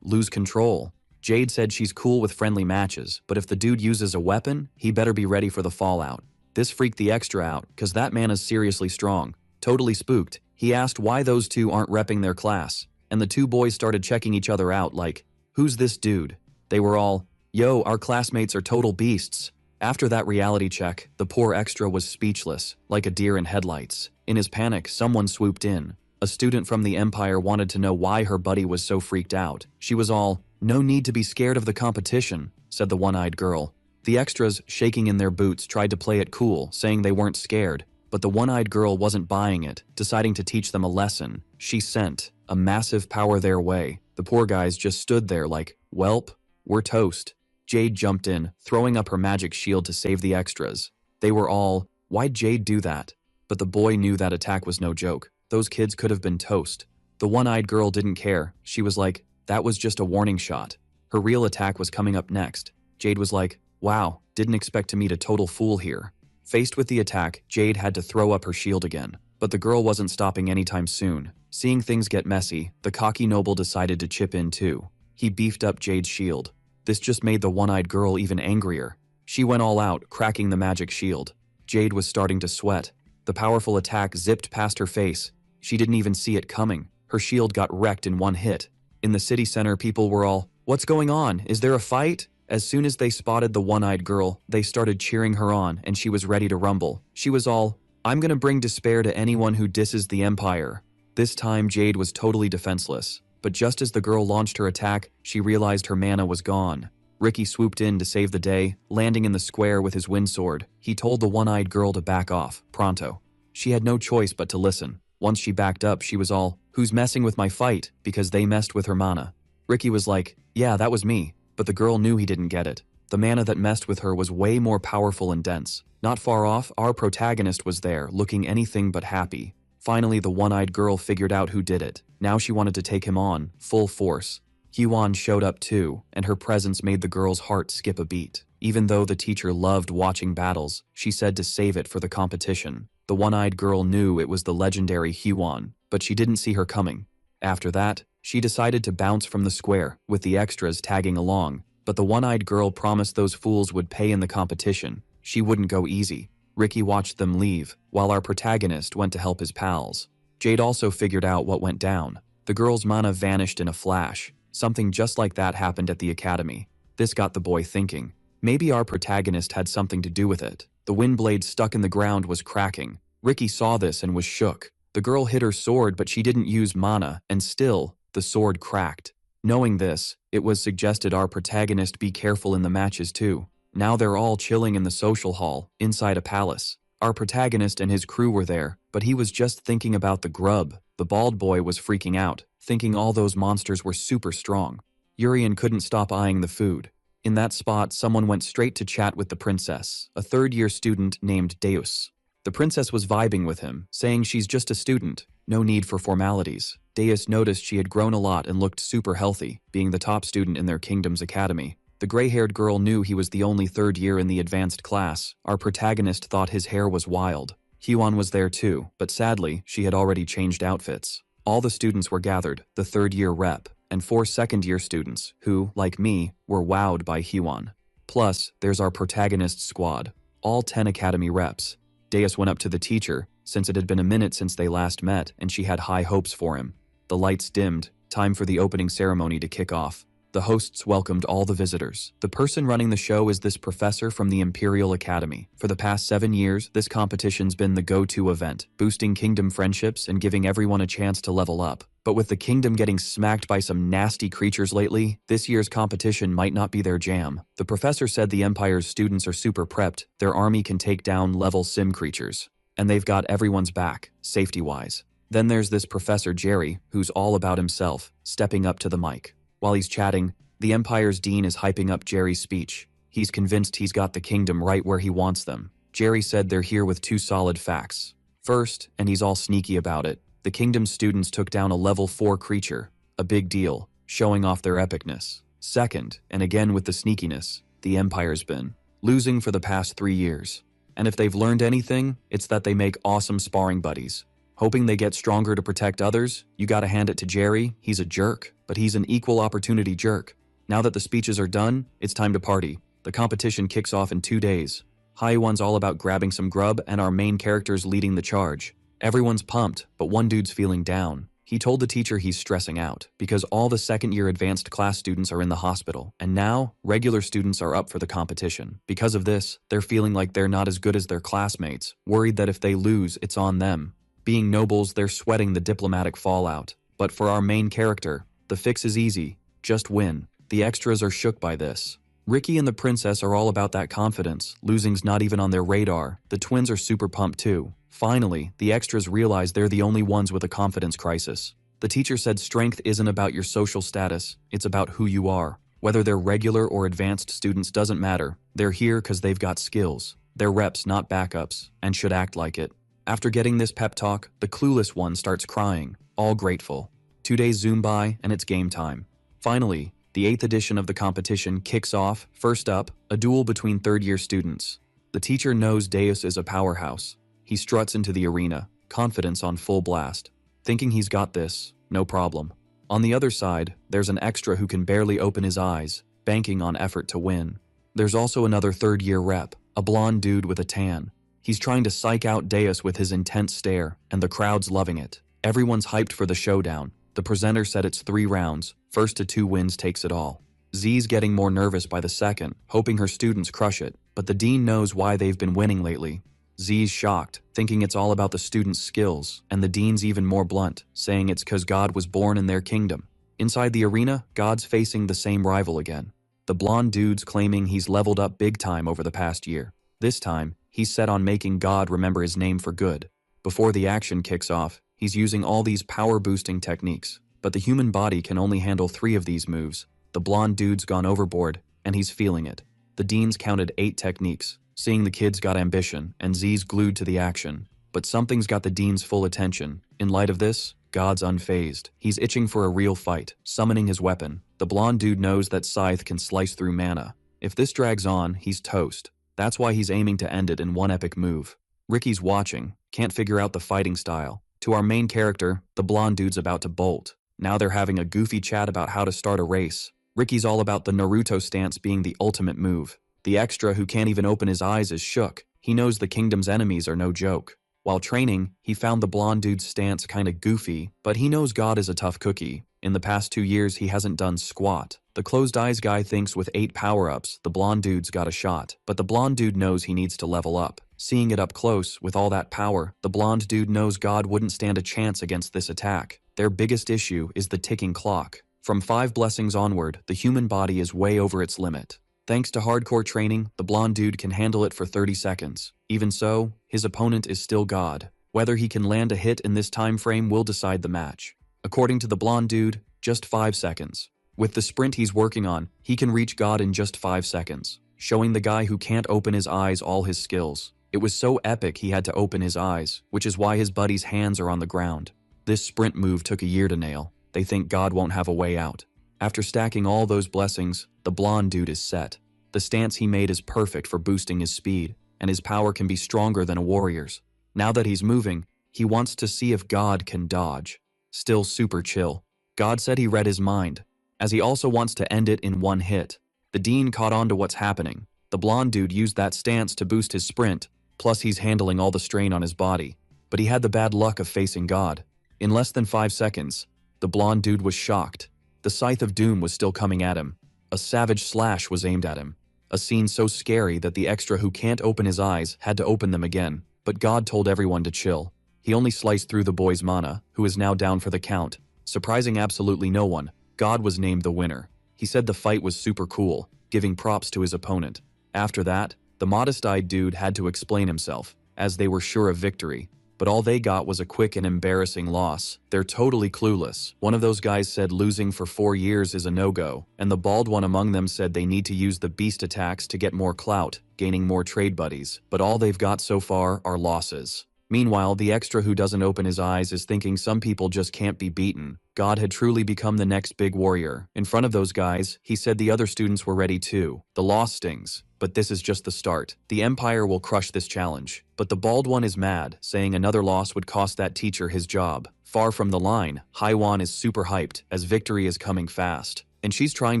lose control. Jade said she's cool with friendly matches, but if the dude uses a weapon, he better be ready for the fallout. This freaked the extra out, cause that man is seriously strong. Totally spooked, he asked why those two aren't repping their class, and the two boys started checking each other out like, who's this dude? They were all, yo, our classmates are total beasts. After that reality check, the poor extra was speechless, like a deer in headlights. In his panic, someone swooped in. A student from the Empire wanted to know why her buddy was so freaked out. She was all, no need to be scared of the competition, said the one-eyed girl. The extras, shaking in their boots, tried to play it cool, saying they weren't scared. But the one-eyed girl wasn't buying it, deciding to teach them a lesson. She sent a massive power their way. The poor guys just stood there like, welp, we're toast. Jade jumped in, throwing up her magic shield to save the extras. They were all, why'd Jade do that? But the boy knew that attack was no joke. Those kids could have been toast. The one-eyed girl didn't care. She was like, that was just a warning shot. Her real attack was coming up next. Jade was like, wow, didn't expect to meet a total fool here. Faced with the attack, Jade had to throw up her shield again. But the girl wasn't stopping anytime soon. Seeing things get messy, the cocky noble decided to chip in too. He beefed up Jade's shield. This just made the one-eyed girl even angrier. She went all out, cracking the magic shield. Jade was starting to sweat. The powerful attack zipped past her face. She didn't even see it coming. Her shield got wrecked in one hit. In the city center, people were all, what's going on? Is there a fight? As soon as they spotted the one-eyed girl, they started cheering her on and she was ready to rumble. She was all, I'm gonna bring despair to anyone who disses the Empire. This time, Jade was totally defenseless. But just as the girl launched her attack, she realized her mana was gone. Ricky swooped in to save the day, landing in the square with his wind sword. He told the one-eyed girl to back off, pronto. She had no choice but to listen. Once she backed up, she was all, "Who's messing with my fight?" because they messed with her mana. Ricky was like, "Yeah, that was me," but the girl knew he didn't get it. The mana that messed with her was way more powerful and dense. Not far off, our protagonist was there, looking anything but happy. Finally, the one-eyed girl figured out who did it. Now she wanted to take him on, full force. Hyewon showed up too, and her presence made the girl's heart skip a beat. Even though the teacher loved watching battles, she said to save it for the competition. The one-eyed girl knew it was the legendary Hyewon, but she didn't see her coming. After that, she decided to bounce from the square, with the extras tagging along. But the one-eyed girl promised those fools would pay in the competition. She wouldn't go easy. Ricky watched them leave, while our protagonist went to help his pals. Jade also figured out what went down. The girl's mana vanished in a flash. Something just like that happened at the academy. This got the boy thinking. Maybe our protagonist had something to do with it. The wind blade stuck in the ground was cracking. Ricky saw this and was shook. The girl hit her sword, but she didn't use mana, and still, the sword cracked. Knowing this, it was suggested our protagonist be careful in the matches too. Now they're all chilling in the social hall, inside a palace. Our protagonist and his crew were there, but he was just thinking about the grub. The bald boy was freaking out, thinking all those monsters were super strong. Urian couldn't stop eyeing the food. In that spot, someone went straight to chat with the princess, a third-year student named Deus. The princess was vibing with him, saying she's just a student, no need for formalities. Deus noticed she had grown a lot and looked super healthy, being the top student in their kingdom's academy. The gray-haired girl knew he was the only third year in the advanced class. Our protagonist thought his hair was wild. Hyewon was there too, but sadly, she had already changed outfits. All the students were gathered, the third-year rep, and 4 second-year students, who, like me, were wowed by Hyewon. Plus, there's our protagonist's squad, all 10 academy reps. Deus went up to the teacher, since it had been a minute since they last met and she had high hopes for him. The lights dimmed, time for the opening ceremony to kick off. The hosts welcomed all the visitors. The person running the show is this professor from the Imperial Academy. For the past 7 years, this competition's been the go-to event, boosting kingdom friendships and giving everyone a chance to level up. But with the kingdom getting smacked by some nasty creatures lately, this year's competition might not be their jam. The professor said the Empire's students are super prepped, their army can take down level sim creatures. And they've got everyone's back, safety-wise. Then there's this Professor Jerry, who's all about himself, stepping up to the mic. While he's chatting, the Empire's dean is hyping up Jerry's speech. He's convinced he's got the kingdom right where he wants them. Jerry said they're here with 2 solid facts. First, and he's all sneaky about it, the kingdom's students took down a level 4 creature, a big deal, showing off their epicness. Second, and again with the sneakiness, the Empire's been losing for the past 3 years. And if they've learned anything, it's that they make awesome sparring buddies. Hoping they get stronger to protect others, you gotta hand it to Jerry, he's a jerk, but he's an equal opportunity jerk. Now that the speeches are done, it's time to party. The competition kicks off in 2 days. Hyewon's all about grabbing some grub and our main character's leading the charge. Everyone's pumped, but one dude's feeling down. He told the teacher he's stressing out, because all the second-year advanced class students are in the hospital, and now, regular students are up for the competition. Because of this, they're feeling like they're not as good as their classmates, worried that if they lose, it's on them. Being nobles, they're sweating the diplomatic fallout. But for our main character, the fix is easy. Just win. The extras are shook by this. Ricky and the princess are all about that confidence. Losing's not even on their radar. The twins are super pumped too. Finally, the extras realize they're the only ones with a confidence crisis. The teacher said strength isn't about your social status, it's about who you are. Whether they're regular or advanced students doesn't matter. They're here because they've got skills. They're reps, not backups, and should act like it. After getting this pep talk, the clueless one starts crying, all grateful. 2 days zoom by, and it's game time. Finally, the 8th edition of the competition kicks off. First up, a duel between third-year students. The teacher knows Deus is a powerhouse. He struts into the arena, confidence on full blast. Thinking he's got this, no problem. On the other side, there's an extra who can barely open his eyes, banking on effort to win. There's also another third-year rep, a blonde dude with a tan. He's trying to psych out Deus with his intense stare, and the crowd's loving it. Everyone's hyped for the showdown. The presenter said it's 3 rounds, first to 2 wins takes it all. Z's getting more nervous by the second, hoping her students crush it, but the dean knows why they've been winning lately. Z's shocked, thinking it's all about the students' skills, and the dean's even more blunt, saying it's 'cause God was born in their kingdom. Inside the arena, God's facing the same rival again. The blonde dude's claiming he's leveled up big time over the past year. This time, he's set on making God remember his name for good. Before the action kicks off, he's using all these power-boosting techniques, but the human body can only handle 3 of these moves. The blonde dude's gone overboard, and he's feeling it. The deans counted 8 techniques, seeing the kid's got ambition, and Z's glued to the action. But something's got the dean's full attention. In light of this, God's unfazed. He's itching for a real fight, summoning his weapon. The blonde dude knows that Scythe can slice through mana. If this drags on, he's toast. That's why he's aiming to end it in one epic move. Ricky's watching, can't figure out the fighting style. To our main character, the blonde dude's about to bolt. Now they're having a goofy chat about how to start a race. Ricky's all about the Naruto stance being the ultimate move. The extra who can't even open his eyes is shook. He knows the kingdom's enemies are no joke. While training, he found the blonde dude's stance kinda goofy, but he knows God is a tough cookie. In the past 2 years, he hasn't done squat. The closed eyes guy thinks with 8 power-ups, the blonde dude's got a shot. But the blonde dude knows he needs to level up. Seeing it up close, with all that power, the blonde dude knows God wouldn't stand a chance against this attack. Their biggest issue is the ticking clock. From 5 blessings onward, the human body is way over its limit. Thanks to hardcore training, the blonde dude can handle it for 30 seconds. Even so, his opponent is still God. Whether he can land a hit in this time frame will decide the match. According to the blonde dude, just 5 seconds. With the sprint he's working on, he can reach God in just 5 seconds, showing the guy who can't open his eyes all his skills. It was so epic he had to open his eyes, which is why his buddy's hands are on the ground. This sprint move took a year to nail. They think God won't have a way out. After stacking all those blessings, the blonde dude is set. The stance he made is perfect for boosting his speed, and his power can be stronger than a warrior's. Now that he's moving, he wants to see if God can dodge. Still super chill. God said he read his mind, as he also wants to end it in one hit. The dean caught on to what's happening. The blonde dude used that stance to boost his sprint, plus he's handling all the strain on his body. But he had the bad luck of facing God. In less than 5 seconds, the blonde dude was shocked. The Scythe of Doom was still coming at him. A savage slash was aimed at him. A scene so scary that the extra who can't open his eyes had to open them again. But God told everyone to chill. He only sliced through the boy's mana, who is now down for the count. Surprising absolutely no one, God was named the winner. He said the fight was super cool, giving props to his opponent. After that, the modest-eyed dude had to explain himself, as they were sure of victory. But all they got was a quick and embarrassing loss. They're totally clueless. One of those guys said losing for 4 years is a no-go, and the bald one among them said they need to use the beast attacks to get more clout, gaining more trade buddies. But all they've got so far are losses. Meanwhile, the extra who doesn't open his eyes is thinking some people just can't be beaten. God had truly become the next big warrior. In front of those guys, he said the other students were ready too. The loss stings, but this is just the start. The Empire will crush this challenge. But the bald one is mad, saying another loss would cost that teacher his job. Far from the line, Haiwan is super hyped, as victory is coming fast. And she's trying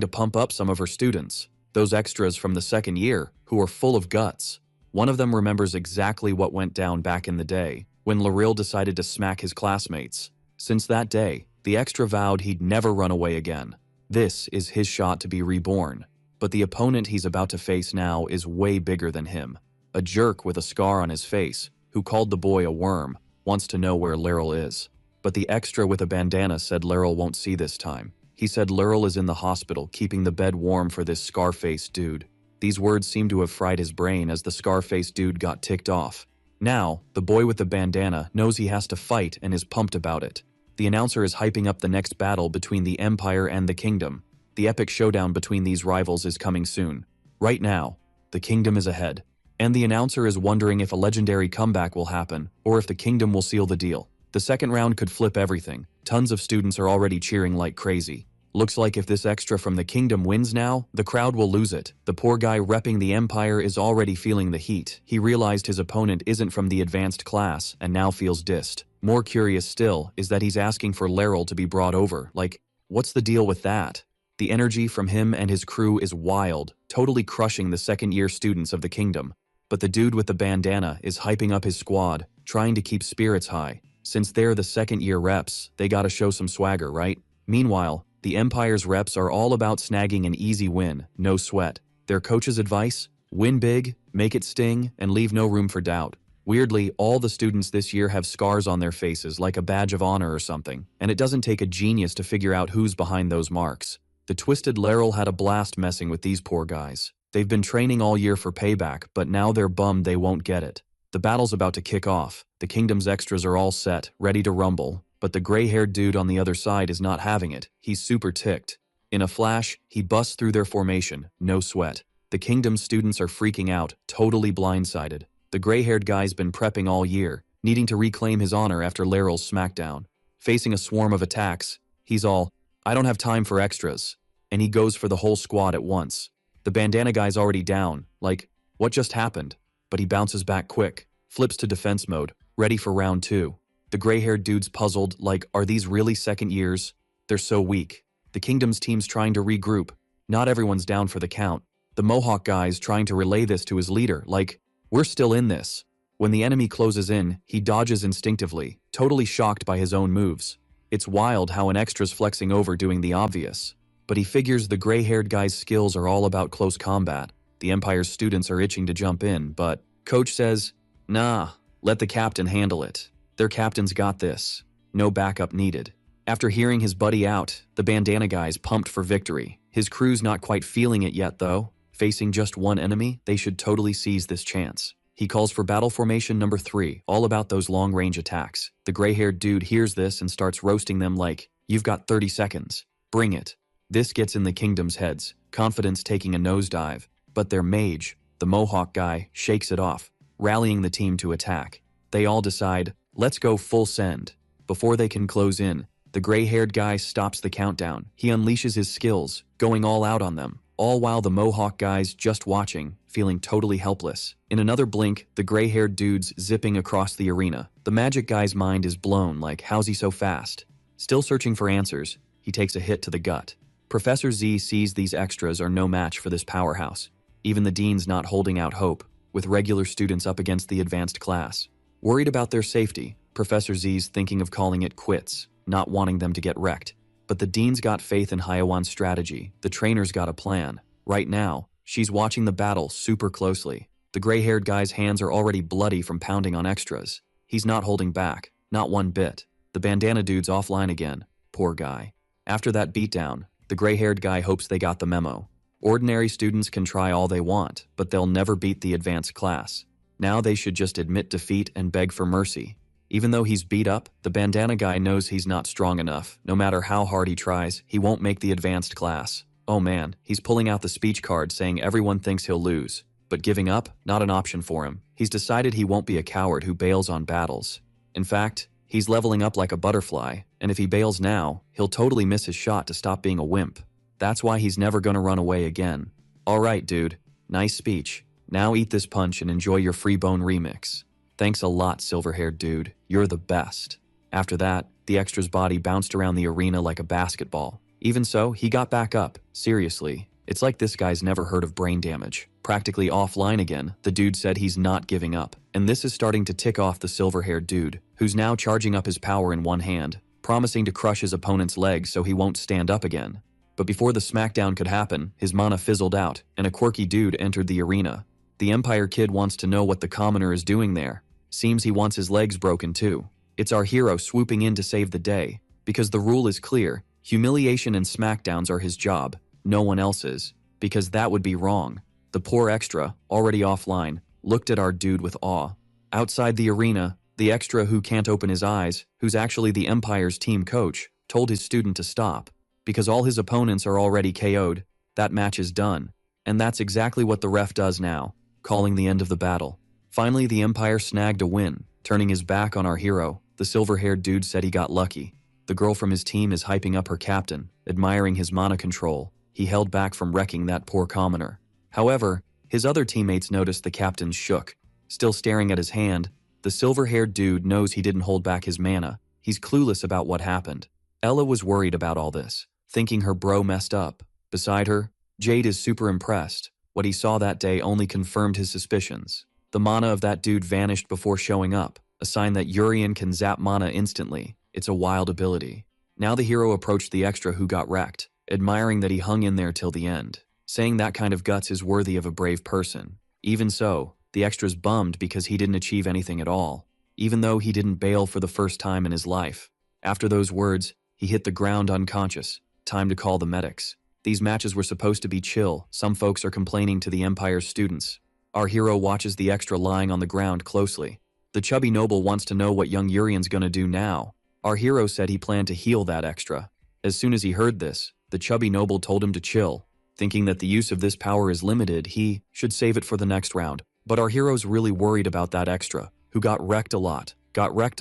to pump up some of her students. Those extras from the second year, who are full of guts. One of them remembers exactly what went down back in the day, when Loril decided to smack his classmates. Since that day, the extra vowed he'd never run away again. This is his shot to be reborn. But the opponent he's about to face now is way bigger than him. A jerk with a scar on his face, who called the boy a worm, wants to know where Loril is. But the extra with a bandana said Loril won't see this time. He said Loril is in the hospital, keeping the bed warm for this scar-faced dude. These words seem to have fried his brain as the scar-faced dude got ticked off. Now, the boy with the bandana knows he has to fight and is pumped about it. The announcer is hyping up the next battle between the Empire and the Kingdom. The epic showdown between these rivals is coming soon. Right now, the Kingdom is ahead. And the announcer is wondering if a legendary comeback will happen, or if the Kingdom will seal the deal. The second round could flip everything. Tons of students are already cheering like crazy. Looks like if this extra from the Kingdom wins now, the crowd will lose it. The poor guy repping the Empire is already feeling the heat. He realized his opponent isn't from the advanced class, and now feels dissed. More curious still is that he's asking for Loril to be brought over. Like, what's the deal with that? The energy from him and his crew is wild, totally crushing the second-year students of the Kingdom. But the dude with the bandana is hyping up his squad, trying to keep spirits high. Since they're the second-year reps, they gotta show some swagger, right? Meanwhile, the Empire's reps are all about snagging an easy win, no sweat. Their coach's advice? Win big, make it sting, and leave no room for doubt. Weirdly, all the students this year have scars on their faces like a badge of honor or something, and it doesn't take a genius to figure out who's behind those marks. The twisted Laurel had a blast messing with these poor guys. They've been training all year for payback, but now they're bummed they won't get it. The battle's about to kick off. The kingdom's extras are all set, ready to rumble, but the gray-haired dude on the other side is not having it. He's super ticked. In a flash, he busts through their formation, no sweat. The kingdom's students are freaking out, totally blindsided. The gray-haired guy's been prepping all year, needing to reclaim his honor after Laurel's smackdown. Facing a swarm of attacks, he's all, "I don't have time for extras," and he goes for the whole squad at once. The bandana guy's already down, like, what just happened? But he bounces back quick, flips to defense mode, ready for round 2. The gray-haired dude's puzzled, like, are these really second years? They're so weak. The kingdom's team's trying to regroup. Not everyone's down for the count. The Mohawk guy's trying to relay this to his leader, like, we're still in this. When the enemy closes in, he dodges instinctively, totally shocked by his own moves. It's wild how an extra's flexing over doing the obvious. But he figures the gray-haired guy's skills are all about close combat. The Empire's students are itching to jump in, but Coach says, nah, let the captain handle it. Their captain's got this. No backup needed. After hearing his buddy out, the bandana guy's pumped for victory. His crew's not quite feeling it yet, though. Facing just one enemy, they should totally seize this chance. He calls for battle formation number 3, all about those long-range attacks. The gray-haired dude hears this and starts roasting them like, you've got 30 seconds. Bring it. This gets in the kingdom's heads, confidence taking a nosedive. But their mage, the Mohawk guy, shakes it off, rallying the team to attack. They all decide, let's go full send. Before they can close in, the gray-haired guy stops the countdown. He unleashes his skills, going all out on them. All while the Mohawk guy's just watching, feeling totally helpless. In another blink, the gray-haired dude's zipping across the arena. The magic guy's mind is blown, like, how's he so fast? Still searching for answers, he takes a hit to the gut. Professor Z sees these extras are no match for this powerhouse. Even the dean's not holding out hope, with regular students up against the advanced class. Worried about their safety, Professor Z's thinking of calling it quits, not wanting them to get wrecked. But the dean's got faith in Hyawan's strategy. The trainer's got a plan. Right now, she's watching the battle super closely. The gray-haired guy's hands are already bloody from pounding on extras. He's not holding back, not one bit. The bandana dude's offline again. Poor guy. After that beatdown, the gray-haired guy hopes they got the memo. Ordinary students can try all they want, but they'll never beat the advanced class. Now they should just admit defeat and beg for mercy. Even though he's beat up, the bandana guy knows he's not strong enough. No matter how hard he tries, he won't make the advanced class. Oh man, he's pulling out the speech card saying everyone thinks he'll lose. But giving up? Not an option for him. He's decided he won't be a coward who bails on battles. In fact, he's leveling up like a butterfly, and if he bails now, he'll totally miss his shot to stop being a wimp. That's why he's never gonna run away again. Alright dude, nice speech. Now eat this punch and enjoy your free bone remix. Thanks a lot, silver-haired dude. You're the best. After that, the extra's body bounced around the arena like a basketball. Even so, he got back up. Seriously. It's like this guy's never heard of brain damage. Practically offline again, the dude said he's not giving up. And this is starting to tick off the silver-haired dude, who's now charging up his power in one hand, promising to crush his opponent's legs so he won't stand up again. But before the smackdown could happen, his mana fizzled out, and a quirky dude entered the arena. The Empire kid wants to know what the commoner is doing there. Seems he wants his legs broken too. It's our hero swooping in to save the day. Because the rule is clear, humiliation and smackdowns are his job, no one else's. Because that would be wrong. The poor extra, already offline, looked at our dude with awe. Outside the arena, the extra who can't open his eyes, who's actually the Empire's team coach, told his student to stop. Because all his opponents are already KO'd, that match is done. And that's exactly what the ref does now, calling the end of the battle. Finally, the Empire snagged a win, turning his back on our hero. The silver-haired dude said he got lucky. The girl from his team is hyping up her captain, admiring his mana control. He held back from wrecking that poor commoner. However, his other teammates noticed the captain shook. Still staring at his hand, the silver-haired dude knows he didn't hold back his mana. He's clueless about what happened. Ella was worried about all this, thinking her bro messed up. Beside her, Jade is super impressed. What he saw that day only confirmed his suspicions. The mana of that dude vanished before showing up, a sign that Urian can zap mana instantly. It's a wild ability. Now the hero approached the extra who got wrecked, admiring that he hung in there till the end, saying that kind of guts is worthy of a brave person. Even so, The extra's bummed because he didn't achieve anything at all, even though he didn't bail for the first time in his life. After those words, he hit the ground unconscious. Time to call the medics. These matches were supposed to be chill. Some folks are complaining to the Empire's students. Our hero watches the extra lying on the ground closely. The chubby noble wants to know what young Urian's gonna do now. Our hero said he planned to heal that extra. As soon as he heard this, the chubby noble told him to chill. Thinking that the use of this power is limited, he should save it for the next round. But our hero's really worried about that extra, who got wrecked a lot, got wrecked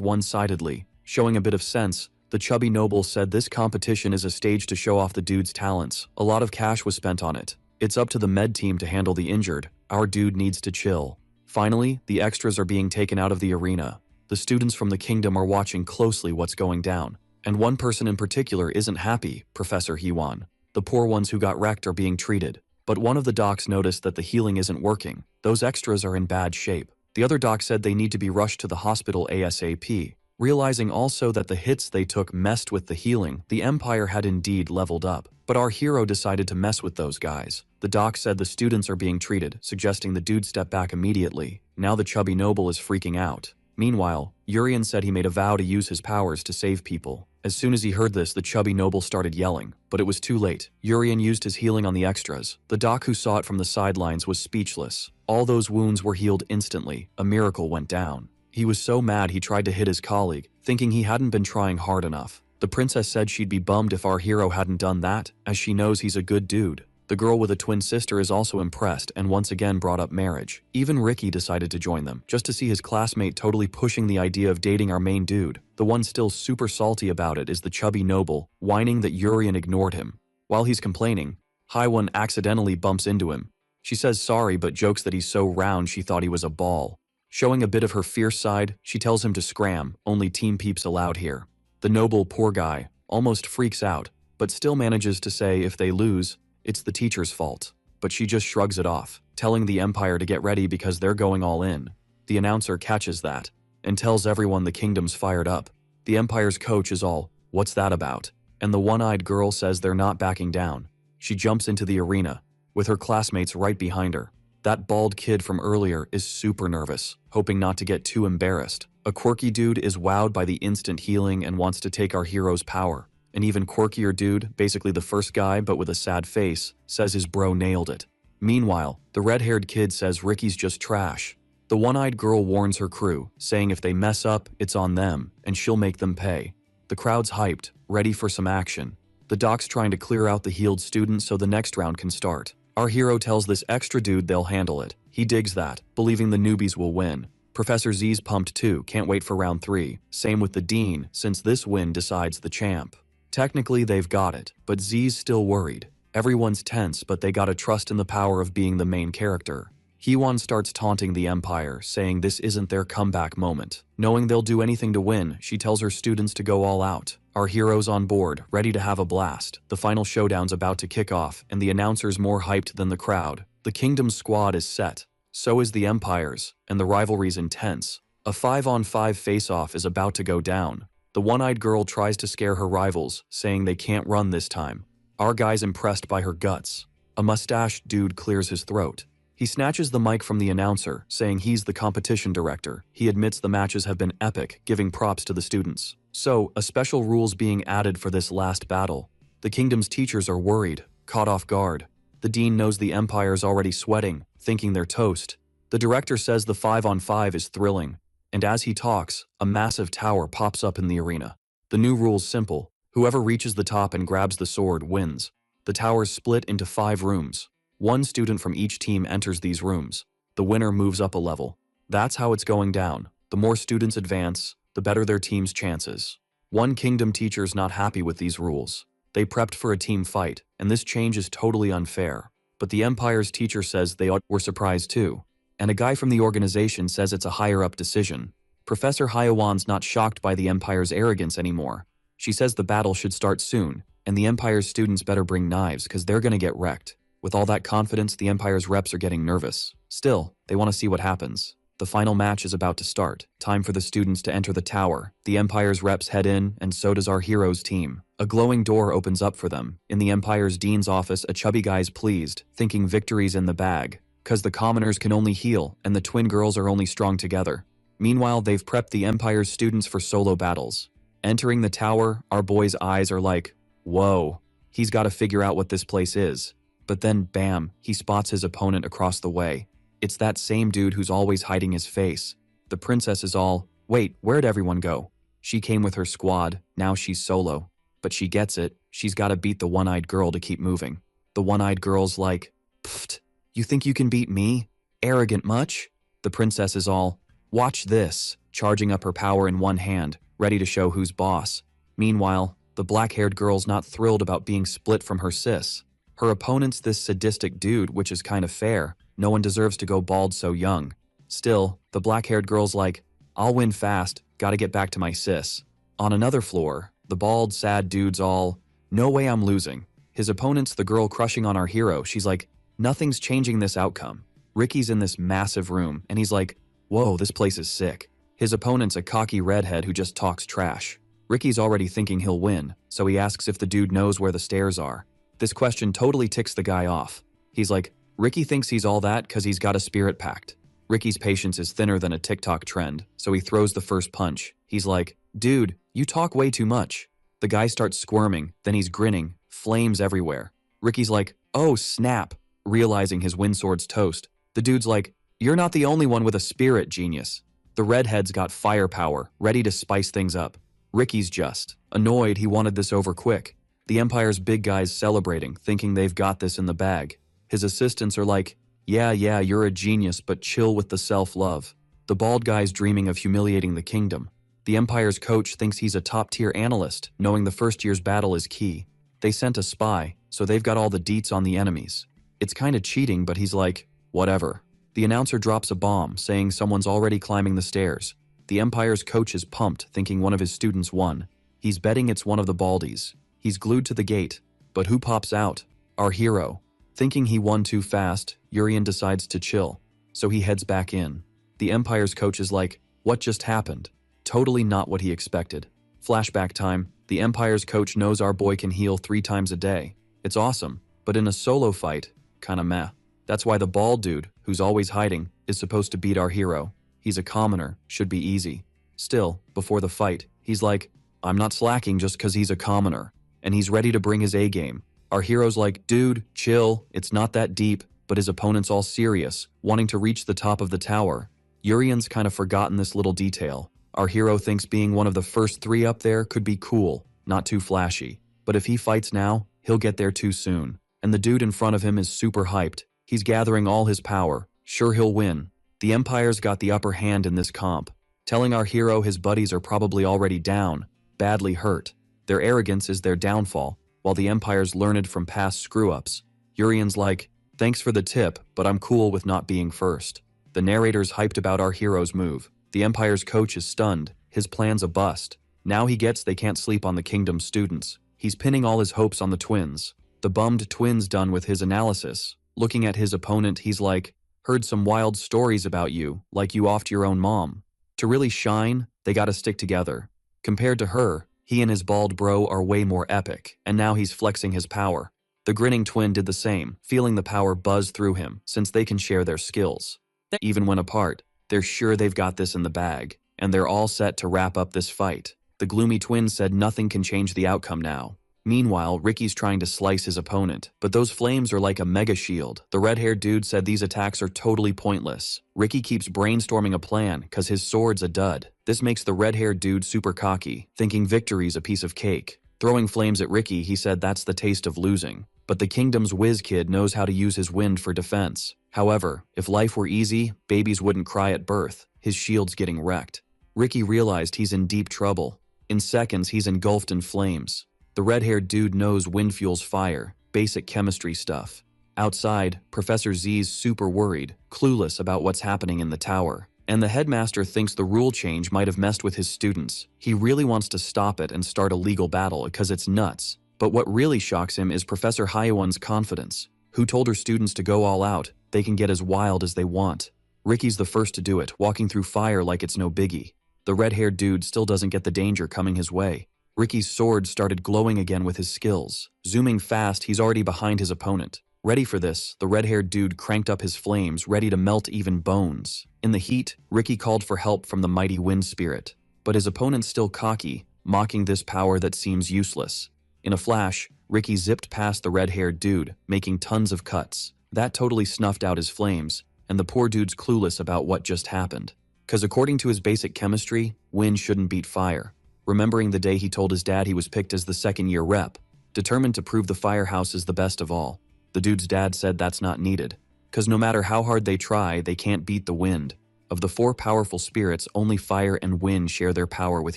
one-sidedly. Showing a bit of sense, the chubby noble said this competition is a stage to show off the dude's talents. A lot of cash was spent on it. It's up to the med team to handle the injured. Our dude needs to chill. Finally, the extras are being taken out of the arena. The students from the kingdom are watching closely what's going down. And one person in particular isn't happy, Professor Hewan. The poor ones who got wrecked are being treated. But one of the docs noticed that the healing isn't working. Those extras are in bad shape. The other doc said they need to be rushed to the hospital ASAP. Realizing also that the hits they took messed with the healing, the Empire had indeed leveled up. But our hero decided to mess with those guys. The doc said the students are being treated, suggesting the dude step back immediately. Now the chubby noble is freaking out. Meanwhile, Urian said he made a vow to use his powers to save people. As soon as he heard this, the chubby noble started yelling, but it was too late. Urian used his healing on the extras. The doc who saw it from the sidelines was speechless. All those wounds were healed instantly. A miracle went down. He was so mad he tried to hit his colleague, thinking he hadn't been trying hard enough. The princess said she'd be bummed if our hero hadn't done that, as she knows he's a good dude. The girl with a twin sister is also impressed and once again brought up marriage. Even Ricky decided to join them, just to see his classmate totally pushing the idea of dating our main dude. The one still super salty about it is the chubby noble, whining that Urian ignored him. While he's complaining, Haiwan accidentally bumps into him. She says sorry but jokes that he's so round she thought he was a ball. Showing a bit of her fierce side, she tells him to scram, only team peeps allowed here. The noble, poor guy, almost freaks out, but still manages to say if they lose, it's the teacher's fault. But she just shrugs it off, telling the Empire to get ready because they're going all in. The announcer catches that, and tells everyone the kingdom's fired up. The Empire's coach is all, "What's that about?" And the one-eyed girl says they're not backing down. She jumps into the arena, with her classmates right behind her. That bald kid from earlier is super nervous, hoping not to get too embarrassed. A quirky dude is wowed by the instant healing and wants to take our hero's power. An even quirkier dude, basically the first guy but with a sad face, says his bro nailed it. Meanwhile, the red-haired kid says Ricky's just trash. The one-eyed girl warns her crew, saying if they mess up, it's on them, and she'll make them pay. The crowd's hyped, ready for some action. The doc's trying to clear out the healed students so the next round can start. Our hero tells this extra dude they'll handle it. He digs that, believing the newbies will win. Professor Z's pumped too, can't wait for round 3. Same with the dean, since this win decides the champ. Technically they've got it, but Z's still worried. Everyone's tense, but they gotta trust in the power of being the main character. Hewan starts taunting the Empire, saying this isn't their comeback moment. Knowing they'll do anything to win, she tells her students to go all out. Our hero's on board, ready to have a blast. The final showdown's about to kick off, and the announcer's more hyped than the crowd. The Kingdom's squad is set. So is the Empire's, and the rivalry's intense. A 5-on-5 face-off is about to go down. The one-eyed girl tries to scare her rivals, saying they can't run this time. Our guy's impressed by her guts. A mustached dude clears his throat. He snatches the mic from the announcer, saying he's the competition director. He admits the matches have been epic, giving props to the students. So, a special rule's being added for this last battle. The Kingdom's teachers are worried, caught off guard. The dean knows the Empire's already sweating, thinking they're toast. The director says the 5-on-5 is thrilling, and as he talks, a massive tower pops up in the arena. The new rule's simple. Whoever reaches the top and grabs the sword wins. The tower's split into 5 rooms. One student from each team enters these rooms. The winner moves up a level. That's how it's going down. The more students advance, the better their team's chances. One Kingdom teacher's not happy with these rules. They prepped for a team fight, and this change is totally unfair. But the Empire's teacher says they were surprised too. And a guy from the organization says it's a higher-up decision. Professor Haiwan's not shocked by the Empire's arrogance anymore. She says the battle should start soon, and the Empire's students better bring knives because they're gonna get wrecked. With all that confidence, the Empire's reps are getting nervous. Still, they want to see what happens. The final match is about to start. Time for the students to enter the tower. The Empire's reps head in, and so does our hero's team. A glowing door opens up for them. In the Empire's dean's office, a chubby guy's pleased, thinking victory's in the bag. 'cause the commoners can only heal and the twin girls are only strong together. Meanwhile, they've prepped the Empire's students for solo battles. Entering the tower, our boy's eyes are like, whoa, he's got to figure out what this place is. But then, bam, he spots his opponent across the way. It's that same dude who's always hiding his face. The princess is all, wait, where'd everyone go? She came with her squad, now she's solo. But she gets it, she's gotta beat the one-eyed girl to keep moving. The one-eyed girl's like, pfft, you think you can beat me? Arrogant much? The princess is all, watch this, charging up her power in one hand, ready to show who's boss. Meanwhile, the black-haired girl's not thrilled about being split from her sis. Her opponent's this sadistic dude, which is kind of fair. No one deserves to go bald so young. Still, the black-haired girl's like, I'll win fast, gotta get back to my sis. On another floor, the bald, sad dude's all, no way I'm losing. His opponent's the girl crushing on our hero. She's like, nothing's changing this outcome. Ricky's in this massive room, and he's like, whoa, this place is sick. His opponent's a cocky redhead who just talks trash. Ricky's already thinking he'll win, so he asks if the dude knows where the stairs are. This question totally ticks the guy off. He's like, Ricky thinks he's all that because he's got a spirit pact. Ricky's patience is thinner than a TikTok trend, so he throws the first punch. He's like, dude, you talk way too much. The guy starts squirming, then he's grinning, flames everywhere. Ricky's like, oh snap, realizing his wind sword's toast. The dude's like, you're not the only one with a spirit, genius. The redhead's got firepower, ready to spice things up. Ricky's just annoyed he wanted this over quick. The Empire's big guy's celebrating, thinking they've got this in the bag. His assistants are like, yeah, you're a genius, but chill with the self-love. The bald guy's dreaming of humiliating the kingdom. The Empire's coach thinks he's a top-tier analyst, knowing the first year's battle is key. They sent a spy, so they've got all the deets on the enemies. It's kinda cheating, but he's like, whatever. The announcer drops a bomb, saying someone's already climbing the stairs. The Empire's coach is pumped, thinking one of his students won. He's betting it's one of the baldies. He's glued to the gate. But who pops out? Our hero. Thinking he won too fast, Urian decides to chill, so he heads back in. The Empire's coach is like, what just happened? Totally not what he expected. Flashback time, the Empire's coach knows our boy can heal 3 times a day. It's awesome, but in a solo fight, kinda meh. That's why the bald dude, who's always hiding, is supposed to beat our hero. He's a commoner, should be easy. Still, before the fight, he's like, I'm not slacking just cause he's a commoner. And he's ready to bring his A-game. Our hero's like, dude, chill, it's not that deep, but his opponent's all serious, wanting to reach the top of the tower. Urian's kind of forgotten this little detail. Our hero thinks being one of the first 3 up there could be cool, not too flashy. But if he fights now, he'll get there too soon. And the dude in front of him is super hyped. He's gathering all his power. Sure he'll win. The Empire's got the upper hand in this comp, telling our hero his buddies are probably already down, badly hurt. Their arrogance is their downfall, while the Empire's learned from past screw-ups. Urian's like, thanks for the tip, but I'm cool with not being first. The narrator's hyped about our hero's move. The Empire's coach is stunned. His plan's a bust. Now he gets they can't sleep on the kingdom's students. He's pinning all his hopes on the twins. The bummed twin's done with his analysis. Looking at his opponent, he's like, heard some wild stories about you, like you offed your own mom. To really shine, they gotta stick together. Compared to her, he and his bald bro are way more epic, and now he's flexing his power. The grinning twin did the same, feeling the power buzz through him, since they can share their skills. Even when apart, they're sure they've got this in the bag, and they're all set to wrap up this fight. The gloomy twin said nothing can change the outcome now. Meanwhile, Ricky's trying to slice his opponent, but those flames are like a mega shield. The red-haired dude said these attacks are totally pointless. Ricky keeps brainstorming a plan, cause his sword's a dud. This makes the red-haired dude super cocky, thinking victory's a piece of cake. Throwing flames at Ricky, he said that's the taste of losing. But the kingdom's whiz kid knows how to use his wind for defense. However, if life were easy, babies wouldn't cry at birth. His shield's getting wrecked. Ricky realized he's in deep trouble. In seconds, he's engulfed in flames. The red-haired dude knows wind fuels fire, basic chemistry stuff. Outside, Professor Z's super worried, clueless about what's happening in the tower. And the headmaster thinks the rule change might have messed with his students. He really wants to stop it and start a legal battle because it's nuts. But what really shocks him is Professor Hyewon's confidence. Who told her students to go all out, they can get as wild as they want. Ricky's the first to do it, walking through fire like it's no biggie. The red-haired dude still doesn't get the danger coming his way. Ricky's sword started glowing again with his skills. Zooming fast, he's already behind his opponent. Ready for this, the red-haired dude cranked up his flames, ready to melt even bones. In the heat, Ricky called for help from the mighty wind spirit. But his opponent's still cocky, mocking this power that seems useless. In a flash, Ricky zipped past the red-haired dude, making tons of cuts. That totally snuffed out his flames, and the poor dude's clueless about what just happened. 'Cause according to his basic chemistry, wind shouldn't beat fire. Remembering the day he told his dad he was picked as the second-year rep, determined to prove the firehouse is the best of all. The dude's dad said that's not needed, 'cause no matter how hard they try, they can't beat the wind. Of the 4 powerful spirits, only fire and wind share their power with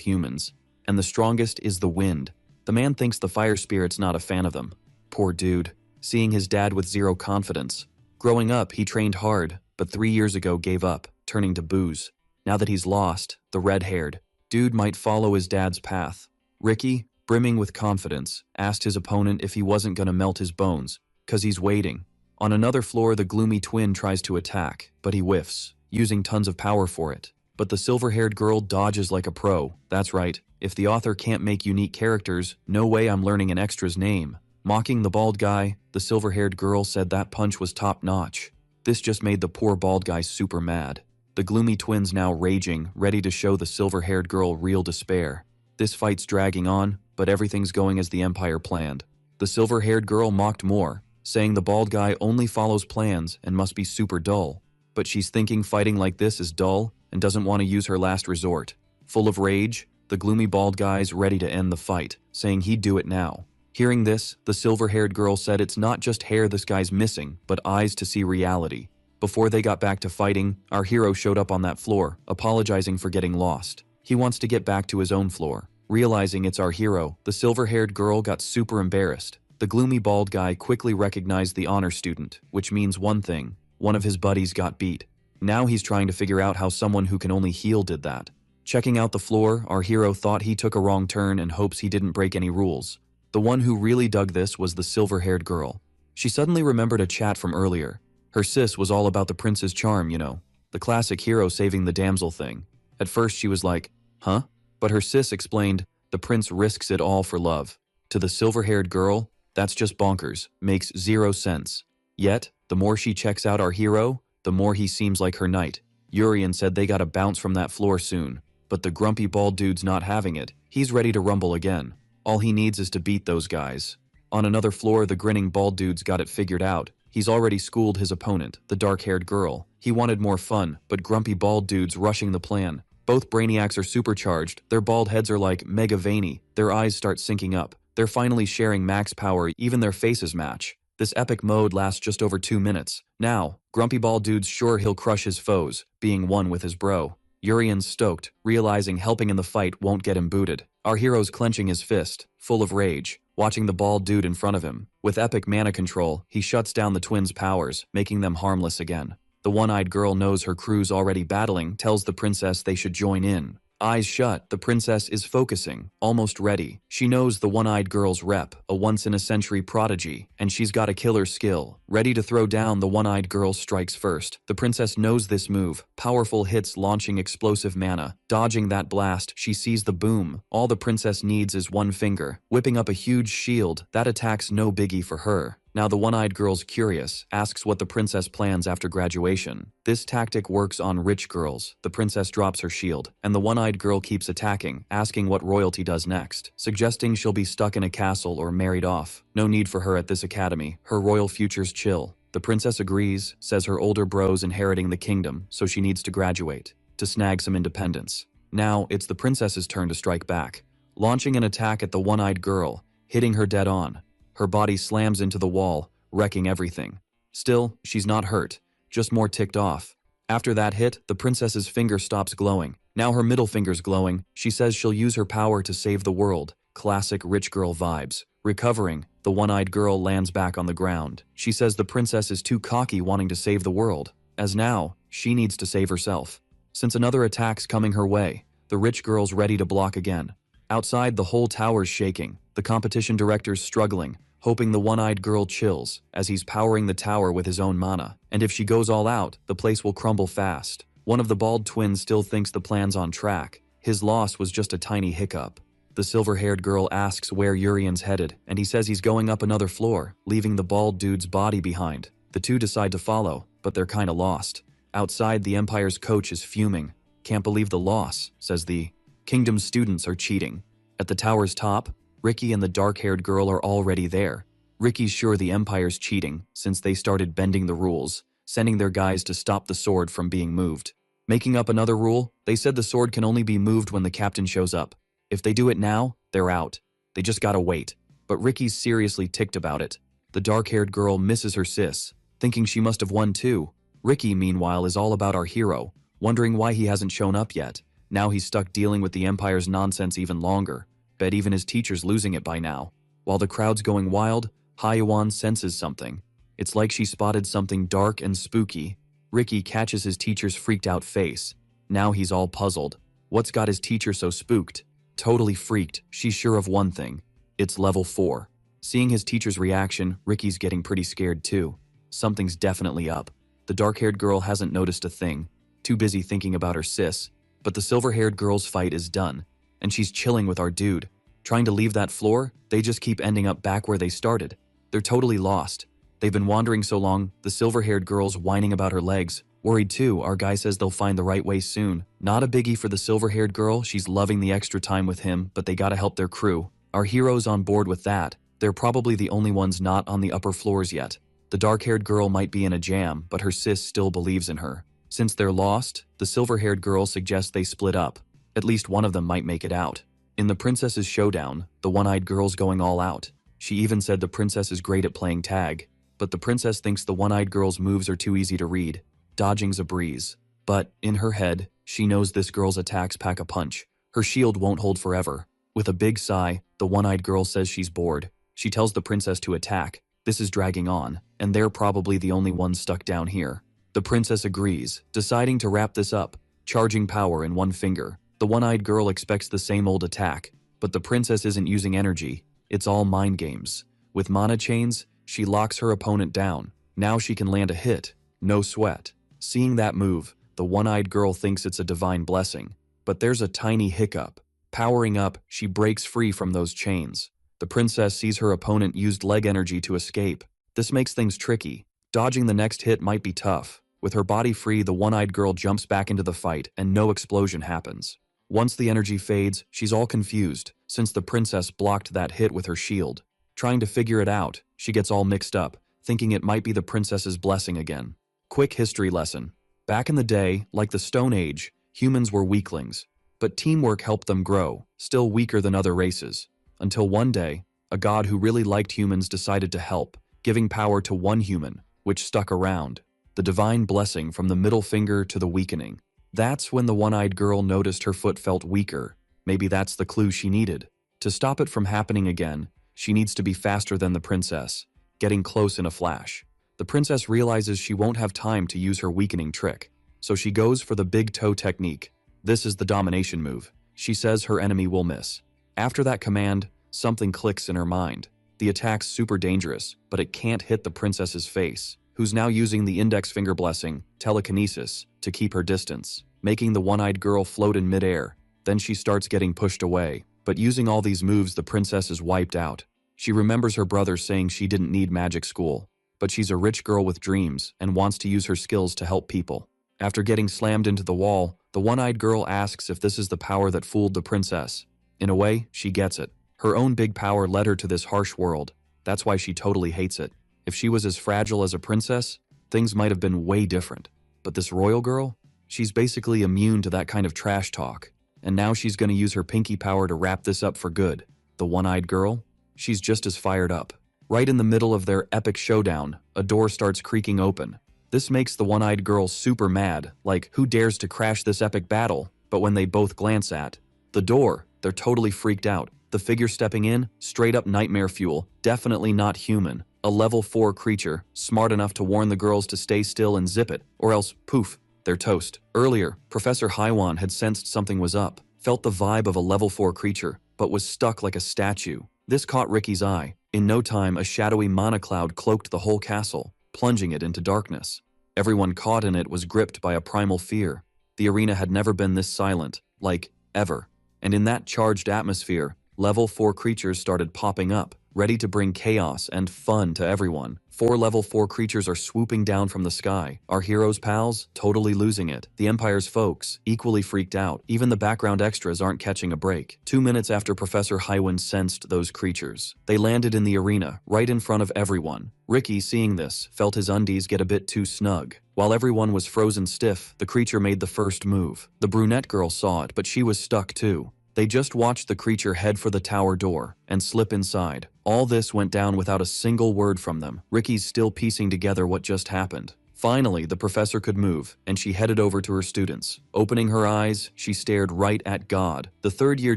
humans, and the strongest is the wind. The man thinks the fire spirit's not a fan of them. Poor dude, seeing his dad with zero confidence. Growing up, he trained hard, but 3 years ago gave up, turning to booze. Now that he's lost, the red-haired dude might follow his dad's path. Ricky, brimming with confidence, asked his opponent if he wasn't gonna melt his bones, 'cause he's waiting. On another floor, the gloomy twin tries to attack, but he whiffs, using tons of power for it. But the silver-haired girl dodges like a pro. That's right, if the author can't make unique characters, no way I'm learning an extra's name. Mocking the bald guy, the silver-haired girl said that punch was top-notch. This just made the poor bald guy super mad. The gloomy twins now raging, ready to show the silver-haired girl real despair. This fight's dragging on, but everything's going as the Empire planned. The silver-haired girl mocked more, saying the bald guy only follows plans and must be super dull. But she's thinking fighting like this is dull and doesn't want to use her last resort. Full of rage, the gloomy bald guy's ready to end the fight, saying he'd do it now. Hearing this, the silver-haired girl said it's not just hair this guy's missing, but eyes to see reality. Before they got back to fighting, our hero showed up on that floor, apologizing for getting lost. He wants to get back to his own floor. Realizing it's our hero, the silver-haired girl got super embarrassed. The gloomy bald guy quickly recognized the honor student, which means one thing: one of his buddies got beat. Now he's trying to figure out how someone who can only heal did that. Checking out the floor, our hero thought he took a wrong turn and hopes he didn't break any rules. The one who really dug this was the silver-haired girl. She suddenly remembered a chat from earlier. Her sis was all about the prince's charm, you know, the classic hero saving the damsel thing. At first she was like, huh? But her sis explained, the prince risks it all for love. To the silver-haired girl, that's just bonkers, makes zero sense. Yet, the more she checks out our hero, the more he seems like her knight. Urian said they gotta bounce from that floor soon. But the grumpy bald dude's not having it. He's ready to rumble again. All he needs is to beat those guys. On another floor, the grinning bald dude's got it figured out. He's already schooled his opponent, the dark-haired girl. He wanted more fun, but grumpy bald dude's rushing the plan. Both brainiacs are supercharged, their bald heads are like mega veiny, their eyes start syncing up. They're finally sharing max power, even their faces match. This epic mode lasts just over 2 minutes. Now, grumpy bald dude's sure he'll crush his foes, being one with his bro. Urian's stoked, realizing helping in the fight won't get him booted. Our hero's clenching his fist, full of rage, watching the bald dude in front of him. With epic mana control, he shuts down the twins' powers, making them harmless again. The one-eyed girl knows her crew's already battling, tells the princess they should join in. Eyes shut, the princess is focusing, almost ready. She knows the one-eyed girl's rep, a once-in-a-century prodigy, and she's got a killer skill. Ready to throw down, the one-eyed girl strikes first. The princess knows this move, powerful hits launching explosive mana. Dodging that blast, she sees the boom. All the princess needs is one finger, whipping up a huge shield. That attack's no biggie for her. Now the one-eyed girl's curious, asks what the princess plans after graduation. This tactic works on rich girls. The princess drops her shield, and the one-eyed girl keeps attacking, asking what royalty does next, suggesting she'll be stuck in a castle or married off. No need for her at this academy, her royal future's chill. The princess agrees, says her older bro's inheriting the kingdom, so she needs to graduate, to snag some independence. Now, it's the princess's turn to strike back, launching an attack at the one-eyed girl, hitting her dead on. Her body slams into the wall, wrecking everything. Still, she's not hurt, just more ticked off. After that hit, the princess's finger stops glowing. Now her middle finger's glowing. She says she'll use her power to save the world. Classic rich girl vibes. Recovering, the one-eyed girl lands back on the ground. She says the princess is too cocky wanting to save the world, as now, she needs to save herself. Since another attack's coming her way, the rich girl's ready to block again. Outside, the whole tower's shaking. The competition director's struggling, hoping the one-eyed girl chills, as he's powering the tower with his own mana. And if she goes all out, the place will crumble fast. One of the bald twins still thinks the plan's on track. His loss was just a tiny hiccup. The silver-haired girl asks where Urian's headed, and he says he's going up another floor, leaving the bald dude's body behind. The two decide to follow, but they're kinda lost. Outside, the Empire's coach is fuming. "Can't believe the loss," says the Kingdom's students are cheating. At the tower's top, Ricky and the dark-haired girl are already there. Ricky's sure the Empire's cheating, since they started bending the rules, sending their guys to stop the sword from being moved. Making up another rule, they said the sword can only be moved when the captain shows up. If they do it now, they're out. They just gotta wait. But Ricky's seriously ticked about it. The dark-haired girl misses her sis, thinking she must have won too. Ricky, meanwhile, is all about our hero, wondering why he hasn't shown up yet. Now he's stuck dealing with the Empire's nonsense even longer. Bet even his teacher's losing it by now. While the crowd's going wild, Haiyuan senses something. It's like she spotted something dark and spooky. Ricky catches his teacher's freaked-out face. Now he's all puzzled. What's got his teacher so spooked? Totally freaked, she's sure of one thing. It's level 4. Seeing his teacher's reaction, Ricky's getting pretty scared too. Something's definitely up. The dark-haired girl hasn't noticed a thing, too busy thinking about her sis. But the silver-haired girl's fight is done, and she's chilling with our dude. Trying to leave that floor, they just keep ending up back where they started. They're totally lost. They've been wandering so long, the silver-haired girl's whining about her legs. Worried too, our guy says they'll find the right way soon. Not a biggie for the silver-haired girl, she's loving the extra time with him, but they gotta help their crew. Our hero's on board with that. They're probably the only ones not on the upper floors yet. The dark-haired girl might be in a jam, but her sis still believes in her. Since they're lost, the silver-haired girl suggests they split up. At least one of them might make it out. In the princess's showdown, the one-eyed girl's going all out. She even said the princess is great at playing tag. But the princess thinks the one-eyed girl's moves are too easy to read. Dodging's a breeze. But, in her head, she knows this girl's attacks pack a punch. Her shield won't hold forever. With a big sigh, the one-eyed girl says she's bored. She tells the princess to attack. This is dragging on, and they're probably the only ones stuck down here. The princess agrees, deciding to wrap this up, charging power in one finger. The one-eyed girl expects the same old attack, but the princess isn't using energy. It's all mind games. With mana chains, she locks her opponent down. Now she can land a hit. No sweat. Seeing that move, the one-eyed girl thinks it's a divine blessing. But there's a tiny hiccup. Powering up, she breaks free from those chains. The princess sees her opponent used leg energy to escape. This makes things tricky. Dodging the next hit might be tough. With her body free, the one-eyed girl jumps back into the fight, and no explosion happens. Once the energy fades, she's all confused, since the princess blocked that hit with her shield. Trying to figure it out, she gets all mixed up, thinking it might be the princess's blessing again. Quick history lesson. Back in the day, like the Stone Age, humans were weaklings. But teamwork helped them grow, still weaker than other races. Until one day, a god who really liked humans decided to help, giving power to one human, which stuck around. The divine blessing from the middle finger to the weakening. That's when the one-eyed girl noticed her foot felt weaker. Maybe that's the clue she needed. To stop it from happening again, she needs to be faster than the princess, getting close in a flash. The princess realizes she won't have time to use her weakening trick, so she goes for the big toe technique. This is the domination move. She says her enemy will miss. After that command, something clicks in her mind. The attack's super dangerous, but it can't hit the princess's face, who's now using the index finger blessing, telekinesis, to keep her distance, making the one-eyed girl float in midair. Then she starts getting pushed away. But using all these moves, the princess is wiped out. She remembers her brother saying she didn't need magic school, but she's a rich girl with dreams and wants to use her skills to help people. After getting slammed into the wall, the one-eyed girl asks if this is the power that fooled the princess. In a way, she gets it. Her own big power led her to this harsh world. That's why she totally hates it. If she was as fragile as a princess, things might have been way different. But this royal girl? She's basically immune to that kind of trash talk. And now she's gonna use her pinky power to wrap this up for good. The one-eyed girl? She's just as fired up. Right in the middle of their epic showdown, a door starts creaking open. This makes the one-eyed girl super mad, like, who dares to crash this epic battle? But when they both glance at the door, they're totally freaked out. The figure stepping in, straight up nightmare fuel, definitely not human. A level 4 creature, smart enough to warn the girls to stay still and zip it, or else, poof, they're toast. Earlier, Professor Haiyuan had sensed something was up, felt the vibe of a level 4 creature, but was stuck like a statue. This caught Ricky's eye. In no time, a shadowy mana cloud cloaked the whole castle, plunging it into darkness. Everyone caught in it was gripped by a primal fear. The arena had never been this silent, like, ever. And in that charged atmosphere, Level 4 creatures started popping up, ready to bring chaos and fun to everyone. 4 level 4 creatures are swooping down from the sky. Our heroes' pals, totally losing it. The Empire's folks, equally freaked out. Even the background extras aren't catching a break. 2 minutes after Professor Highwind sensed those creatures, they landed in the arena, right in front of everyone. Ricky, seeing this, felt his undies get a bit too snug. While everyone was frozen stiff, the creature made the first move. The brunette girl saw it, but she was stuck too. They just watched the creature head for the tower door and slip inside. All this went down without a single word from them. Ricky's still piecing together what just happened. Finally, the professor could move, and she headed over to her students. Opening her eyes, she stared right at God. The third-year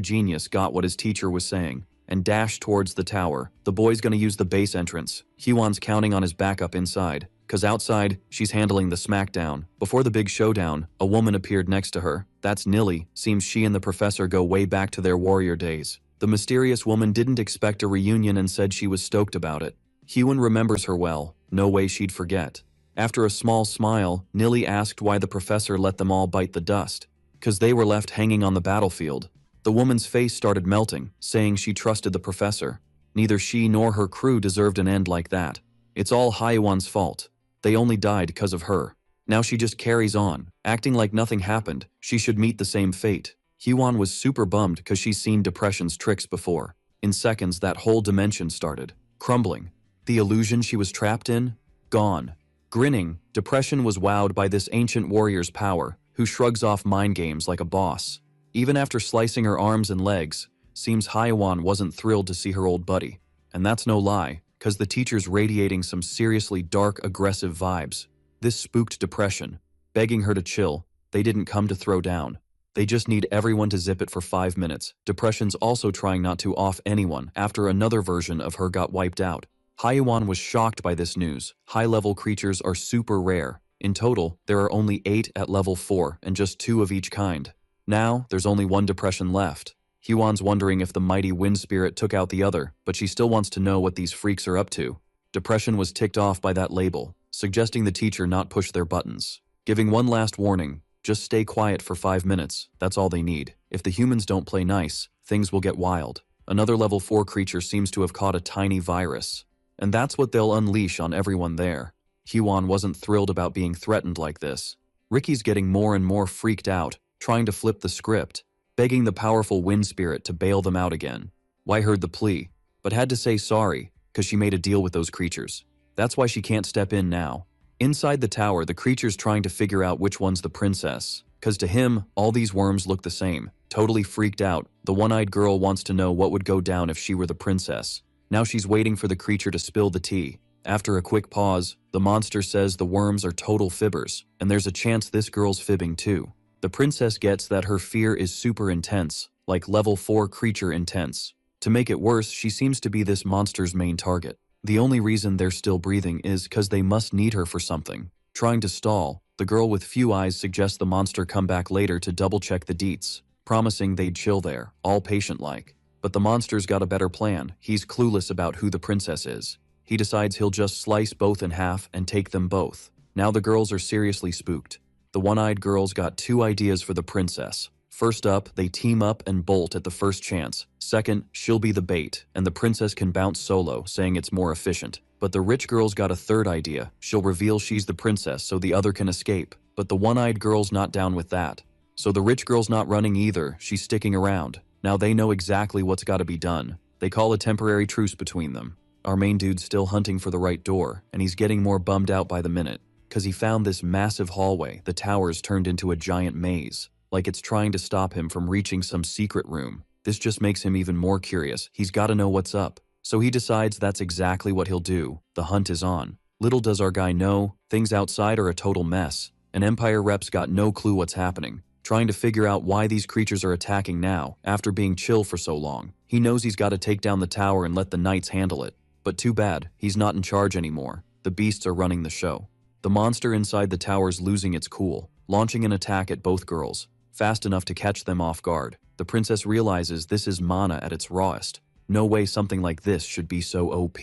genius got what his teacher was saying and dashed towards the tower. The boy's gonna use the base entrance. Hyewon's counting on his backup inside, cause outside, she's handling the smackdown. Before the big showdown, a woman appeared next to her. That's Nilly. Seems she and the professor go way back to their warrior days. The mysterious woman didn't expect a reunion and said she was stoked about it. Hyewon remembers her well. No way she'd forget. After a small smile, Nilly asked why the professor let them all bite the dust. Cause they were left hanging on the battlefield. The woman's face started melting, saying she trusted the professor. Neither she nor her crew deserved an end like that. It's all Hyewon's fault. They only died because of her. Now she just carries on, acting like nothing happened. She should meet the same fate. Hyewon was super bummed because she's seen Depression's tricks before. In seconds, that whole dimension started crumbling. The illusion she was trapped in? Gone. Grinning, Depression was wowed by this ancient warrior's power, who shrugs off mind games like a boss. Even after slicing her arms and legs, seems Hyewon wasn't thrilled to see her old buddy. And that's no lie, cause the teacher's radiating some seriously dark, aggressive vibes. This spooked Depression, begging her to chill. They didn't come to throw down. They just need everyone to zip it for 5 minutes. Depression's also trying not to off anyone after another version of her got wiped out. Hyewon was shocked by this news. High-level creatures are super rare. In total, there are only 8 at level 4 and just 2 of each kind. Now, there's only 1 Depression left. Hyewon's wondering if the mighty wind spirit took out the other, but she still wants to know what these freaks are up to. Depression was ticked off by that label, suggesting the teacher not push their buttons. Giving one last warning, just stay quiet for 5 minutes, that's all they need. If the humans don't play nice, things will get wild. Another level 4 creature seems to have caught a tiny virus, and that's what they'll unleash on everyone there. Hyewon wasn't thrilled about being threatened like this. Ricky's getting more and more freaked out, trying to flip the script, begging the powerful wind spirit to bail them out again. Wai heard the plea, but had to say sorry, cause she made a deal with those creatures. That's why she can't step in now. Inside the tower, the creature's trying to figure out which one's the princess, cause to him, all these worms look the same. Totally freaked out, the one-eyed girl wants to know what would go down if she were the princess. Now she's waiting for the creature to spill the tea. After a quick pause, the monster says the worms are total fibbers, and there's a chance this girl's fibbing too. The princess gets that her fear is super intense, like level 4 creature intense. To make it worse, she seems to be this monster's main target. The only reason they're still breathing is cause they must need her for something. Trying to stall, the girl with few eyes suggests the monster come back later to double-check the deets, promising they'd chill there, all patient-like. But the monster's got a better plan. He's clueless about who the princess is. He decides he'll just slice both in half and take them both. Now the girls are seriously spooked. The one-eyed girl's got 2 ideas for the princess. First up, they team up and bolt at the first chance. Second, she'll be the bait, and the princess can bounce solo, saying it's more efficient. But the rich girl's got a third idea. She'll reveal she's the princess so the other can escape. But the one-eyed girl's not down with that. So the rich girl's not running either, she's sticking around. Now they know exactly what's gotta be done. They call a temporary truce between them. Our main dude's still hunting for the right door, and he's getting more bummed out by the minute. Cause he found this massive hallway, the tower's turned into a giant maze. Like it's trying to stop him from reaching some secret room. This just makes him even more curious. He's gotta know what's up. So he decides that's exactly what he'll do. The hunt is on. Little does our guy know, things outside are a total mess. An Empire rep's got no clue what's happening, trying to figure out why these creatures are attacking now, after being chill for so long. He knows he's gotta take down the tower and let the knights handle it. But too bad, he's not in charge anymore. The beasts are running the show. The monster inside the tower's losing its cool, launching an attack at both girls, fast enough to catch them off guard. The princess realizes this is mana at its rawest. No way something like this should be so OP.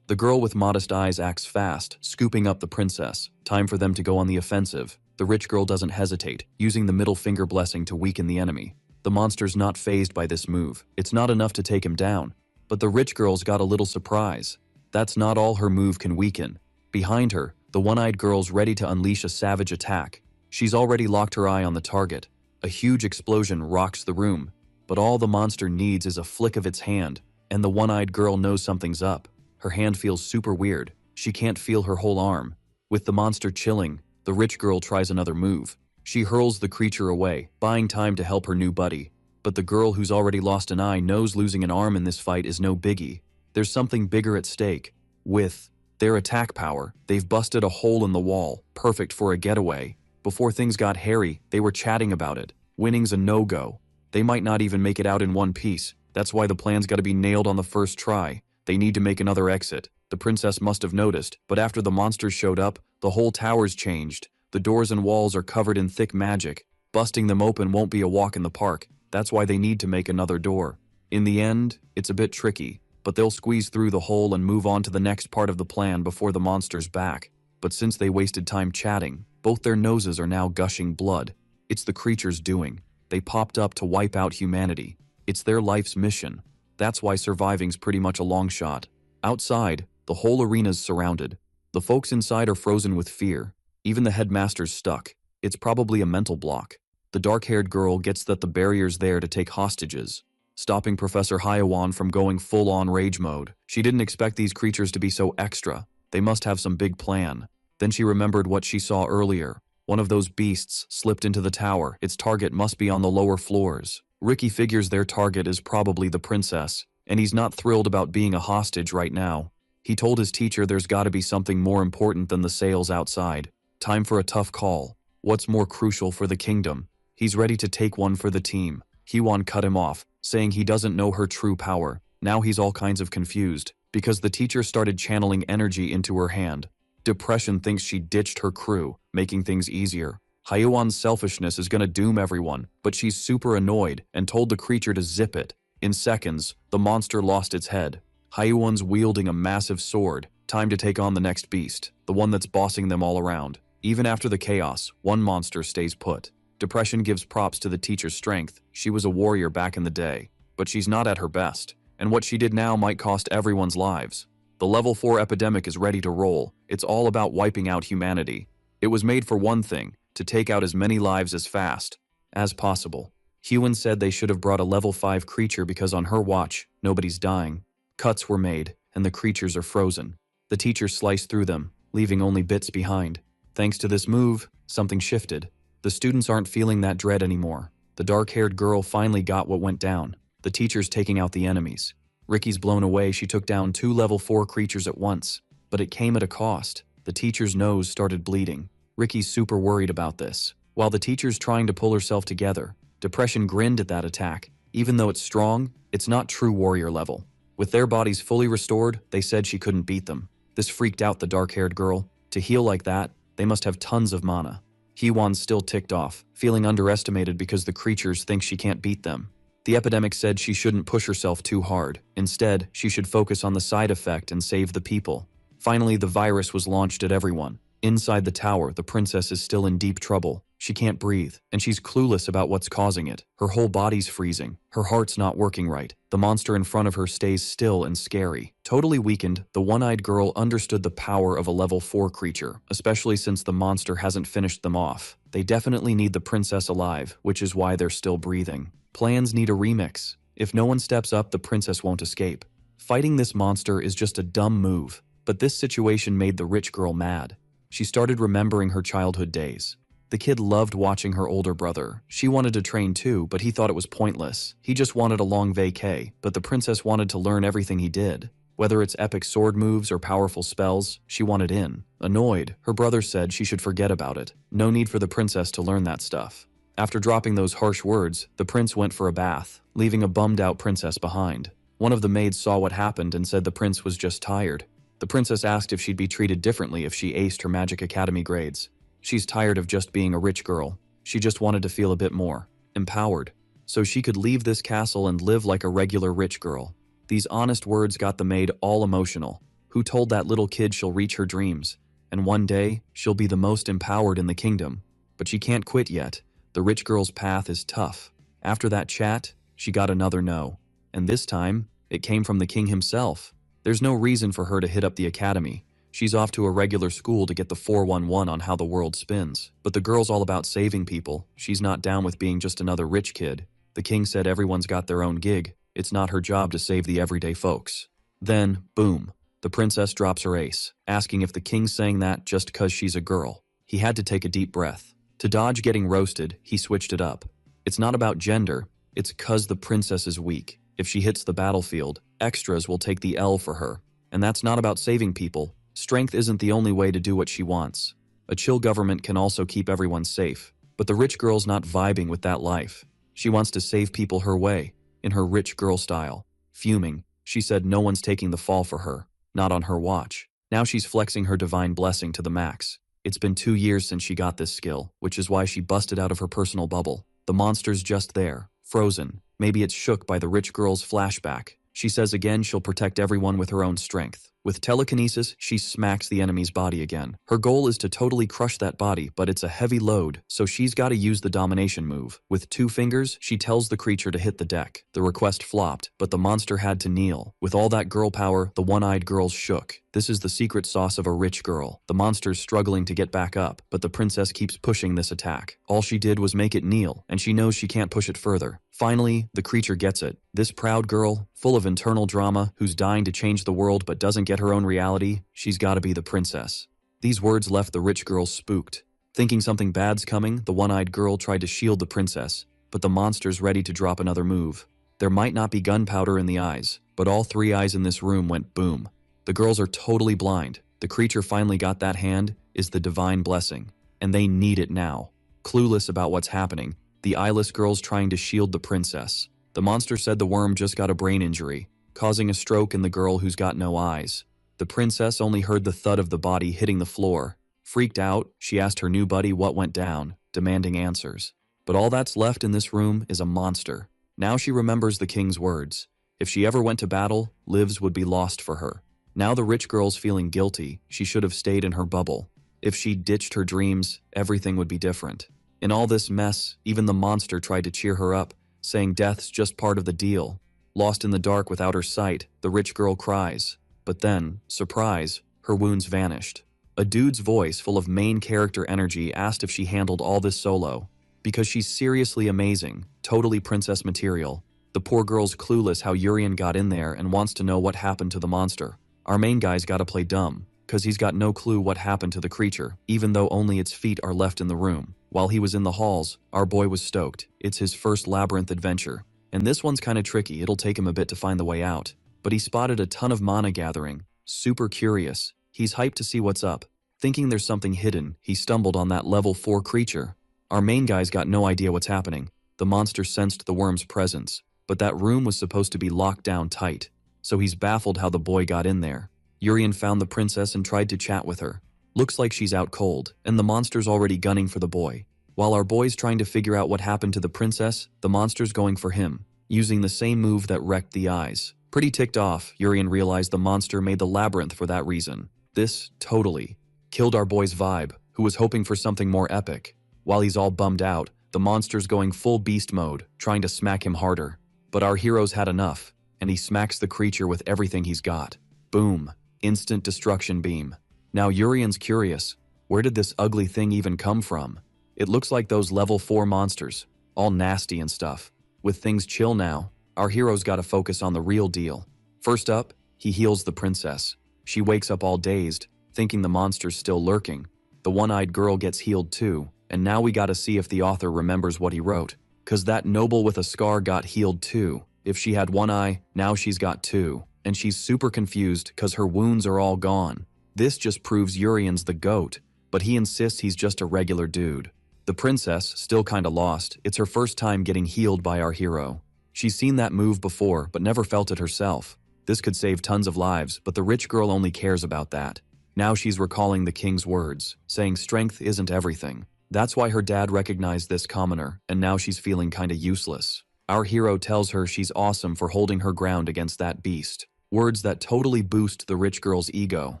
The girl with modest eyes acts fast, scooping up the princess. Time for them to go on the offensive. The rich girl doesn't hesitate, using the middle finger blessing to weaken the enemy. The monster's not fazed by this move. It's not enough to take him down. But the rich girl's got a little surprise. That's not all her move can weaken. Behind her, the one-eyed girl's ready to unleash a savage attack. She's already locked her eye on the target. A huge explosion rocks the room. But all the monster needs is a flick of its hand, and the one-eyed girl knows something's up. Her hand feels super weird. She can't feel her whole arm. With the monster chilling, the rich girl tries another move. She hurls the creature away, buying time to help her new buddy. But the girl who's already lost an eye knows losing an arm in this fight is no biggie. There's something bigger at stake. With their attack power, they've busted a hole in the wall, perfect for a getaway. Before things got hairy, they were chatting about it. Winning's a no-go. They might not even make it out in one piece. That's why the plan's gotta be nailed on the first try. They need to make another exit. The princess must have noticed, but after the monsters showed up, the whole tower's changed. The doors and walls are covered in thick magic. Busting them open won't be a walk in the park. That's why they need to make another door. In the end, it's a bit tricky, but they'll squeeze through the hole and move on to the next part of the plan before the monster's back. But since they wasted time chatting, both their noses are now gushing blood. It's the creature's doing. They popped up to wipe out humanity. It's their life's mission. That's why surviving's pretty much a long shot. Outside, the whole arena's surrounded. The folks inside are frozen with fear. Even the headmaster's stuck. It's probably a mental block. The dark-haired girl gets that the barrier's there to take hostages, stopping Professor Hyawan from going full-on rage mode. She didn't expect these creatures to be so extra. They must have some big plan. Then she remembered what she saw earlier. One of those beasts slipped into the tower. Its target must be on the lower floors. Ricky figures their target is probably the princess, and he's not thrilled about being a hostage right now. He told his teacher there's gotta be something more important than the sales outside. Time for a tough call. What's more crucial for the kingdom? He's ready to take one for the team. Hyewan cut him off, saying he doesn't know her true power. Now he's all kinds of confused, because the teacher started channeling energy into her hand. Depression thinks she ditched her crew, making things easier. Hyewan's selfishness is gonna doom everyone, but she's super annoyed and told the creature to zip it. In seconds, the monster lost its head. Hyewan's wielding a massive sword. Time to take on the next beast, the one that's bossing them all around. Even after the chaos, one monster stays put. Depression gives props to the teacher's strength. She was a warrior back in the day, but she's not at her best, and what she did now might cost everyone's lives. The level 4 epidemic is ready to roll. It's all about wiping out humanity. It was made for one thing, to take out as many lives as fast as possible. Hyewan said they should have brought a level 5 creature because on her watch, nobody's dying. Cuts were made, and the creatures are frozen. The teacher sliced through them, leaving only bits behind. Thanks to this move, something shifted. The students aren't feeling that dread anymore. The dark-haired girl finally got what went down. The teacher's taking out the enemies. Ricky's blown away. She took down 2 level 4 creatures at once. But it came at a cost. The teacher's nose started bleeding. Ricky's super worried about this. While the teacher's trying to pull herself together, Depression grinned at that attack. Even though it's strong, it's not true warrior level. With their bodies fully restored, they said she couldn't beat them. This freaked out the dark-haired girl. To heal like that, they must have tons of mana. Hyewan's still ticked off, feeling underestimated because the creatures think she can't beat them. The epidemic said she shouldn't push herself too hard. Instead, she should focus on the side effect and save the people. Finally, the virus was launched at everyone. Inside the tower, the princess is still in deep trouble. She can't breathe, and she's clueless about what's causing it. Her whole body's freezing. Her heart's not working right. The monster in front of her stays still and scary. Totally weakened, the one-eyed girl understood the power of a level 4 creature, especially since the monster hasn't finished them off. They definitely need the princess alive, which is why they're still breathing. Plans need a remix. If no one steps up, the princess won't escape. Fighting this monster is just a dumb move, but this situation made the rich girl mad. She started remembering her childhood days. The kid loved watching her older brother. She wanted to train too, but he thought it was pointless. He just wanted a long vacay, but the princess wanted to learn everything he did. Whether it's epic sword moves or powerful spells, she wanted in. Annoyed, her brother said she should forget about it. No need for the princess to learn that stuff. After dropping those harsh words, the prince went for a bath, leaving a bummed-out princess behind. One of the maids saw what happened and said the prince was just tired. The princess asked if she'd be treated differently if she aced her Magic Academy grades. She's tired of just being a rich girl. She just wanted to feel a bit more empowered, so she could leave this castle and live like a regular rich girl. These honest words got the maid all emotional. Who told that little kid she'll reach her dreams, and one day she'll be the most empowered in the kingdom? But she can't quit yet. The rich girl's path is tough. After that chat, she got another no. And this time, it came from the king himself. There's no reason for her to hit up the academy. She's off to a regular school to get the 411 on how the world spins. But the girl's all about saving people. She's not down with being just another rich kid. The king said everyone's got their own gig. It's not her job to save the everyday folks. Then, boom, the princess drops her ace, asking if the king's saying that just 'cause she's a girl. He had to take a deep breath. To dodge getting roasted, he switched it up. It's not about gender, it's 'cause the princess is weak. If she hits the battlefield, extras will take the L for her. And that's not about saving people. Strength isn't the only way to do what she wants. A chill government can also keep everyone safe. But the rich girl's not vibing with that life. She wants to save people her way, in her rich girl style. Fuming, she said no one's taking the fall for her, not on her watch. Now she's flexing her divine blessing to the max. It's been 2 years since she got this skill, which is why she busted out of her personal bubble. The monster's just there, frozen. Maybe it's shook by the rich girl's flashback. She says again she'll protect everyone with her own strength. With telekinesis, she smacks the enemy's body again. Her goal is to totally crush that body, but it's a heavy load, so she's got to use the domination move. With 2 fingers, she tells the creature to hit the deck. The request flopped, but the monster had to kneel. With all that girl power, the one-eyed girl shook. This is the secret sauce of a rich girl. The monster's struggling to get back up, but the princess keeps pushing this attack. All she did was make it kneel, and she knows she can't push it further. Finally, the creature gets it. This proud girl, full of internal drama, who's dying to change the world but doesn't get her own reality, she's gotta be the princess. These words left the rich girl spooked. Thinking something bad's coming, the one-eyed girl tried to shield the princess, but the monster's ready to drop another move. There might not be gunpowder in the eyes, but all 3 eyes in this room went boom. The girls are totally blind. The creature finally got that hand, is the divine blessing, and they need it now. Clueless about what's happening, the eyeless girl's trying to shield the princess. The monster said the worm just got a brain injury, causing a stroke in the girl who's got no eyes. The princess only heard the thud of the body hitting the floor. Freaked out, she asked her new buddy what went down, demanding answers. But all that's left in this room is a monster. Now she remembers the king's words. If she ever went to battle, lives would be lost for her. Now the rich girl's feeling guilty. She should have stayed in her bubble. If she ditched her dreams, everything would be different. In all this mess, even the monster tried to cheer her up, saying death's just part of the deal. Lost in the dark without her sight, the rich girl cries. But then, surprise, her wounds vanished. A dude's voice full of main character energy asked if she handled all this solo. Because she's seriously amazing, totally princess material. The poor girl's clueless how Urian got in there and wants to know what happened to the monster. Our main guy's gotta play dumb, cause he's got no clue what happened to the creature, even though only its feet are left in the room. While he was in the halls, our boy was stoked. It's his first labyrinth adventure. And this one's kinda tricky, it'll take him a bit to find the way out. But he spotted a ton of mana gathering, super curious. He's hyped to see what's up. Thinking there's something hidden, he stumbled on that level 4 creature. Our main guy's got no idea what's happening. The monster sensed the worm's presence, but that room was supposed to be locked down tight. So he's baffled how the boy got in there. Urian found the princess and tried to chat with her. Looks like she's out cold, and the monster's already gunning for the boy. While our boy's trying to figure out what happened to the princess, the monster's going for him, using the same move that wrecked the eyes. Pretty ticked off, Urian realized the monster made the labyrinth for that reason. This totally killed our boy's vibe, who was hoping for something more epic. While he's all bummed out, the monster's going full beast mode, trying to smack him harder. But our hero's had enough, and he smacks the creature with everything he's got. Boom. Instant destruction beam. Now Urian's curious. Where did this ugly thing even come from? It looks like those level 4 monsters, all nasty and stuff. With things chill now, our hero's gotta focus on the real deal. First up, he heals the princess. She wakes up all dazed, thinking the monster's still lurking. The one-eyed girl gets healed too, and now we gotta see if the author remembers what he wrote. 'Cause that noble with a scar got healed too. If she had 1 eye, now she's got 2. And she's super confused 'cause her wounds are all gone. This just proves Urian's the GOAT, but he insists he's just a regular dude. The princess, still kinda lost, it's her first time getting healed by our hero. She's seen that move before, but never felt it herself. This could save tons of lives, but the rich girl only cares about that. Now she's recalling the king's words, saying strength isn't everything. That's why her dad recognized this commoner, and now she's feeling kinda useless. Our hero tells her she's awesome for holding her ground against that beast. Words that totally boost the rich girl's ego.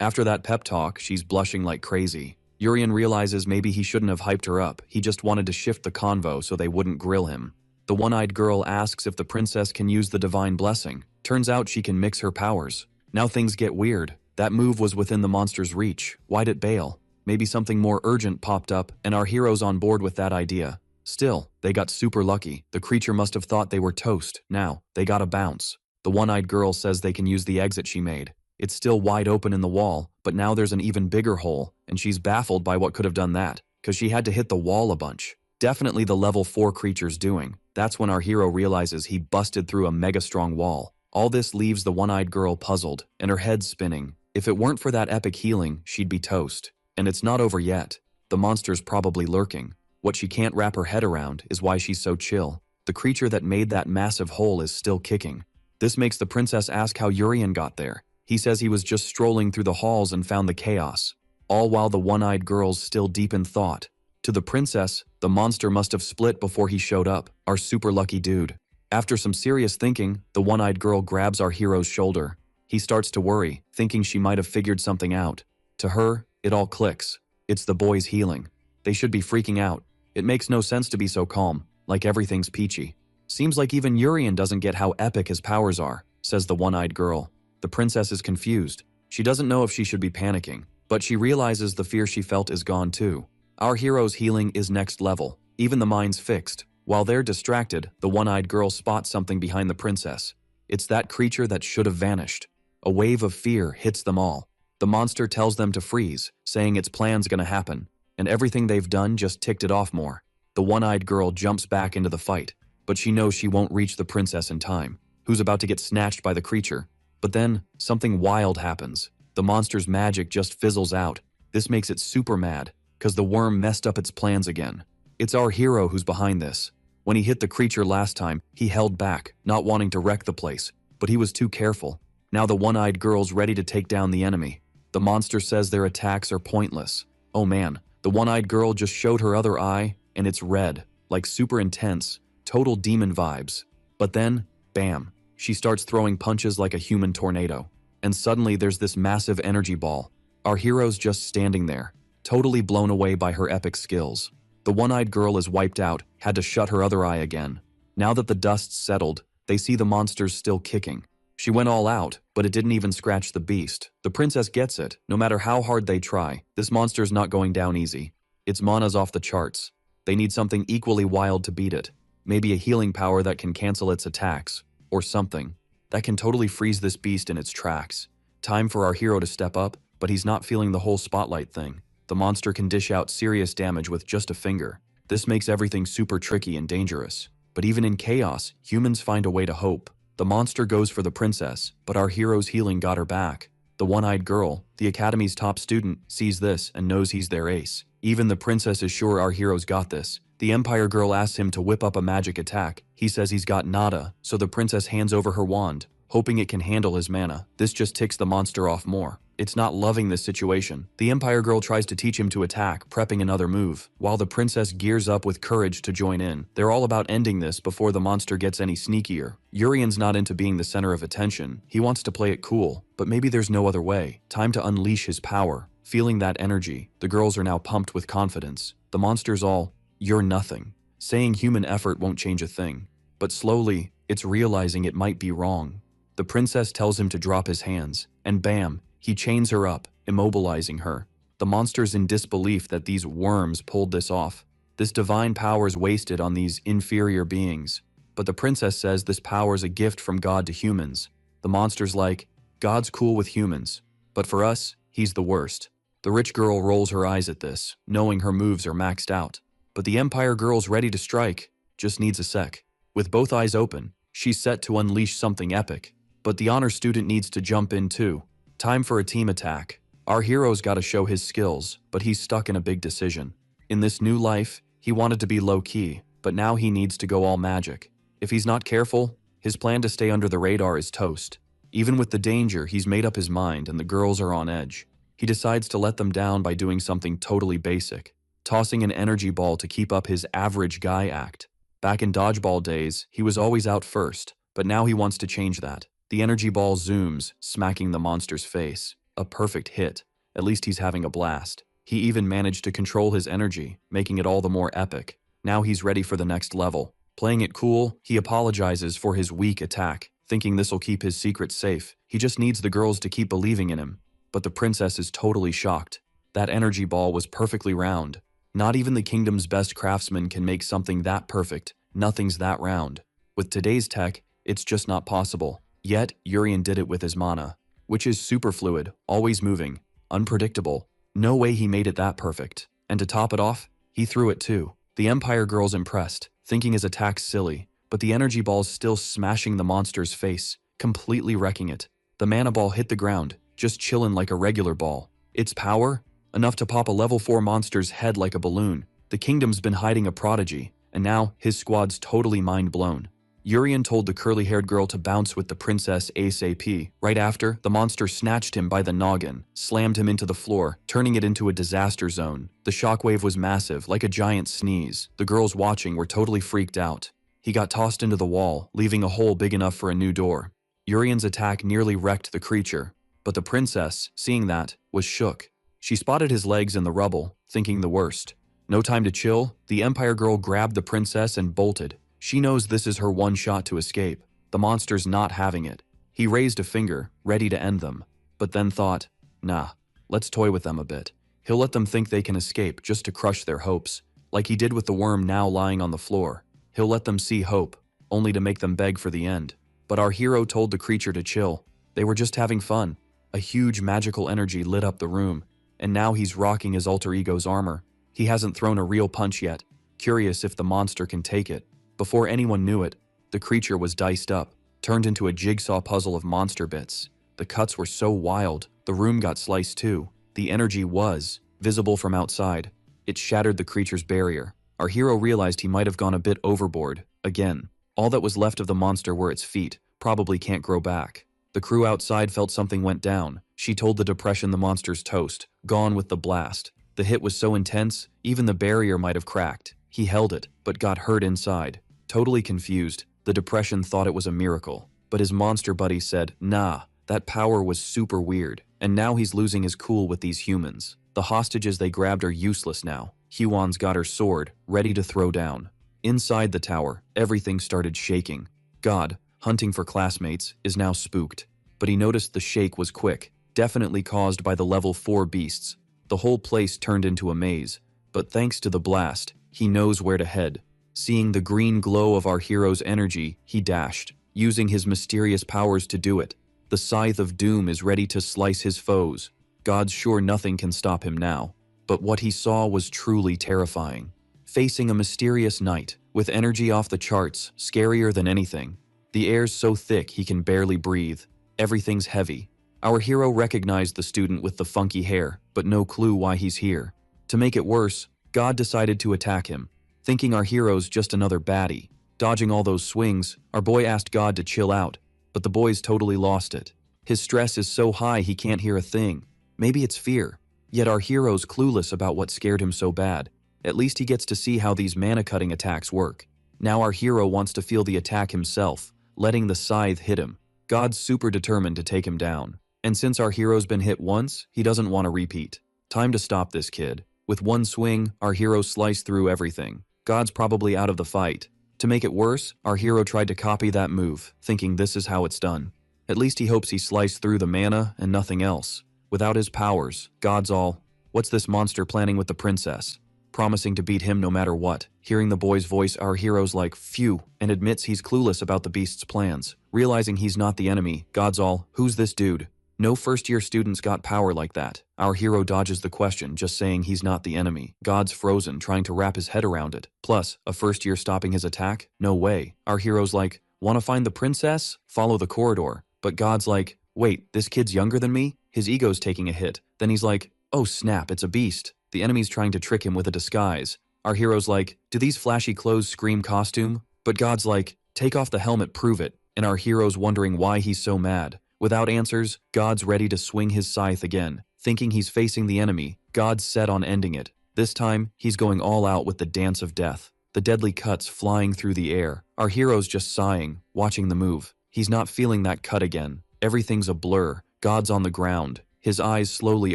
After that pep talk, she's blushing like crazy. Urian realizes maybe he shouldn't have hyped her up, he just wanted to shift the convo so they wouldn't grill him. The one-eyed girl asks if the princess can use the divine blessing. Turns out she can mix her powers. Now things get weird. That move was within the monster's reach. Why'd it bail? Maybe something more urgent popped up, and our hero's on board with that idea. Still, they got super lucky. The creature must have thought they were toast. Now, they gotta bounce. The one-eyed girl says they can use the exit she made. It's still wide open in the wall, but now there's an even bigger hole, and she's baffled by what could have done that, cause she had to hit the wall a bunch. Definitely the level 4 creature's doing. That's when our hero realizes he busted through a mega strong wall. All this leaves the one-eyed girl puzzled, and her head spinning. If it weren't for that epic healing, she'd be toast. And it's not over yet. The monster's probably lurking. What she can't wrap her head around is why she's so chill. The creature that made that massive hole is still kicking. This makes the princess ask how Urian got there. He says he was just strolling through the halls and found the chaos. All while the one-eyed girl's still deep in thought. To the princess, the monster must have split before he showed up, our super lucky dude. After some serious thinking, the one-eyed girl grabs our hero's shoulder. He starts to worry, thinking she might have figured something out. To her, it all clicks. It's the boy's healing. They should be freaking out. It makes no sense to be so calm, like everything's peachy. Seems like even Urian doesn't get how epic his powers are, says the one-eyed girl. The princess is confused. She doesn't know if she should be panicking, but she realizes the fear she felt is gone too. Our hero's healing is next level. Even the mind's fixed. While they're distracted, the one-eyed girl spots something behind the princess. It's that creature that should have vanished. A wave of fear hits them all. The monster tells them to freeze, saying its plan's gonna happen, and everything they've done just ticked it off more. The one-eyed girl jumps back into the fight, but she knows she won't reach the princess in time, who's about to get snatched by the creature. But then, something wild happens. The monster's magic just fizzles out. This makes it super mad, cause the worm messed up its plans again. It's our hero who's behind this. When he hit the creature last time, he held back, not wanting to wreck the place, but he was too careful. Now the one-eyed girl's ready to take down the enemy. The monster says their attacks are pointless. Oh man, the one-eyed girl just showed her other eye, and it's red, like super intense, total demon vibes. But then, bam, she starts throwing punches like a human tornado. And suddenly there's this massive energy ball. Our hero's just standing there, totally blown away by her epic skills. The one-eyed girl is wiped out, had to shut her other eye again. Now that the dust's settled, they see the monsters still kicking. She went all out, but it didn't even scratch the beast. The princess gets it. No matter how hard they try, this monster's not going down easy. Its mana's off the charts. They need something equally wild to beat it. Maybe a healing power that can cancel its attacks. Or something that can totally freeze this beast in its tracks. Time for our hero to step up, but he's not feeling the whole spotlight thing. The monster can dish out serious damage with just a finger. This makes everything super tricky and dangerous. But even in chaos, humans find a way to hope. The monster goes for the princess, but our hero's healing got her back. The one-eyed girl, the academy's top student, sees this and knows he's their ace. Even the princess is sure our hero's got this. The Empire girl asks him to whip up a magic attack. He says he's got nada, so the princess hands over her wand, hoping it can handle his mana. This just ticks the monster off more. It's not loving this situation. The Empire girl tries to teach him to attack, prepping another move, while the princess gears up with courage to join in. They're all about ending this before the monster gets any sneakier. Urian's not into being the center of attention. He wants to play it cool, but maybe there's no other way. Time to unleash his power. Feeling that energy, the girls are now pumped with confidence. The monster's all, "You're nothing." Saying human effort won't change a thing. But slowly, it's realizing it might be wrong. The princess tells him to drop his hands, and bam, he chains her up, immobilizing her. The monster's in disbelief that these worms pulled this off. This divine power's wasted on these inferior beings. But the princess says this power's a gift from God to humans. The monster's like, God's cool with humans, but for us, he's the worst. The rich girl rolls her eyes at this, knowing her moves are maxed out. But the Empire girl's ready to strike, just needs a sec. With both eyes open, she's set to unleash something epic. But the honor student needs to jump in too. Time for a team attack. Our hero's gotta show his skills, but he's stuck in a big decision. In this new life, he wanted to be low-key, but now he needs to go all magic. If he's not careful, his plan to stay under the radar is toast. Even with the danger, he's made up his mind and the girls are on edge. He decides to let them down by doing something totally basic. Tossing an energy ball to keep up his average guy act. Back in dodgeball days, he was always out first, but now he wants to change that. The energy ball zooms, smacking the monster's face. A perfect hit. At least he's having a blast. He even managed to control his energy, making it all the more epic. Now he's ready for the next level. Playing it cool, he apologizes for his weak attack, thinking this'll keep his secret safe. He just needs the girls to keep believing in him. But the princess is totally shocked. That energy ball was perfectly round. Not even the kingdom's best craftsman can make something that perfect. Nothing's that round. With today's tech, it's just not possible. Yet, Urian did it with his mana, which is super fluid, always moving, unpredictable. No way he made it that perfect. And to top it off, he threw it too. The Empire girl's impressed, thinking his attack's silly, but the energy ball's still smashing the monster's face, completely wrecking it. The mana ball hit the ground, just chillin' like a regular ball. Its power? Enough to pop a level 4 monster's head like a balloon. The kingdom's been hiding a prodigy, and now his squad's totally mind blown. Urian told the curly-haired girl to bounce with the princess ASAP. Right after, the monster snatched him by the noggin, slammed him into the floor, turning it into a disaster zone. The shockwave was massive, like a giant sneeze. The girls watching were totally freaked out. He got tossed into the wall, leaving a hole big enough for a new door. Urian's attack nearly wrecked the creature, but the princess, seeing that, was shook. She spotted his legs in the rubble, thinking the worst. No time to chill, the Empire girl grabbed the princess and bolted. She knows this is her one shot to escape. The monster's not having it. He raised a finger, ready to end them, but then thought, nah, let's toy with them a bit. He'll let them think they can escape just to crush their hopes, like he did with the worm now lying on the floor. He'll let them see hope, only to make them beg for the end. But our hero told the creature to chill. They were just having fun. A huge magical energy lit up the room, and now he's rocking his alter ego's armor. He hasn't thrown a real punch yet, curious if the monster can take it. Before anyone knew it, the creature was diced up, turned into a jigsaw puzzle of monster bits. The cuts were so wild, the room got sliced too. The energy was visible from outside. It shattered the creature's barrier. Our hero realized he might have gone a bit overboard. Again, all that was left of the monster were its feet, probably can't grow back. The crew outside felt something went down. She told the depression the monster's toast, gone with the blast. The hit was so intense, even the barrier might have cracked. He held it, but got hurt inside. Totally confused, the depression thought it was a miracle. But his monster buddy said, nah, that power was super weird. And now he's losing his cool with these humans. The hostages they grabbed are useless now. Huon's got her sword, ready to throw down. Inside the tower, everything started shaking. God, hunting for classmates, is now spooked. But he noticed the shake was quick, definitely caused by the level 4 beasts. The whole place turned into a maze. But thanks to the blast, he knows where to head. Seeing the green glow of our hero's energy, he dashed, using his mysterious powers to do it. The scythe of doom is ready to slice his foes. God's sure nothing can stop him now. But what he saw was truly terrifying. Facing a mysterious knight, with energy off the charts, scarier than anything. The air's so thick he can barely breathe. Everything's heavy. Our hero recognized the student with the funky hair, but no clue why he's here. To make it worse, God decided to attack him. Thinking our hero's just another baddie. Dodging all those swings, our boy asked God to chill out, but the boy's totally lost it. His stress is so high he can't hear a thing. Maybe it's fear. Yet our hero's clueless about what scared him so bad. At least he gets to see how these mana-cutting attacks work. Now our hero wants to feel the attack himself, letting the scythe hit him. God's super determined to take him down. And since our hero's been hit once, he doesn't want to repeat. Time to stop this kid. With one swing, our hero sliced through everything. God's probably out of the fight. To make it worse, our hero tried to copy that move, thinking this is how it's done. At least he hopes he sliced through the mana and nothing else. Without his powers, God's all, what's this monster planning with the princess? Promising to beat him no matter what. Hearing the boy's voice, our hero's like, phew, and admits he's clueless about the beast's plans. Realizing he's not the enemy, God's all, who's this dude? No first-year students got power like that. Our hero dodges the question, just saying he's not the enemy. God's frozen, trying to wrap his head around it. Plus, a first-year stopping his attack? No way. Our hero's like, wanna find the princess? Follow the corridor. But God's like, wait, this kid's younger than me? His ego's taking a hit. Then he's like, oh snap, it's a beast. The enemy's trying to trick him with a disguise. Our hero's like, do these flashy clothes scream costume? But God's like, take off the helmet, prove it. And our hero's wondering why he's so mad. Without answers, God's ready to swing his scythe again. Thinking he's facing the enemy, God's set on ending it. This time, he's going all out with the dance of death. The deadly cuts flying through the air. Our hero's just sighing, watching the move. He's not feeling that cut again. Everything's a blur. God's on the ground. His eyes slowly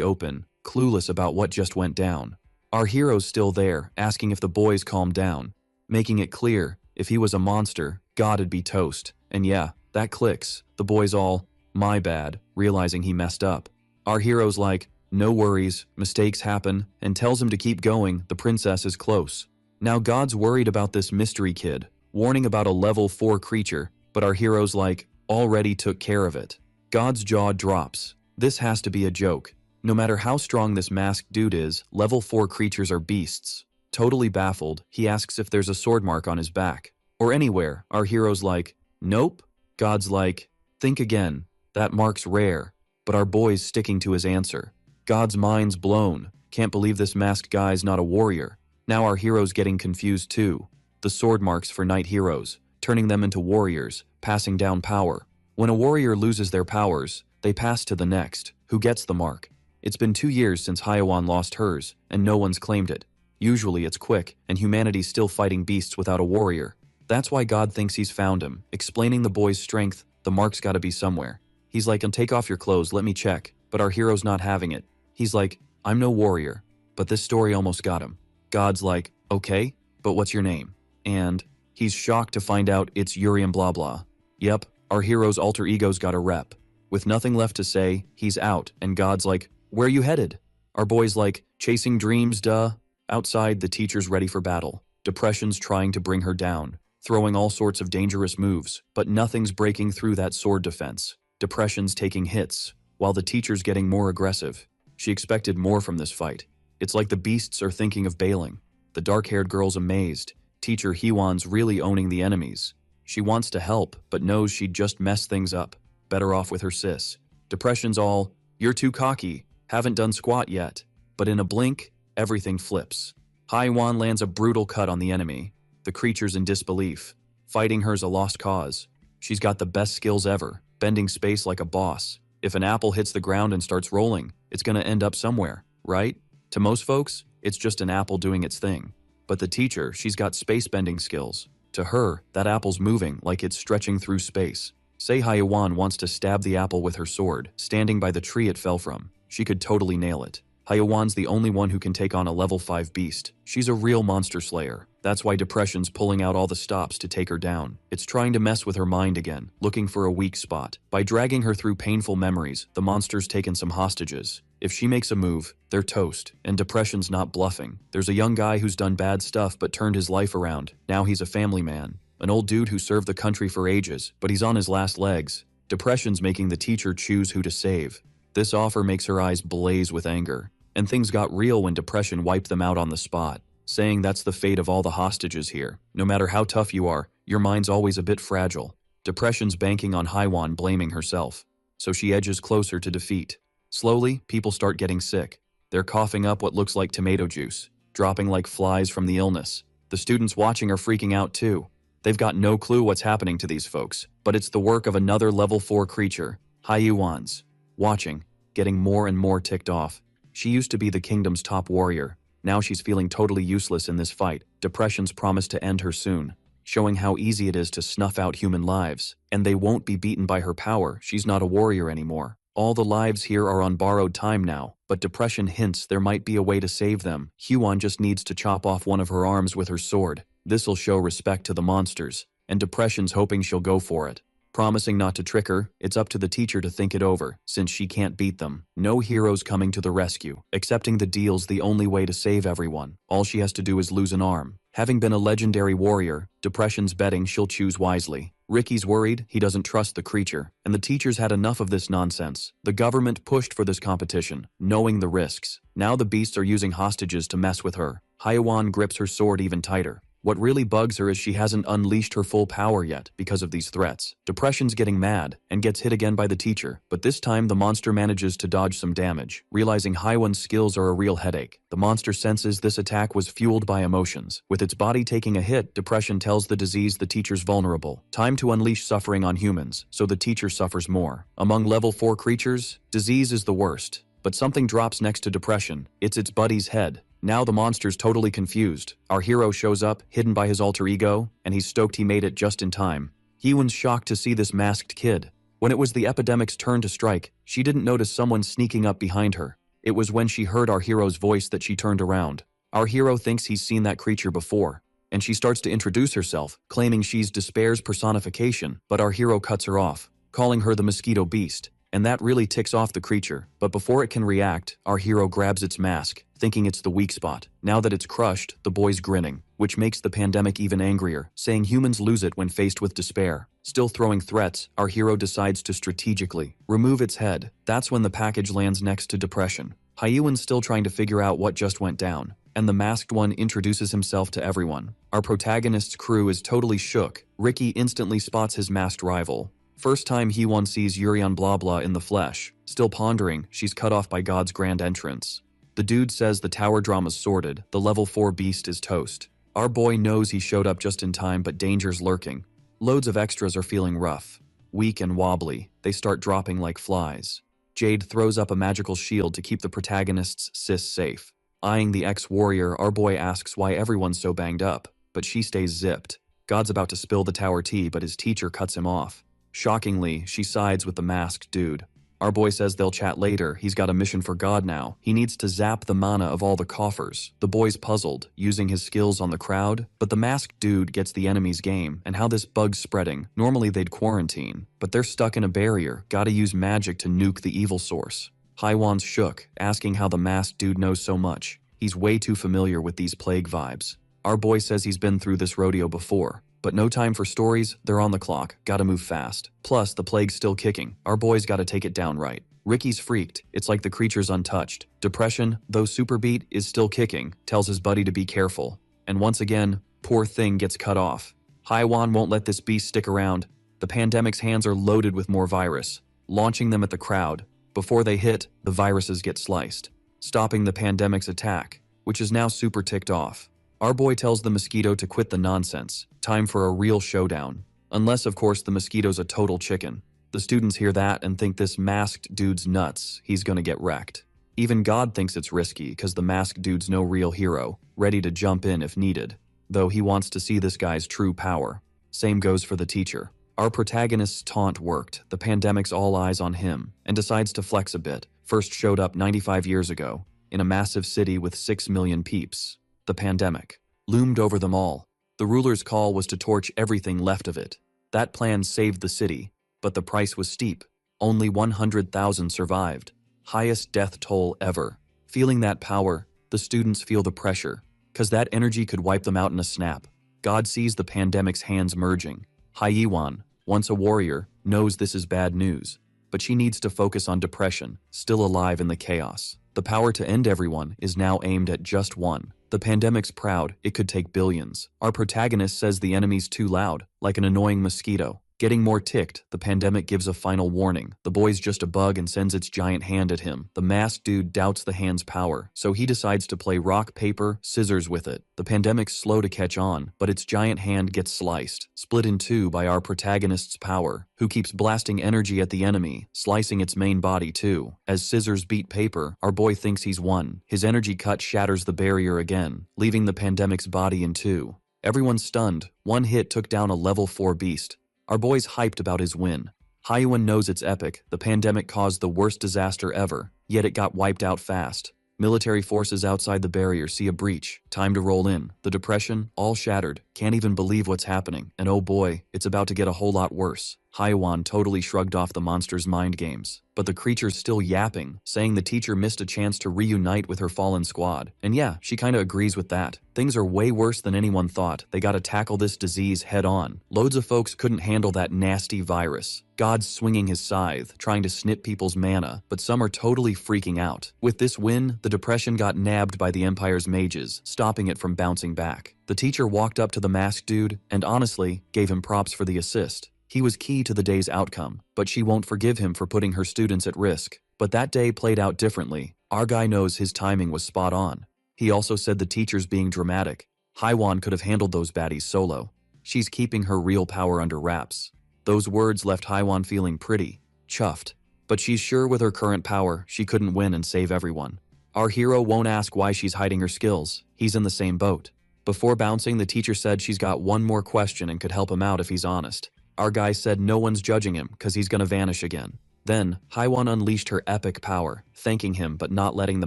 open, clueless about what just went down. Our hero's still there, asking if the boys calm down. Making it clear, If he was a monster, God'd be toast. And yeah, that clicks. The boy's all, my bad, realizing he messed up. Our hero's like, no worries, mistakes happen, and tells him to keep going, the princess is close. Now God's worried about this mystery kid, warning about a level 4 creature, but our hero's like, already took care of it. God's jaw drops. This has to be a joke. No matter how strong this masked dude is, level 4 creatures are beasts. Totally baffled, he asks if there's a sword mark on his back. Or anywhere. Our hero's like, nope. God's like, think again. That mark's rare. But our boy's sticking to his answer. God's mind's blown. Can't believe this masked guy's not a warrior. Now our hero's getting confused too. The sword marks for knight heroes, turning them into warriors, passing down power. When a warrior loses their powers, they pass to the next, who gets the mark. It's been 2 years since Hyawan lost hers, and no one's claimed it. Usually it's quick, and humanity's still fighting beasts without a warrior. That's why God thinks he's found him, explaining the boy's strength. The mark's gotta be somewhere. He's like, take off your clothes, let me check. But our hero's not having it. He's like, I'm no warrior. But this story almost got him. God's like, okay, but what's your name? And he's shocked to find out it's Urium blah blah. Yep, our hero's alter ego's got a rep. With nothing left to say, he's out, and God's like, where you headed? Our boy's like, chasing dreams, duh. Outside, the teacher's ready for battle. Depression's trying to bring her down, throwing all sorts of dangerous moves, but nothing's breaking through that sword defense. Depression's taking hits, while the teacher's getting more aggressive. She expected more from this fight. It's like the beasts are thinking of bailing. The dark-haired girl's amazed. Teacher Hyeon's really owning the enemies. She wants to help, but knows she'd just mess things up. Better off with her sis. Depression's all, you're too cocky, haven't done squat yet. But in a blink, everything flips. Hyeon lands a brutal cut on the enemy. The creature's in disbelief. Fighting her's a lost cause. She's got the best skills ever, bending space like a boss. If an apple hits the ground and starts rolling, it's gonna end up somewhere, right? To most folks, it's just an apple doing its thing. But the teacher, she's got space-bending skills. To her, that apple's moving like it's stretching through space. Say Hyeon wants to stab the apple with her sword, standing by the tree it fell from. She could totally nail it. Hyeon's the only one who can take on a level 5 beast. She's a real monster slayer. That's why Depression's pulling out all the stops to take her down. It's trying to mess with her mind again, looking for a weak spot. By dragging her through painful memories, the monster's taken some hostages. If she makes a move, they're toast, and Depression's not bluffing. There's a young guy who's done bad stuff but turned his life around. Now he's a family man. An old dude who served the country for ages, but he's on his last legs. Depression's making the teacher choose who to save. This offer makes her eyes blaze with anger. And things got real when Depression wiped them out on the spot, saying that's the fate of all the hostages here. No matter how tough you are, your mind's always a bit fragile. Depression's banking on Hyeon blaming herself, so she edges closer to defeat. Slowly, people start getting sick. They're coughing up what looks like tomato juice, dropping like flies from the illness. The students watching are freaking out too. They've got no clue what's happening to these folks, but it's the work of another level 4 creature, Hyeon's. Watching, getting more and more ticked off. She used to be the kingdom's top warrior. Now she's feeling totally useless in this fight. Depression's promised to end her soon, showing how easy it is to snuff out human lives. And they won't be beaten by her power. She's not a warrior anymore. All the lives here are on borrowed time now, but Depression hints there might be a way to save them. Hyeon just needs to chop off one of her arms with her sword. This'll show respect to the monsters, and Depression's hoping she'll go for it. Promising not to trick her, it's up to the teacher to think it over, since she can't beat them. No hero's coming to the rescue. Accepting the deal's the only way to save everyone. All she has to do is lose an arm. Having been a legendary warrior, Depression's betting she'll choose wisely. Ricky's worried, he doesn't trust the creature, and the teachers had enough of this nonsense. The government pushed for this competition, knowing the risks. Now the beasts are using hostages to mess with her. Hyeon grips her sword even tighter. What really bugs her is she hasn't unleashed her full power yet because of these threats. Depression's getting mad and gets hit again by the teacher, but this time the monster manages to dodge some damage. Realizing Hyeon's skills are a real headache, the monster senses this attack was fueled by emotions. With its body taking a hit, Depression tells the disease the teacher's vulnerable. Time to unleash suffering on humans, so the teacher suffers more. Among level 4 creatures, disease is the worst. But something drops next to Depression. It's its buddy's head. Now the monster's totally confused. Our hero shows up, hidden by his alter ego, and he's stoked he made it just in time. Hyeon's shocked to see this masked kid. When it was the epidemic's turn to strike, she didn't notice someone sneaking up behind her. It was when she heard our hero's voice that she turned around. Our hero thinks he's seen that creature before. and she starts to introduce herself, claiming she's despair's personification, but our hero cuts her off, calling her the mosquito beast. And that really ticks off the creature, but before it can react, our hero grabs its mask, thinking it's the weak spot. Now that it's crushed, the boy's grinning, which makes the pandemic even angrier, saying humans lose it when faced with despair. Still throwing threats, our hero decides to strategically remove its head. That's when the package lands next to depression. Hyuan's still trying to figure out what just went down, and the masked one introduces himself to everyone. Our protagonist's crew is totally shook. Ricky instantly spots his masked rival. First time Hyuan sees Yurion blah blah in the flesh. Still pondering, she's cut off by God's grand entrance. The dude says the tower drama's sorted, the level 4 beast is toast. Our boy knows he showed up just in time, but danger's lurking. Loads of extras are feeling rough. Weak and wobbly, they start dropping like flies. Jade throws up a magical shield to keep the protagonist's sis safe. Eyeing the ex-warrior, our boy asks why everyone's so banged up, but she stays zipped. God's about to spill the tower tea, but his teacher cuts him off. Shockingly, she sides with the masked dude. Our boy says they'll chat later, he's got a mission for God now. He needs to zap the mana of all the coffers. The boy's puzzled, using his skills on the crowd, but the masked dude gets the enemy's game, and how this bug's spreading. Normally they'd quarantine, but they're stuck in a barrier, gotta use magic to nuke the evil source. Hyuan's shook, asking how the masked dude knows so much. He's way too familiar with these plague vibes. Our boy says he's been through this rodeo before. But no time for stories, they're on the clock, gotta move fast. Plus, the plague's still kicking, our boy's gotta take it down right. Ricky's freaked, it's like the creature's untouched. Depression, though super beat, is still kicking, tells his buddy to be careful. And once again, poor thing gets cut off. Hyuan won't let this beast stick around. The pandemic's hands are loaded with more virus, launching them at the crowd. Before they hit, the viruses get sliced, stopping the pandemic's attack, which is now super ticked off. Our boy tells the mosquito to quit the nonsense. Time for a real showdown. Unless, of course, the mosquito's a total chicken. The students hear that and think this masked dude's nuts, he's gonna get wrecked. Even God thinks it's risky because the masked dude's no real hero, ready to jump in if needed. Though he wants to see this guy's true power. Same goes for the teacher. Our protagonist's taunt worked, the pandemic's all eyes on him, and decides to flex a bit. First showed up 95 years ago, in a massive city with 6 million peeps. The pandemic loomed over them all. The ruler's call was to torch everything left of it. That plan saved the city, but the price was steep. Only 100,000 survived. Highest death toll ever. Feeling that power, the students feel the pressure, cause that energy could wipe them out in a snap. God sees the pandemic's hands merging. Hyuan, once a warrior, knows this is bad news, but she needs to focus on depression, still alive in the chaos. The power to end everyone is now aimed at just one. The pandemic's proud, it could take billions. Our protagonist says the enemy's too loud, like an annoying mosquito. Getting more ticked, the pandemic gives a final warning. The boy's just a bug and sends its giant hand at him. The masked dude doubts the hand's power, so he decides to play rock, paper, scissors with it. The pandemic's slow to catch on, but its giant hand gets sliced, split in two by our protagonist's power, who keeps blasting energy at the enemy, slicing its main body too. As scissors beat paper, our boy thinks he's won. His energy cut shatters the barrier again, leaving the pandemic's body in two. Everyone's stunned. One hit took down a level 4 beast. Our boy's hyped about his win. Hyuan knows it's epic. The pandemic caused the worst disaster ever, yet it got wiped out fast. Military forces outside the barrier see a breach. Time to roll in. The depression, all shattered. Can't even believe what's happening. And oh boy, it's about to get a whole lot worse. Hyuan totally shrugged off the monster's mind games. But the creature's still yapping, saying the teacher missed a chance to reunite with her fallen squad. And yeah, she kinda agrees with that. Things are way worse than anyone thought. They gotta tackle this disease head on. Loads of folks couldn't handle that nasty virus. God's swinging his scythe, trying to snip people's mana, but some are totally freaking out. With this win, the depression got nabbed by the Empire's mages, stopping it from bouncing back. The teacher walked up to the masked dude, and honestly, gave him props for the assist. He was key to the day's outcome, but she won't forgive him for putting her students at risk. But that day played out differently. Our guy knows his timing was spot on. He also said the teacher's being dramatic. Hyuan could have handled those baddies solo. She's keeping her real power under wraps. Those words left Hyuan feeling pretty chuffed. But she's sure with her current power, she couldn't win and save everyone. Our hero won't ask why she's hiding her skills. He's in the same boat. Before bouncing, the teacher said she's got one more question and could help him out if he's honest. Our guy said no one's judging him because he's gonna vanish again. Then, Hyuan unleashed her epic power, thanking him but not letting the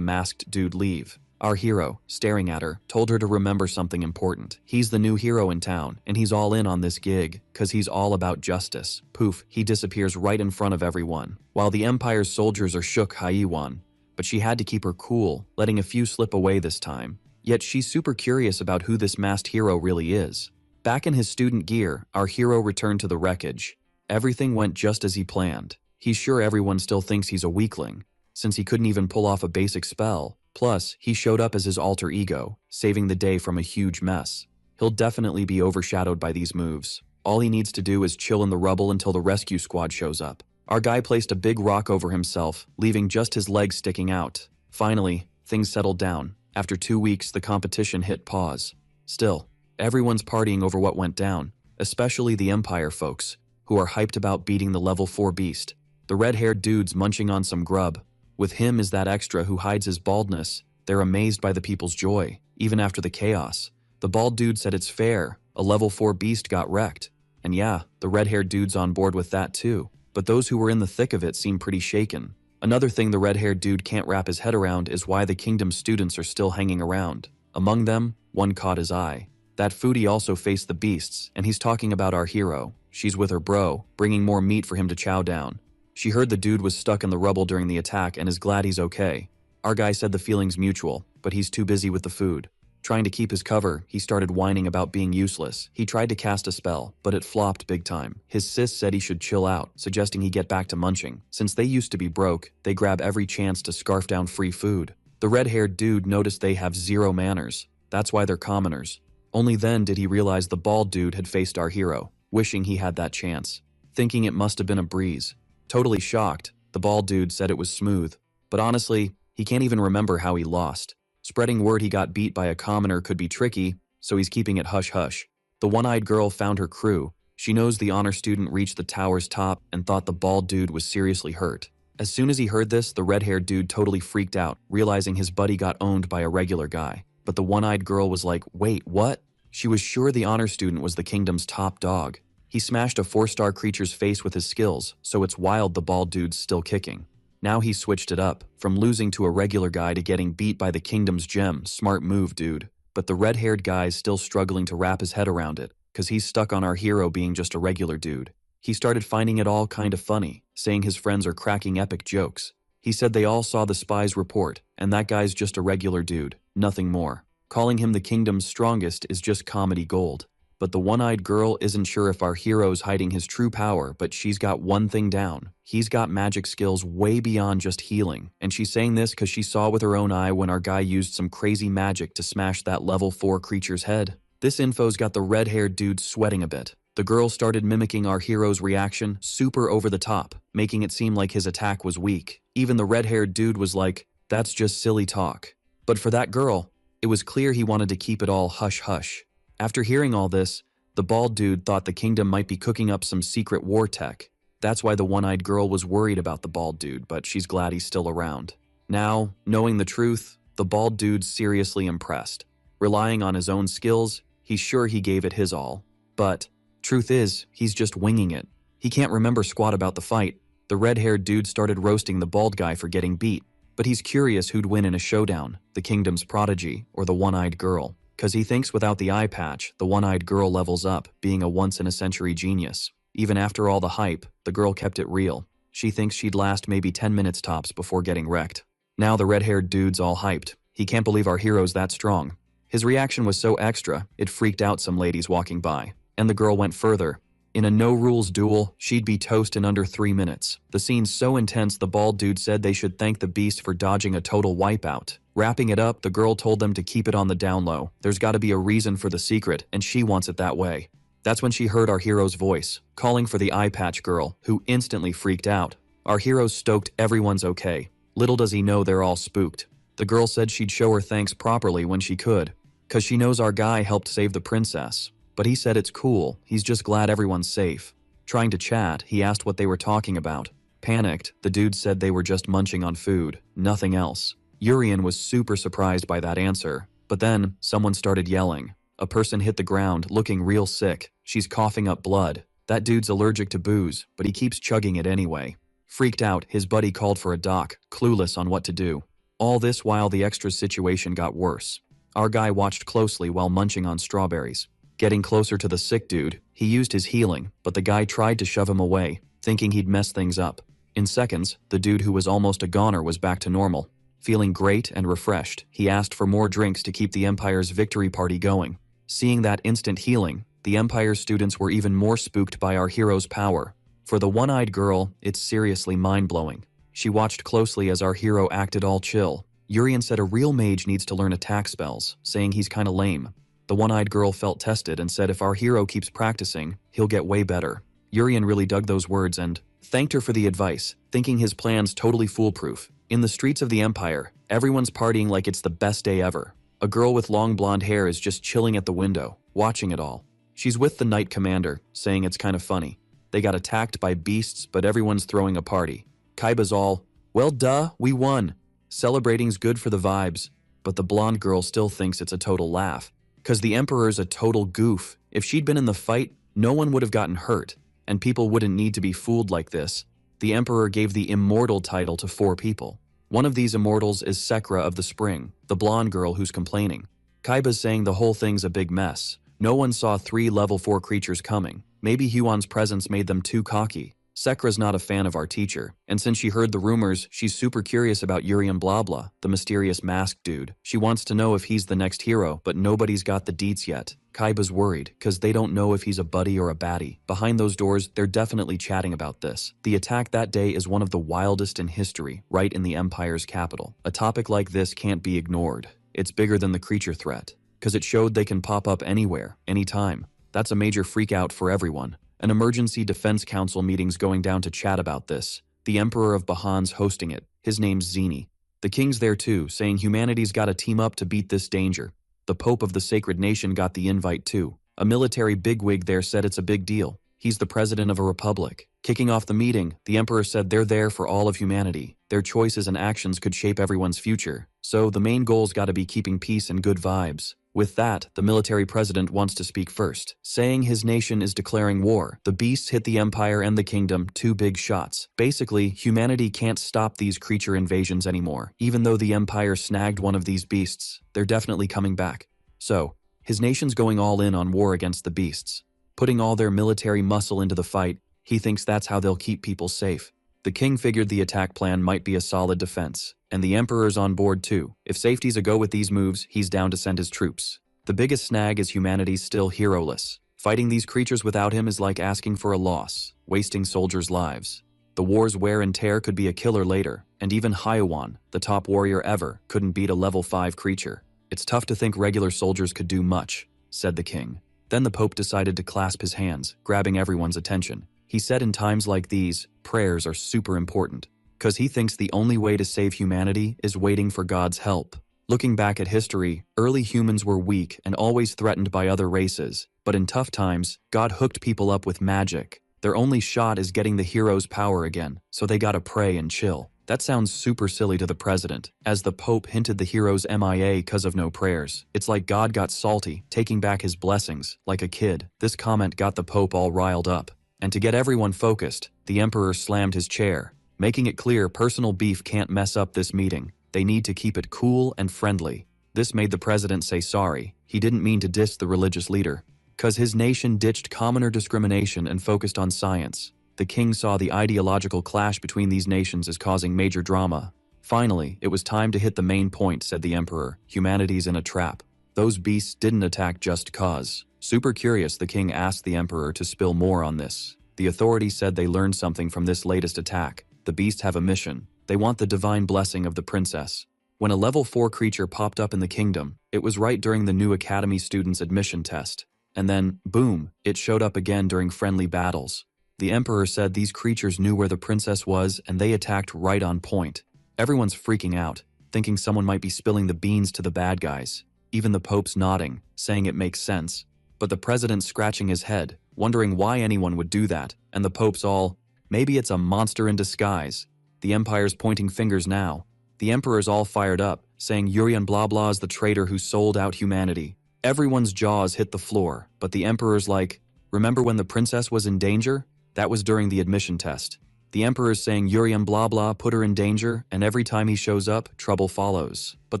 masked dude leave. Our hero, staring at her, told her to remember something important. He's the new hero in town, and he's all in on this gig, cause he's all about justice. Poof, he disappears right in front of everyone. While the Empire's soldiers are shook Haiwan, but she had to keep her cool, letting a few slip away this time. Yet she's super curious about who this masked hero really is. Back in his student gear, our hero returned to the wreckage. Everything went just as he planned. He's sure everyone still thinks he's a weakling, since he couldn't even pull off a basic spell. Plus, he showed up as his alter ego, saving the day from a huge mess. He'll definitely be overshadowed by these moves. All he needs to do is chill in the rubble until the rescue squad shows up. Our guy placed a big rock over himself, leaving just his legs sticking out. Finally, things settled down. After 2 weeks, the competition hit pause. Still, everyone's partying over what went down, especially the Empire folks, who are hyped about beating the level 4 beast. The red-haired dude's munching on some grub. With him is that extra who hides his baldness. They're amazed by the people's joy, even after the chaos. The bald dude said it's fair, a level 4 beast got wrecked. And yeah, the red-haired dude's on board with that too. But those who were in the thick of it seem pretty shaken. Another thing the red-haired dude can't wrap his head around is why the kingdom's students are still hanging around. Among them, one caught his eye. That foodie also faced the beasts, and he's talking about our hero. She's with her bro, bringing more meat for him to chow down. She heard the dude was stuck in the rubble during the attack and is glad he's okay. Our guy said the feeling's mutual, but he's too busy with the food. Trying to keep his cover, he started whining about being useless. He tried to cast a spell, but it flopped big time. His sis said he should chill out, suggesting he get back to munching. Since they used to be broke, they grab every chance to scarf down free food. The red-haired dude noticed they have zero manners. That's why they're commoners. Only then did he realize the bald dude had faced our hero, wishing he had that chance. Thinking it must have been a breeze. Totally shocked, the bald dude said it was smooth. But honestly, he can't even remember how he lost. Spreading word he got beat by a commoner could be tricky, so he's keeping it hush-hush. The one-eyed girl found her crew. She knows the honor student reached the tower's top and thought the bald dude was seriously hurt. As soon as he heard this, the red-haired dude totally freaked out, realizing his buddy got owned by a regular guy. But the one-eyed girl was like, wait, what? She was sure the honor student was the kingdom's top dog. He smashed a 4-star creature's face with his skills, so it's wild the bald dude's still kicking. Now he switched it up, from losing to a regular guy to getting beat by the kingdom's gem. Smart move, dude. But the red-haired guy's still struggling to wrap his head around it, cause he's stuck on our hero being just a regular dude. He started finding it all kind of funny, saying his friends are cracking epic jokes. He said they all saw the spy's report, and that guy's just a regular dude, nothing more. Calling him the kingdom's strongest is just comedy gold. But the one-eyed girl isn't sure if our hero's hiding his true power, but she's got one thing down. He's got magic skills way beyond just healing, and she's saying this because she saw with her own eye when our guy used some crazy magic to smash that level 4 creature's head. This info's got the red-haired dude sweating a bit. The girl started mimicking our hero's reaction, super over the top, making it seem like his attack was weak. Even the red-haired dude was like, that's just silly talk. But for that girl, it was clear he wanted to keep it all hush-hush. After hearing all this, the bald dude thought the kingdom might be cooking up some secret war tech. That's why the one-eyed girl was worried about the bald dude, but she's glad he's still around. Now, knowing the truth, the bald dude's seriously impressed. Relying on his own skills, he's sure he gave it his all. But, truth is, he's just winging it. He can't remember squat about the fight. The red-haired dude started roasting the bald guy for getting beat. But he's curious who'd win in a showdown, the kingdom's prodigy or the one-eyed girl. Cause he thinks without the eye patch, the one-eyed girl levels up, being a once-in-a-century genius. Even after all the hype, the girl kept it real. She thinks she'd last maybe 10 minutes tops before getting wrecked. Now the red-haired dude's all hyped. He can't believe our hero's that strong. His reaction was so extra, it freaked out some ladies walking by. And the girl went further. In a no-rules duel, she'd be toast in under 3 minutes. The scene's so intense the bald dude said they should thank the beast for dodging a total wipeout. Wrapping it up, the girl told them to keep it on the down low. There's gotta be a reason for the secret, and she wants it that way. That's when she heard our hero's voice, calling for the eye patch girl, who instantly freaked out. Our hero's stoked everyone's okay. Little does he know they're all spooked. The girl said she'd show her thanks properly when she could, cause she knows our guy helped save the princess. But he said it's cool, he's just glad everyone's safe. Trying to chat, he asked what they were talking about. Panicked, the dude said they were just munching on food, nothing else. Urian was super surprised by that answer, but then someone started yelling. A person hit the ground, looking real sick. She's coughing up blood. That dude's allergic to booze, but he keeps chugging it anyway. Freaked out, his buddy called for a doc, clueless on what to do. All this while the extras' situation got worse. Our guy watched closely while munching on strawberries. Getting closer to the sick dude, he used his healing, but the guy tried to shove him away, thinking he'd mess things up. In seconds, the dude who was almost a goner was back to normal. Feeling great and refreshed, he asked for more drinks to keep the Empire's victory party going. Seeing that instant healing, the Empire's students were even more spooked by our hero's power. For the one-eyed girl, it's seriously mind-blowing. She watched closely as our hero acted all chill. Urian said a real mage needs to learn attack spells, saying he's kinda lame. The one-eyed girl felt tested and said if our hero keeps practicing, he'll get way better. Urian really dug those words and thanked her for the advice, thinking his plan's totally foolproof. In the streets of the Empire, everyone's partying like it's the best day ever. A girl with long blonde hair is just chilling at the window, watching it all. She's with the Knight Commander, saying it's kind of funny. They got attacked by beasts, but everyone's throwing a party. Kaiba's all, well duh, we won. Celebrating's good for the vibes, but the blonde girl still thinks it's a total laugh. 'Cause the Emperor's a total goof. If she'd been in the fight, no one would have gotten hurt, and people wouldn't need to be fooled like this. The Emperor gave the Immortal title to 4 people. One of these immortals is Sekra of the Spring, the blonde girl who's complaining. Kaiba's saying the whole thing's a big mess. No one saw 3 level 4 creatures coming. Maybe Huan's presence made them too cocky. Sekra's not a fan of our teacher, and since she heard the rumors, she's super curious about Urian Blabla, the mysterious masked dude. She wants to know if he's the next hero, but nobody's got the deets yet. Kaiba's worried, cause they don't know if he's a buddy or a baddie. Behind those doors, they're definitely chatting about this. The attack that day is one of the wildest in history, right in the Empire's capital. A topic like this can't be ignored. It's bigger than the creature threat, cause it showed they can pop up anywhere, anytime. That's a major freakout for everyone. An emergency defense council meeting's going down to chat about this. The Emperor of Bahan's hosting it. His name's Zini. The king's there too, saying humanity's gotta team up to beat this danger. The Pope of the Sacred Nation got the invite too. A military bigwig there said it's a big deal. He's the president of a republic. Kicking off the meeting, the Emperor said they're there for all of humanity. Their choices and actions could shape everyone's future. So the main goal's gotta be keeping peace and good vibes. With that, the military president wants to speak first, saying his nation is declaring war. The beasts hit the Empire and the kingdom, 2 big shots. Basically, humanity can't stop these creature invasions anymore. Even though the Empire snagged one of these beasts, they're definitely coming back. So, his nation's going all in on war against the beasts. Putting all their military muscle into the fight, he thinks that's how they'll keep people safe. The king figured the attack plan might be a solid defense, and the Emperor's on board too. If safety's a go with these moves, he's down to send his troops. The biggest snag is humanity's still hero-less. Fighting these creatures without him is like asking for a loss, wasting soldiers' lives. The war's wear and tear could be a killer later, and even Hyuan, the top warrior ever, couldn't beat a level 5 creature. It's tough to think regular soldiers could do much, said the king. Then the Pope decided to clasp his hands, grabbing everyone's attention. He said in times like these, prayers are super important, because he thinks the only way to save humanity is waiting for God's help. Looking back at history, early humans were weak and always threatened by other races, but in tough times, God hooked people up with magic. Their only shot is getting the hero's power again, so they gotta pray and chill. That sounds super silly to the president, as the Pope hinted the hero's MIA cause of no prayers. It's like God got salty, taking back his blessings, like a kid. This comment got the Pope all riled up. And to get everyone focused, the Emperor slammed his chair, making it clear personal beef can't mess up this meeting. They need to keep it cool and friendly. This made the president say sorry. He didn't mean to diss the religious leader. Cause his nation ditched commoner discrimination and focused on science. The king saw the ideological clash between these nations as causing major drama. Finally, it was time to hit the main point, said the Emperor. Humanity's in a trap. Those beasts didn't attack just cause. Super curious, the king asked the Emperor to spill more on this. The authorities said they learned something from this latest attack. The beasts have a mission. They want the divine blessing of the princess. When a level 4 creature popped up in the kingdom, it was right during the new academy students' admission test. And then, boom, it showed up again during friendly battles. The Emperor said these creatures knew where the princess was and they attacked right on point. Everyone's freaking out, thinking someone might be spilling the beans to the bad guys. Even the Pope's nodding, saying it makes sense. But the president's scratching his head, wondering why anyone would do that, and the Pope's all, maybe it's a monster in disguise. The Empire's pointing fingers now. The Emperor's all fired up, saying Urian Blabla is the traitor who sold out humanity. Everyone's jaws hit the floor, but the Emperor's like, remember when the princess was in danger? That was during the admission test. The emperor's saying Uriam blah blah put her in danger, and every time he shows up, trouble follows. But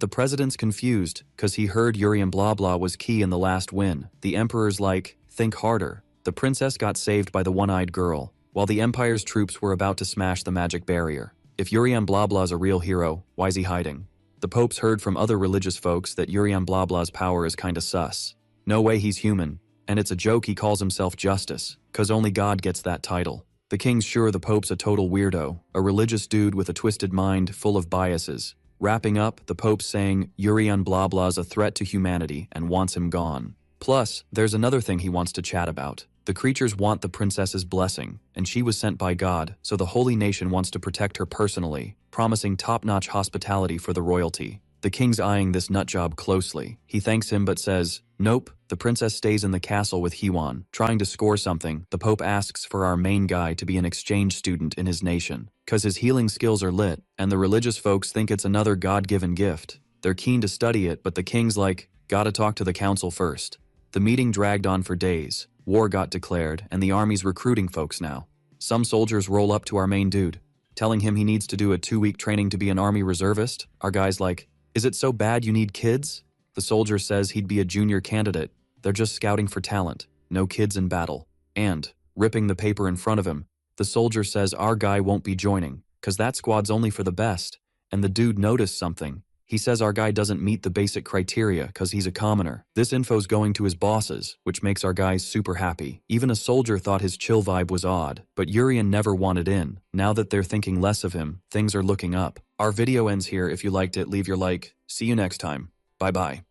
the president's confused, cause he heard Uriam blah blah was key in the last win. The emperor's like, think harder. The princess got saved by the one-eyed girl, while the empire's troops were about to smash the magic barrier. If Uriam blah blah's a real hero, why's he hiding? The popes heard from other religious folks that Uriam blah blah's power is kinda sus. No way he's human, and it's a joke he calls himself Justice, cause only God gets that title. The king's sure the pope's a total weirdo, a religious dude with a twisted mind full of biases. Wrapping up, the pope's saying Urian blah blah's a threat to humanity and wants him gone. Plus, there's another thing he wants to chat about. The creatures want the princess's blessing, and she was sent by God, so the holy nation wants to protect her personally, promising top-notch hospitality for the royalty. The king's eyeing this nutjob closely. He thanks him but says, nope, the princess stays in the castle with Hewan. Trying to score something, the pope asks for our main guy to be an exchange student in his nation, cause his healing skills are lit, and the religious folks think it's another God-given gift. They're keen to study it, but the king's like, gotta talk to the council first. The meeting dragged on for days. War got declared, and the army's recruiting folks now. Some soldiers roll up to our main dude, telling him he needs to do a 2-week training to be an army reservist. Our guy's like, is it so bad you need kids? The soldier says he'd be a junior candidate. They're just scouting for talent. No kids in battle. And, ripping the paper in front of him, the soldier says our guy won't be joining, cause that squad's only for the best. And the dude noticed something. He says our guy doesn't meet the basic criteria cause he's a commoner. This info's going to his bosses, which makes our guys super happy. Even a soldier thought his chill vibe was odd, but Urian never wanted in. Now that they're thinking less of him, things are looking up. Our video ends here. If you liked it, leave your like. See you next time. Bye bye.